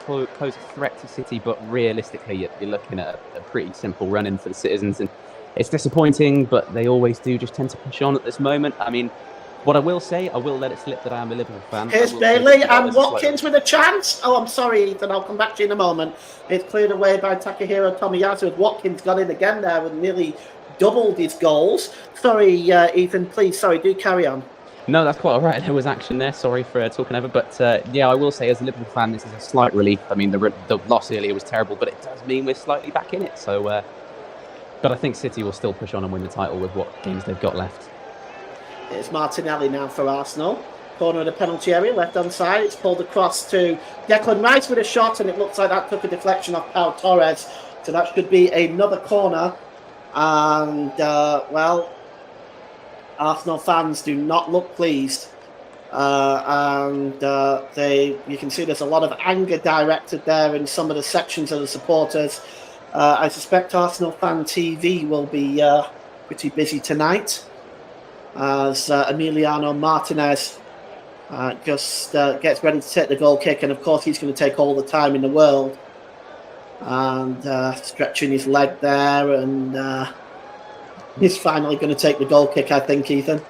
pose a threat to City, but realistically, you're looking at a pretty simple run-in for the citizens, and it's disappointing, but they always do just tend to push on at this moment. I mean, what I will say, I will let it slip that I am a Liverpool fan. Here's Bailey and Watkins with a chance. Oh, I'm sorry, Ethan. I'll come back to you in a moment. It's cleared away by Takahiro Tomiyasu, with Watkins got in again there with nearly doubled his goals. Sorry, Ethan, please, do carry on. No, that's quite all right. There was action there. Sorry for talking over. But yeah, I will say as a Liverpool fan, this is a slight relief. I mean, the loss earlier was terrible, but it does mean we're slightly back in it. So, but I think City will still push on and win the title with what games they've got left. It's Martinelli now for Arsenal. Corner of the penalty area, left-hand side. It's pulled across to Declan Rice with a shot, and it looks like that took a deflection off Pau Torres. So that should be another corner. And, well, Arsenal fans do not look pleased. You can see there's a lot of anger directed there in some of the sections of the supporters. I suspect Arsenal Fan TV will be pretty busy tonight as Emiliano Martinez just gets ready to take the goal kick, and of course he's going to take all the time in the world, and stretching his leg there, and he's finally going to take the goal kick, I think, Ethan.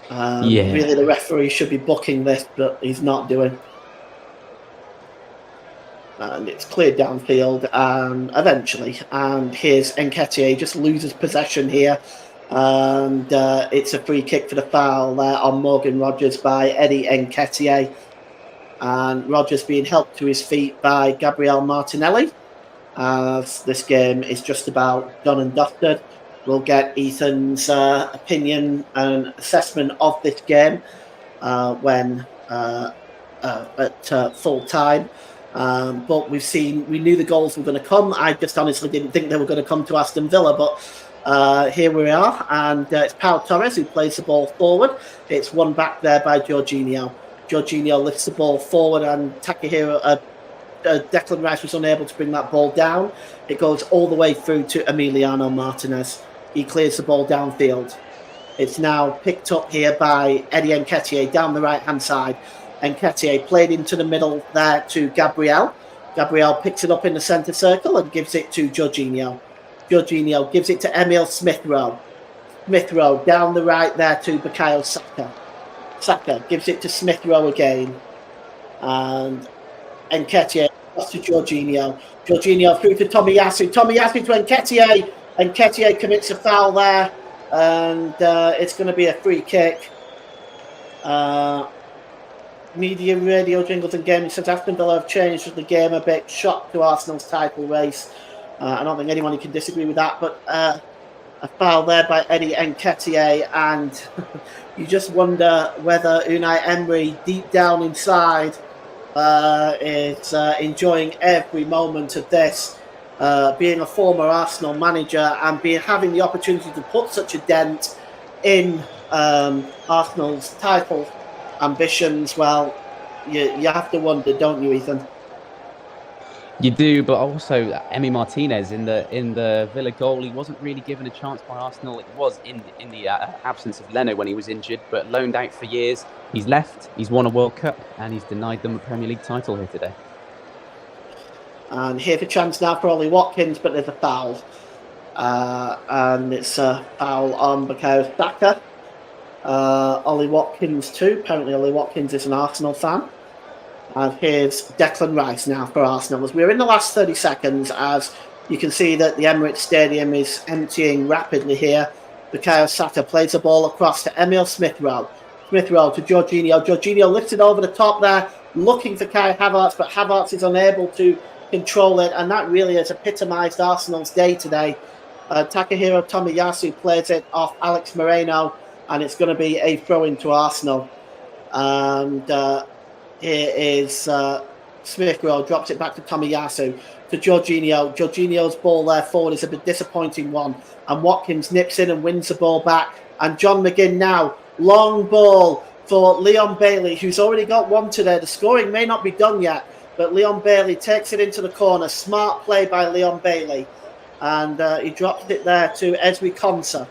Really, the referee should be booking this, but he's not doing. And it's cleared downfield, and eventually, and here's Nketiah, just loses possession here, and it's a free kick for the foul there on Morgan Rogers by Eddie Nketiah, and Rogers being helped to his feet by Gabriel Martinelli, as this game is just about done and dusted. We'll get Ethan's opinion and assessment of this game when at full time. But we knew the goals were going to come. I just honestly didn't think they were going to come to Aston Villa, but here we are. And it's Pau Torres who plays the ball forward. It's won back there by Jorginho. Jorginho lifts the ball forward, and Takahiro, Declan Rice was unable to bring that ball down. It goes all the way through to Emiliano Martinez. He clears the ball downfield. It's now picked up here by Eddie Nketiah down the right-hand side. Nketiah played into the middle there to Gabriel. Gabriel picks it up in the centre circle and gives it to Jorginho. Jorginho gives it to Emil Smith-Rowe. Smith-Rowe down the right there to Bukayo Saka. Saka gives it to Smith-Rowe again. And Nketiah to Jorginho. Jorginho through to Tomiyasu. Tomiyasu to Nketiah. Nketiah commits a foul there. And it's going to be a free kick. Media, radio, jingles and gaming since Aston Villa have changed the game a bit. Shock to Arsenal's title race. I don't think anyone can disagree with that. But a foul there by Eddie Nketiah. And you just wonder whether Unai Emery, deep down inside, is enjoying every moment of this, being a former Arsenal manager and having the opportunity to put such a dent in Arsenal's title ambitions. Well, you have to wonder, don't you, Ethan? You do, but also Emi Martinez in the Villa goal, he wasn't really given a chance by Arsenal. It was in the absence of Leno when he was injured, but loaned out for years. He's left, he's won a World Cup, and he's denied them a Premier League title here today. And here's a chance now for Ollie Watkins, but there's a foul. And it's a foul on Bukayo Saka. Ollie Watkins too. Apparently Ollie Watkins is an Arsenal fan. And here's Declan Rice now for Arsenal. As we're in the last 30 seconds, as you can see that the Emirates Stadium is emptying rapidly here. Bukayo Saka plays the ball across to Emil Smith-Rowe. Smith-Rowe to Jorginho. Jorginho lifts it over the top there, looking for Kai Havertz, but Havertz is unable to control it, and that really has epitomised Arsenal's day today. Takahiro Tomiyasu plays it off Alex Moreno, and it's going to be a throw-in to Arsenal. And here is Smith-Rowe, drops it back to Tomiyasu, to Jorginho. Jorginho's ball there forward is a bit disappointing one, and Watkins nips in and wins the ball back. And John McGinn now, long ball for Leon Bailey, who's already got one today. The scoring may not be done yet, but Leon Bailey takes it into the corner. Smart play by Leon Bailey. And he drops it there to Ezri Konsa.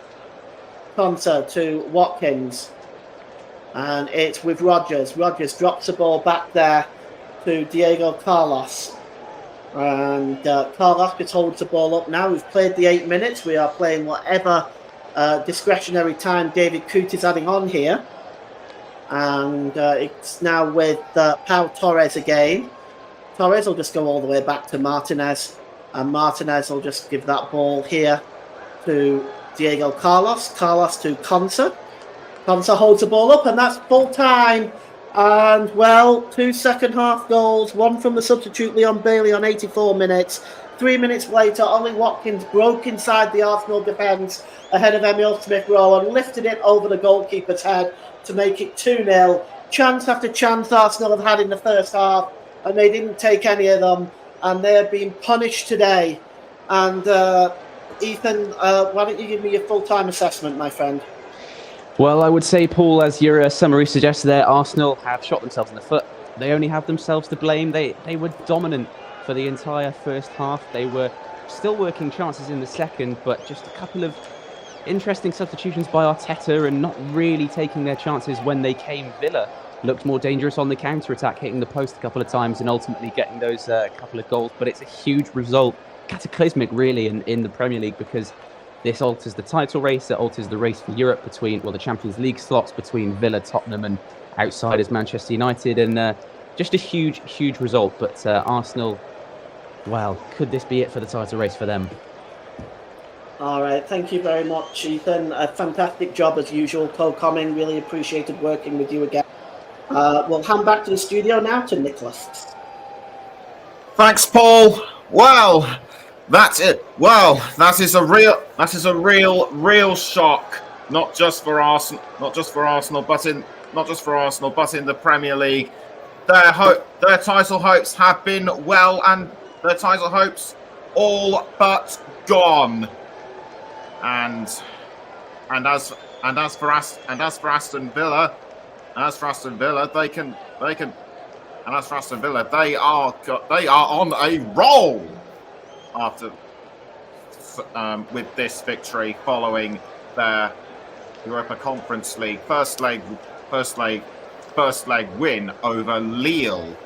Konsa to Watkins. And it's with Rogers. Rogers drops the ball back there to Diego Carlos. And Carlos just holds the ball up now. We've played the 8 minutes. We are playing whatever discretionary time David Coote is adding on here. And it's now with Pau Torres again. Torres will just go all the way back to Martinez. And Martinez will just give that ball here to Diego Carlos. Carlos to Konsa. Konsa holds the ball up, and that's full time. And, well, 2 second-half goals, one from the substitute Leon Bailey on 84 minutes. 3 minutes later, Ollie Watkins broke inside the Arsenal defence ahead of Emil Smith-Rowe and lifted it over the goalkeeper's head to make it 2-0. Chance after chance Arsenal have had in the first half, and they didn't take any of them, and they have been punished today. And, Ethan, why don't you give me your full-time assessment, my friend? Well, I would say, Paul, as your summary suggests there, Arsenal have shot themselves in the foot. They only have themselves to blame. They were dominant for the entire first half. They were still working chances in the second, but just a couple of interesting substitutions by Arteta and not really taking their chances when they came. Villa looked more dangerous on the counter-attack, hitting the post a couple of times and ultimately getting those couple of goals. But it's a huge result, cataclysmic really in the Premier League, because this alters the title race, it alters the race for Europe between, the Champions League slots between Villa, Tottenham and outsiders Manchester United. And just a huge, huge result. But Arsenal, well, could this be it for the title race for them? All right, thank you very much, Ethan. A fantastic job as usual, co-commenting. Really appreciated working with you again. We'll hand back to the studio now to Nicholas. Thanks, Paul. Well, that's it. Well, that is a real shock. Not just for Arsenal, but in the Premier League. Their title hopes have been their title hopes all but gone. And as for Aston Villa, they are on a roll after with this victory following their Europa Conference League first leg win over Lille,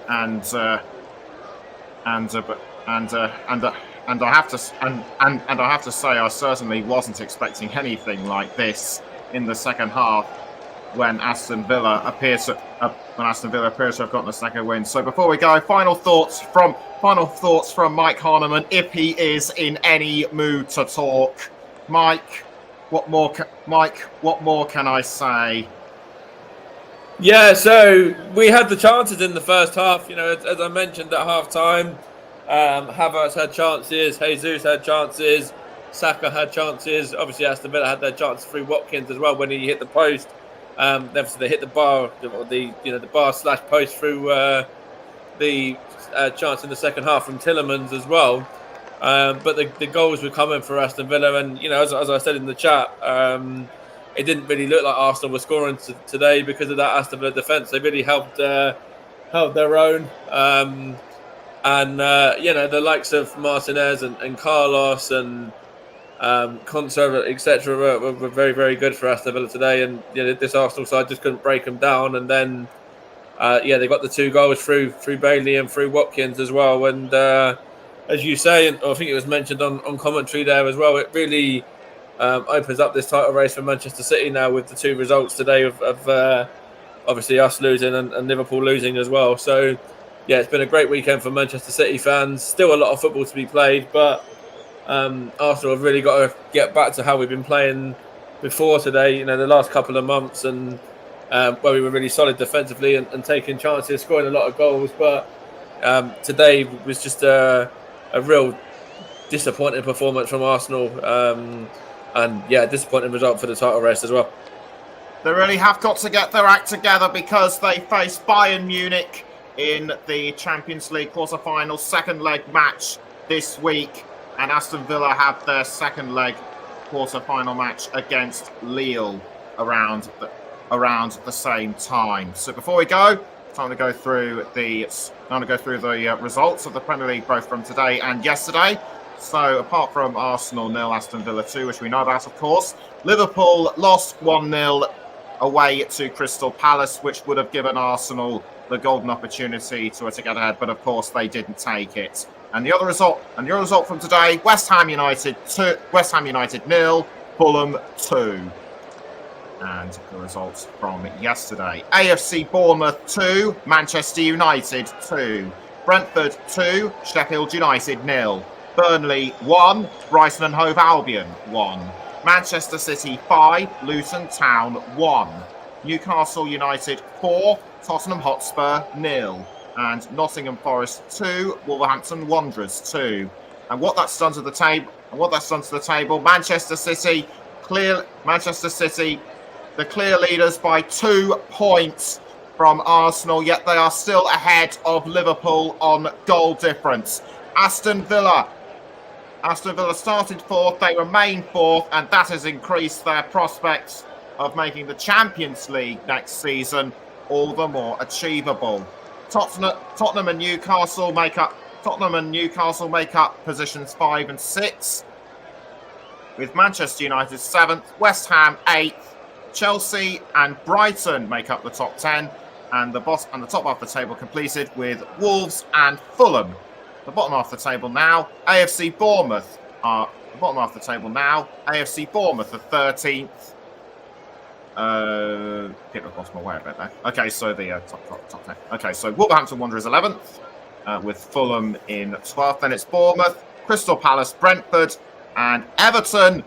and I have to say I certainly wasn't expecting anything like this in the second half when Aston Villa appears to have gotten a second win. So before we go, final thoughts from Mike Harneman, if he is in any mood to talk. Mike, what more can I say? Yeah, so we had the chances in the first half. As I mentioned at half time, Havertz had chances, Jesus had chances, Saka had chances. Obviously, Aston Villa had their chances through Watkins as well when he hit the post. They hit the bar, the bar slash post through the chance in the second half from Tielemans as well. But the goals were coming for Aston Villa, and as I said in the chat, it didn't really look like Arsenal were scoring today because of that Aston Villa defence. They really held their own, the likes of Martinez and Carlos and Conser, etc., were very, very good for Aston Villa today, and this Arsenal side just couldn't break them down. And then, they got the two goals through Bailey and through Watkins as well. And as you say, and I think it was mentioned on commentary there as well, it really opens up this title race for Manchester City now with the two results today of obviously us losing and Liverpool losing as well. So, yeah, it's been a great weekend for Manchester City fans. Still a lot of football to be played, but Arsenal have really got to get back to how we've been playing before today, the last couple of months, and where we were really solid defensively and taking chances, scoring a lot of goals. But today was just a real disappointing performance from Arsenal, and disappointing result for the title race as well. They really have got to get their act together because they face Bayern Munich in the Champions League quarter-final second leg match this week. And Aston Villa have their second leg quarter-final match against Lille around the same time. So before we go, time to go through the results of the Premier League, both from today and yesterday. So apart from Arsenal 0, Aston Villa 2, which we know about, of course, Liverpool lost 1-0 away to Crystal Palace, which would have given Arsenal the golden opportunity to get ahead, but of course they didn't take it. And the other result from today: West Ham United 0, Fulham 2. And the results from yesterday: AFC Bournemouth 2, Manchester United 2, Brentford 2, Sheffield United 0, Burnley 1, Brighton and Hove Albion 1, Manchester City 5, Luton Town 1, Newcastle United 4, Tottenham Hotspur 0. And Nottingham Forest 2, Wolverhampton Wanderers 2. And what that's done to the table, Manchester City, the clear leaders by 2 points from Arsenal, yet they are still ahead of Liverpool on goal difference. Aston Villa started fourth, they remain fourth, and that has increased their prospects of making the Champions League next season all the more achievable. Tottenham and Newcastle make up positions 5 and 6, with Manchester United 7th, West Ham 8th, Chelsea and Brighton make up the top 10, and the top half of the table completed with Wolves and Fulham. The bottom half of the table now, AFC Bournemouth are the bottom half of the table now. AFC Bournemouth are 13th. People have lost my way a bit there. Okay, so the top 10. Okay, so Wolverhampton Wanderers 11th, with Fulham in 12th. Then it's Bournemouth, Crystal Palace, Brentford, and Everton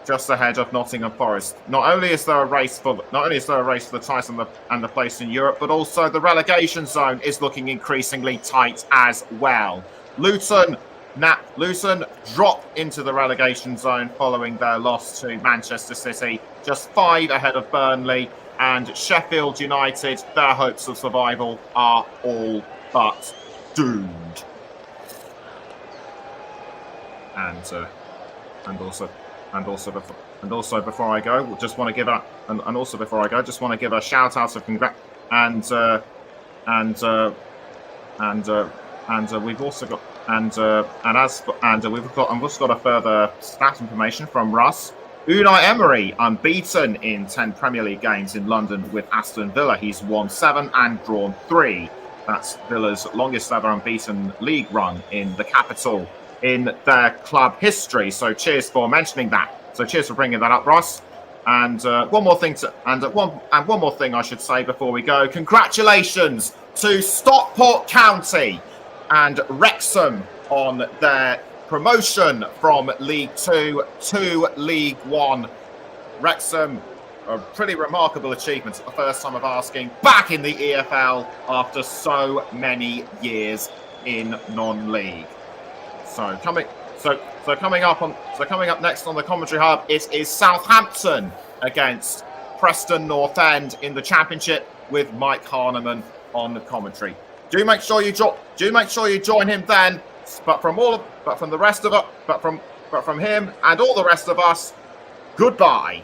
just ahead of Nottingham Forest. Not only is there a race for the title and the place in Europe, but also the relegation zone is looking increasingly tight as well. Luton drop into the relegation zone following their loss to Manchester City, just 5 ahead of Burnley, and Sheffield United, their hopes of survival are all but doomed. And also before I go, just want to give a shout out of congrats we've also got we've got a further stat information from Russ. Unai Emery unbeaten in 10 Premier League games in London with Aston Villa. He's won 7 and drawn 3. That's Villa's longest ever unbeaten league run in the capital in their club history. So cheers for mentioning that. So cheers for bringing that up, Ross. And one more thing I should say before we go. Congratulations to Stockport County and Wrexham on their promotion from League 2 to League 1. Wrexham, a pretty remarkable achievement at the first time of asking, back in the EFL after so many years in non-league. So coming up next on the Commentary Hub, it is Southampton against Preston North End in the Championship with Mike Harneman on the commentary. Do make sure you join him then. But from him and all the rest of us, goodbye.